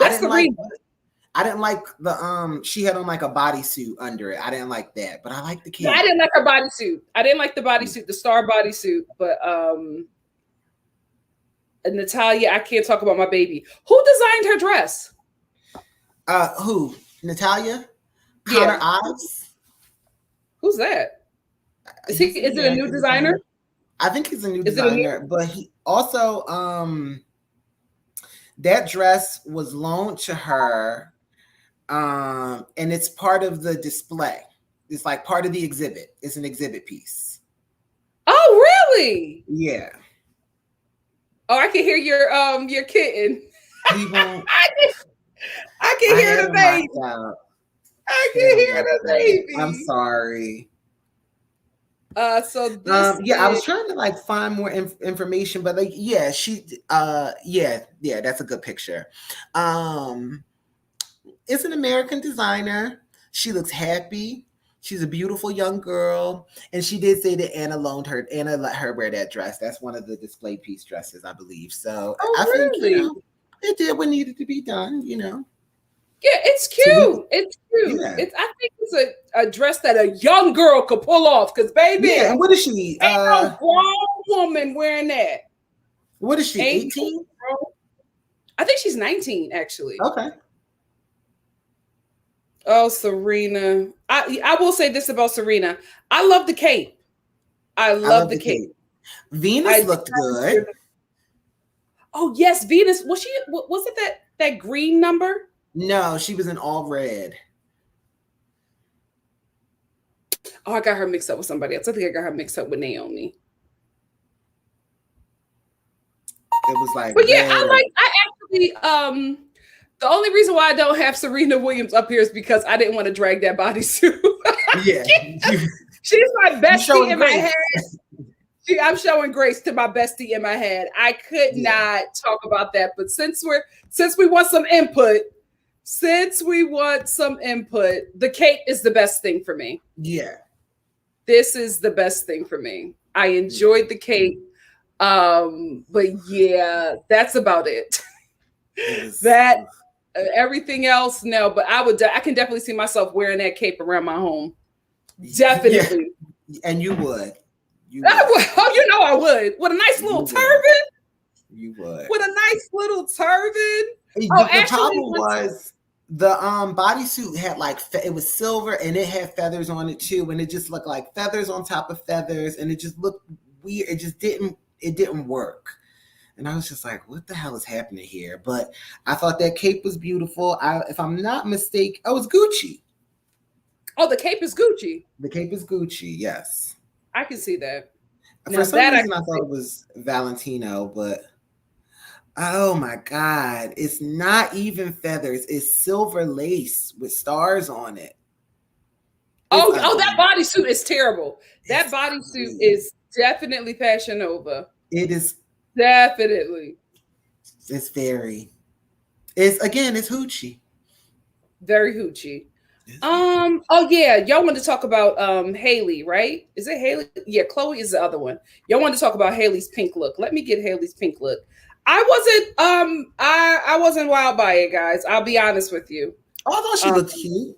I didn't like the she had on like a bodysuit under it. I didn't like that, but I liked the kid. No, I didn't like her bodysuit. I didn't like the bodysuit, the star bodysuit, but Natalia, I can't talk about my baby. Who designed her dress? Who? Natalia? Connor Ives? Who's that? Is it a new designer? I think he's a new designer, but he also that dress was loaned to her, and it's part of the display. It's like part of the exhibit. It's an exhibit piece. Oh, really? Yeah. Oh, I can hear your kitten. I can hear the baby. I can hear the baby. I'm sorry. So this I was trying to like find more information, but like, that's a good picture. It's an American designer. She looks happy. She's a beautiful young girl, and she did say that Anna let her wear that dress. That's one of the display piece dresses, I believe. So I think it did what needed to be done. Yeah, it's cute. It's cute. Yeah. I think it's a dress that a young girl could pull off. Because baby, yeah. And what is she? Ain't no grown woman wearing that. What is she? 18? I think she's 19, actually. Okay. Oh, Serena. I will say this about Serena. I love the cape. I love the cape. Venus looked good. Oh, yes. Venus. Was it that green number? No, she was in all red. Oh, I got her mixed up with somebody else. I think I got her mixed up with Naomi. It was like, but yeah, I actually, the only reason why I don't have Serena Williams up here is because I didn't want to drag that bodysuit. Yeah. She's my bestie in my head. I'm showing grace to my bestie in my head. I could not talk about that. But since we want some input, the cape is the best thing for me. Yeah. This is the best thing for me. I enjoyed the cape. But yeah, that's about it. That everything else, no, but I can definitely see myself wearing that cape around my home. Definitely. Yeah. And you would. Oh, I would. With a nice little turban. You would. With a nice little turban. The problem was the bodysuit had it was silver and it had feathers on it too, and it just looked like feathers on top of feathers, and it just looked weird. It didn't work. And I was just like, what the hell is happening here? But I thought that cape was beautiful. If I'm not mistaken, it's Gucci. Oh, the cape is Gucci. The cape is Gucci, yes. I can see that. For some reason, I thought it was Valentino, but oh my God. It's not even feathers. It's silver lace with stars on it. That bodysuit is terrible. That bodysuit is definitely Fashion Nova. It is. Definitely. It's hoochie. Very hoochie. Oh yeah, y'all wanted to talk about Haley, right? Is it Haley? Yeah, Chloe is the other one. Y'all wanted to talk about Haley's pink look. Let me get Haley's pink look. I wasn't wild by it, guys. I'll be honest with you. Oh, I thought she looked cute.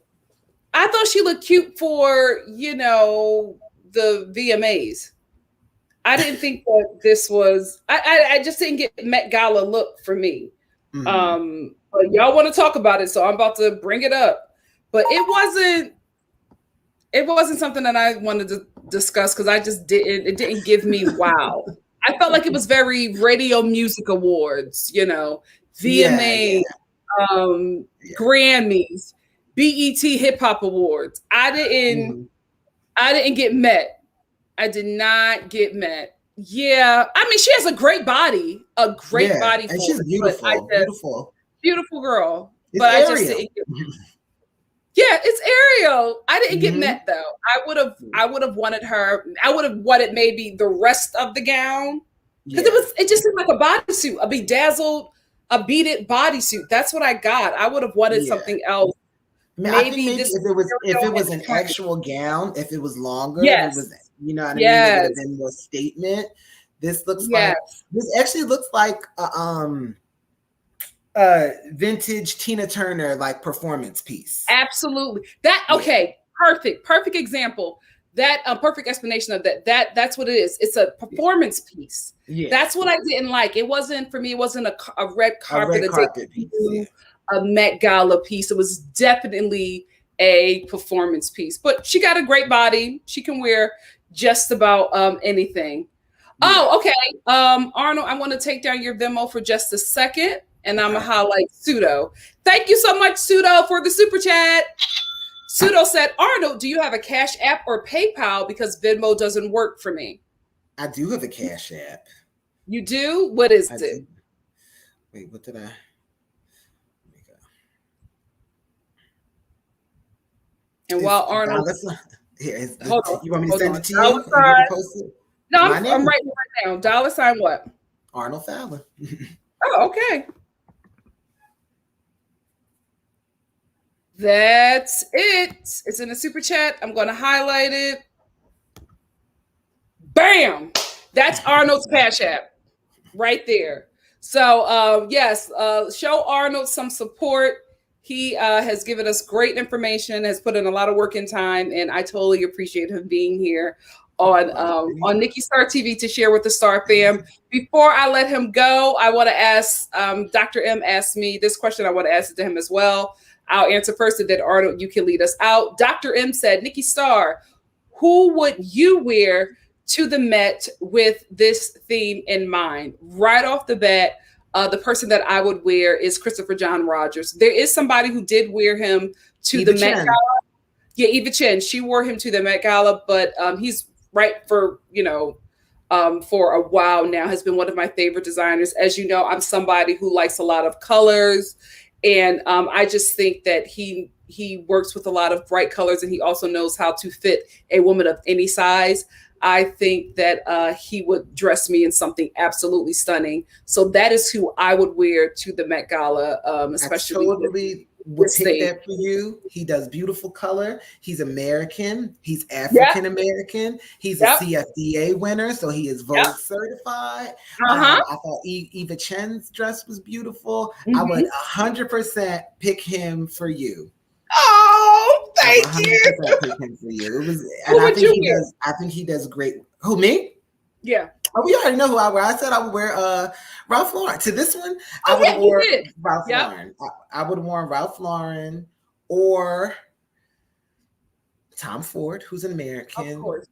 I thought she looked cute for, the VMAs. I didn't think that this was. I just didn't get Met Gala look for me. Mm-hmm. But y'all want to talk about it, so I'm about to bring it up. But it wasn't something that I wanted to discuss because it didn't give me wow. I felt like it was very Radio Music Awards, VMA, Grammys, BET Hip Hop Awards. I didn't get met. I did not get met. Yeah, I mean, she has a great body, body. And she's beautiful, beautiful girl. It's but Ariel. I just didn't. Yeah, it's Ariel. I didn't get met though. I would have wanted her. I would have wanted maybe the rest of the gown because it just looked like a bodysuit, a bedazzled, a beaded bodysuit. That's what I got. I would have wanted something else. I think maybe if it was an actual gown, if it was longer, yes. It was, you know what I mean, it would have been more statement. This looks like this actually looks like vintage Tina Turner like performance piece. Absolutely. Perfect example. That perfect explanation of that. That's what it is. It's a performance piece. Yeah. That's what I didn't like. It wasn't for me. It wasn't a red carpet piece. A Met Gala piece. It was definitely a performance piece. But she got a great body. She can wear just about anything. Yeah. Oh, okay. Arnold, I want to take down your Venmo for just a second. And I'm going to highlight Pseudo. Thank you so much, Pseudo, for the super chat. Pseudo said, Arnold, do you have a Cash App or PayPal? Because Venmo doesn't work for me. I do have a Cash App. You do? What is it? Wait, what did I? And while Arnold... Hold on. You want me to send it to you? No, I'm writing right now. $ what? ArnoldFallen. Oh, okay. That's it. It's in the super chat. I'm going to highlight it. Bam! That's Arnold's Cash App right there. So, show Arnold some support. He has given us great information, has put in a lot of work and time, and I totally appreciate him being here on NikkiStar TV to share with the Star fam. Before I let him go, I want to ask, Dr. M asked me this question. I want to ask it to him as well. I'll answer first, and then Arnold, you can lead us out. Dr. M said, NikkiStar, who would you wear to the Met with this theme in mind? Right off the bat, the person that I would wear is Christopher John Rogers. There is somebody who did wear him to the Met Gala. Yeah, Eva Chen. She wore him to the Met Gala, but he's right for, for a while now, has been one of my favorite designers. As you know, I'm somebody who likes a lot of colors. And I just think that he works with a lot of bright colors, and he also knows how to fit a woman of any size. I think that he would dress me in something absolutely stunning. So that is who I would wear to the Met Gala, especially. I totally would take that for you. He does beautiful color. He's American. He's African American. He's a CFDA winner, so he is Vogue certified. I thought Eva Chen's dress was beautiful. I would 100% pick him for you. Oh, thank you. Pick him for you. It was, and I think he does great. Who, me? Yeah. Oh, we already know who I wear. I said I would wear Ralph Lauren. To this one, I would have worn Ralph Lauren. I would have worn Ralph Lauren or Tom Ford, who's an American. Of course.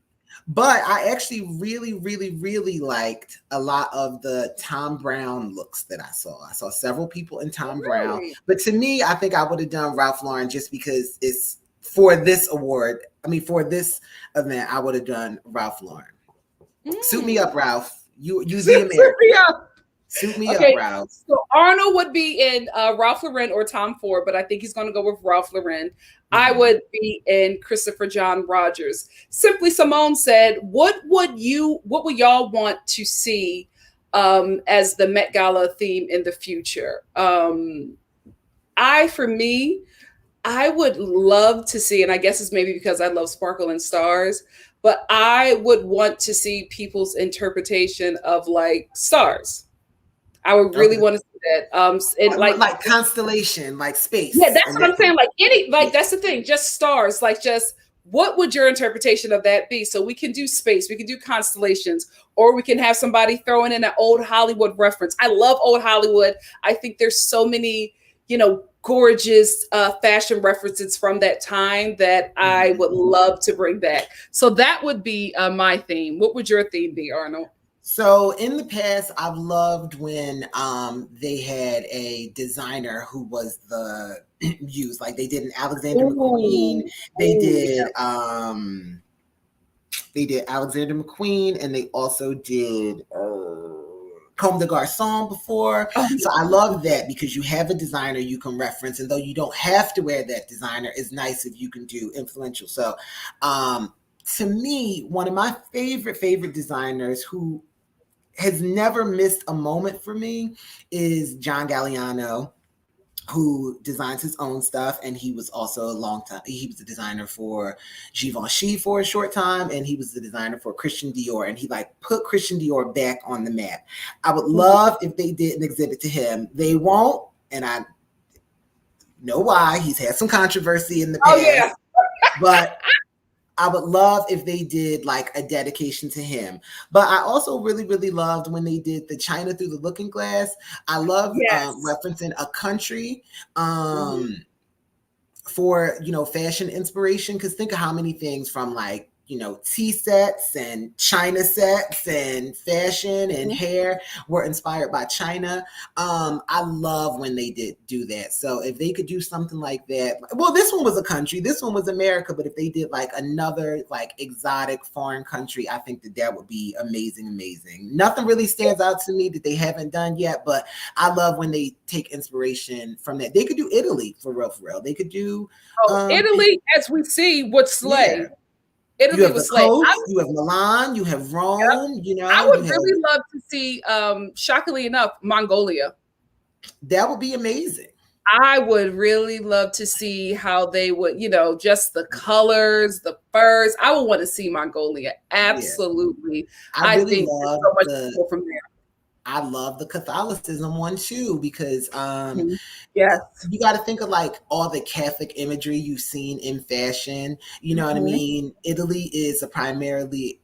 But I actually really, really, really liked a lot of the Tom Brown looks that I saw. I saw several people in Tom Brown. But to me, I think I would have done Ralph Lauren just because it's for this award. I mean, for this event, I would have done Ralph Lauren. Suit me up, Ralph. You the American. Suit me up, Ralph. So Arnold would be in Ralph Lauren or Tom Ford, but I think he's going to go with Ralph Lauren. I would be in Christopher John Rogers. Simply Simone said, what would y'all want to see as the Met Gala theme in the future? I would love to see, and I guess it's maybe because I love Sparkle and Stars, but I would want to see people's interpretation of like stars. I would really want to see that. Like constellation, like space. Yeah, that's what I'm saying. That's the thing. Just stars. What would your interpretation of that be? So we can do space, we can do constellations, or we can have somebody throwing in an old Hollywood reference. I love old Hollywood. I think there's so many, gorgeous fashion references from that time that I would love to bring back. So that would be my theme. What would your theme be, Arnold? So in the past, I've loved when they had a designer who was the muse. Like they did an Alexander McQueen. They did Alexander McQueen, and they also did Comme des Garçons before. So I love that because you have a designer you can reference, and though you don't have to wear that designer, it's nice if you can do influential. So to me, one of my favorite designers who has never missed a moment for me is John Galliano, who designs his own stuff, and he was also he was the designer for Givenchy for a short time, and he was the designer for Christian Dior, and he like put Christian Dior back on the map. I would love if they did an exhibit to him. They won't, and I know why. He's had some controversy in the past, but I would love if they did like a dedication to him. But I also really loved when they did the China Through the Looking Glass. I love referencing a country for, fashion inspiration. Because think of how many things from like, tea sets and China sets and fashion and hair were inspired by China. I love when they did do that. So if they could do something like that, well, this one was a country, this one was America, but if they did like another like exotic foreign country, I think that would be amazing. Nothing really stands out to me that they haven't done yet, but I love when they take inspiration from that. They could do Italy for real. They could do Italy, as we see, would slay. Yeah. Italy you have was the coast, you have Milan, you have Rome, I would really love to see, shockingly enough, Mongolia. That would be amazing. I would really love to see how they would, just the colors, the furs. I would want to see Mongolia. Absolutely. Yeah. I really think love so much to go from there. I love the Catholicism one too, because yes, you got to think of like all the Catholic imagery you've seen in fashion. You know what I mean? Italy is a primarily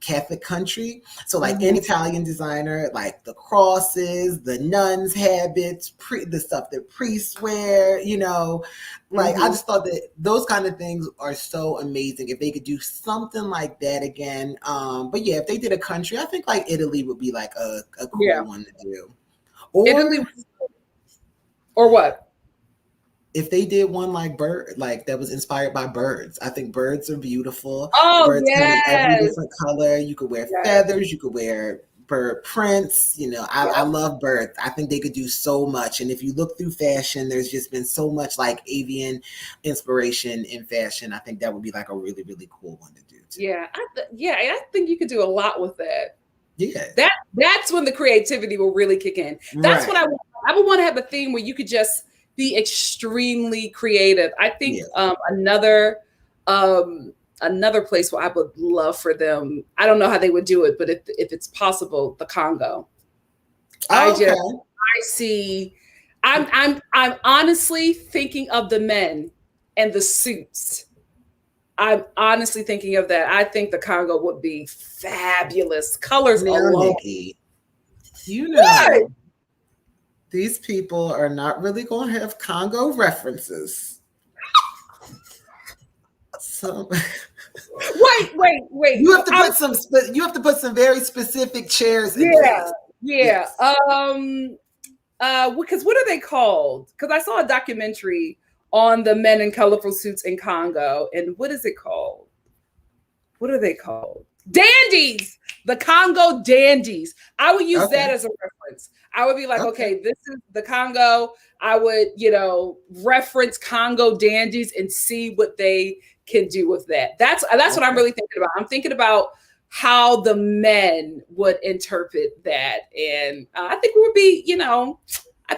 Catholic country, so like an Italian designer, like the crosses, the nuns' habits, the stuff that priests wear. I just thought that those kind of things are so amazing if they could do something like that again. But yeah, if they did a country, I think like Italy would be like a cool one to do. Or Italy, or what? If they did one like that was inspired by birds. I think birds are beautiful. Oh, birds come in every different color. You could wear feathers. You could wear bird prints. I love birds. I think they could do so much. And if you look through fashion, there's just been so much like avian inspiration in fashion. I think that would be like a really cool one to do too. Yeah, I think you could do a lot with that. Yeah, that's when the creativity will really kick in. That's what I want. I would want to have a theme where you could just be extremely creative. I think another place where I would love for them, I don't know how they would do it, but if it's possible, the Congo. I'm honestly thinking of the men and the suits. I'm honestly thinking of that. I think the Congo would be fabulous. Colors alone. Nikki, what? These people are not really going to have Congo references. So wait. You have to put some very specific chairs in place. Yeah. Because what are they called? Because I saw a documentary on the men in colorful suits in Congo, and what is it called? What are they called? Dandies. The Congo dandies. I would use that as a reference. I would be like, okay, this is the Congo. I would, reference Congo dandies and see what they can do with that. That's what I'm really thinking about. I'm thinking about how the men would interpret that. And I think we would be,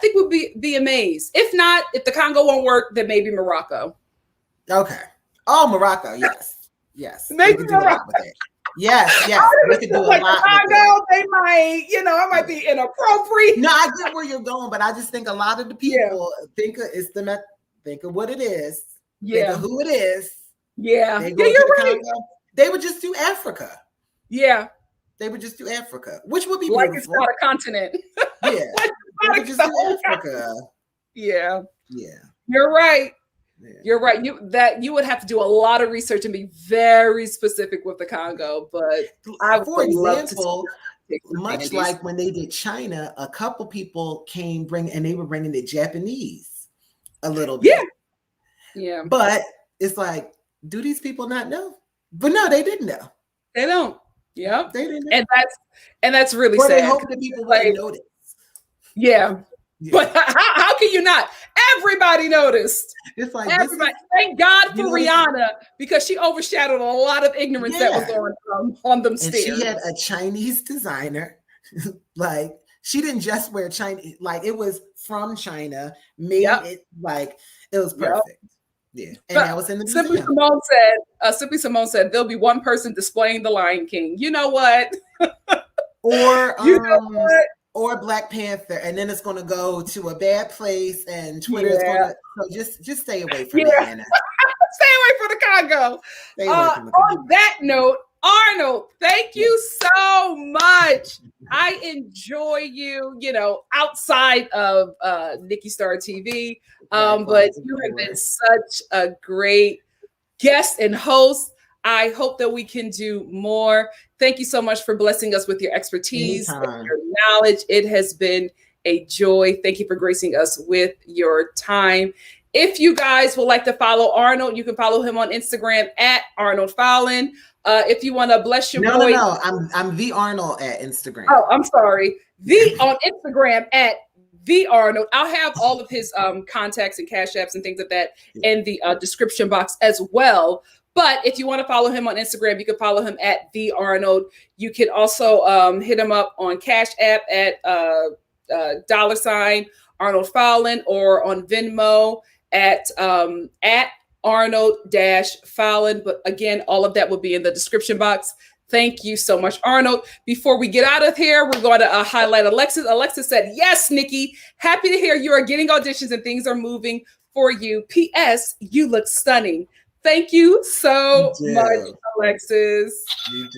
we'd be amazed. If not, if the Congo won't work, then maybe Morocco. Okay. Oh, Morocco. Yes. Maybe Morocco. Yes, we could do like a lot. Chicago, they might, it might be inappropriate. No, I get where you're going, but I just think a lot of the people think of what it is. Yeah. Think of who it is. Yeah. You're right. They would just do Africa. Yeah. They would just do Africa, which would be like beautiful. It's not a continent. Yeah. They would just do Africa. Yeah. Yeah. You're right. You're right. You would have to do a lot of research and be very specific with the Congo. But for example, much like when they did China, a couple people and they were bringing the Japanese a little bit. Yeah. But it's like, do these people not know? But no, they didn't know. They don't. Yep. They didn't know. And that's really or sad. They hope that people wouldn't notice. Yeah. But how can you not? Everybody noticed. It's like everybody. Thank God for Rihanna, because she overshadowed a lot of ignorance that was going on them stairs. And she had a Chinese designer. Like, she didn't just wear Chinese, like it was from China, made it like it was perfect. Yeah. And that was in the Simply Simone said there'll be one person displaying the Lion King. You know what? Or you know what? Or Black Panther, and then it's going to go to a bad place, and Twitter's going to. So just stay away from it, Anna. Stay away from the Congo. On that note, Arnold, thank you so much. I enjoy you, outside of NikkiStar TV, but you have been such a great guest and host. I hope that we can do more. Thank you so much for blessing us with your expertise and your knowledge. It has been a joy. Thank you for gracing us with your time. If you guys would like to follow Arnold, you can follow him on Instagram at ArnoldFallen. If you want to bless your boy. No. I'm the Arnold at Instagram. Oh, I'm sorry. On Instagram at The Arnold. I'll have all of his contacts and cash apps and things like that in the description box as well. But if you want to follow him on Instagram, you can follow him at The Arnold. You can also hit him up on Cash App at $ArnoldFallen, or on Venmo at Arnold-Fallen. But again, all of that will be in the description box. Thank you so much, Arnold. Before we get out of here, we're going to highlight Alexis. Alexis said, yes, Nikki, happy to hear you are getting auditions and things are moving for you. P.S. You look stunning. Thank you so much, Alexis.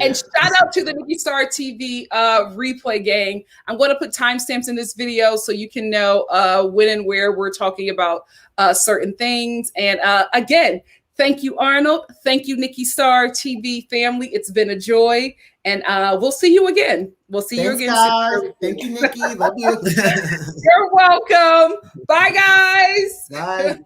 And shout out to the NikkiStar TV replay gang. I'm going to put timestamps in this video so you can know when and where we're talking about certain things. And again, thank you, Arnold. Thank you, NikkiStar TV family. It's been a joy. And we'll see you again. We'll see you again soon. Thank you, Nikki. Love you. You're welcome. Bye, guys. Bye.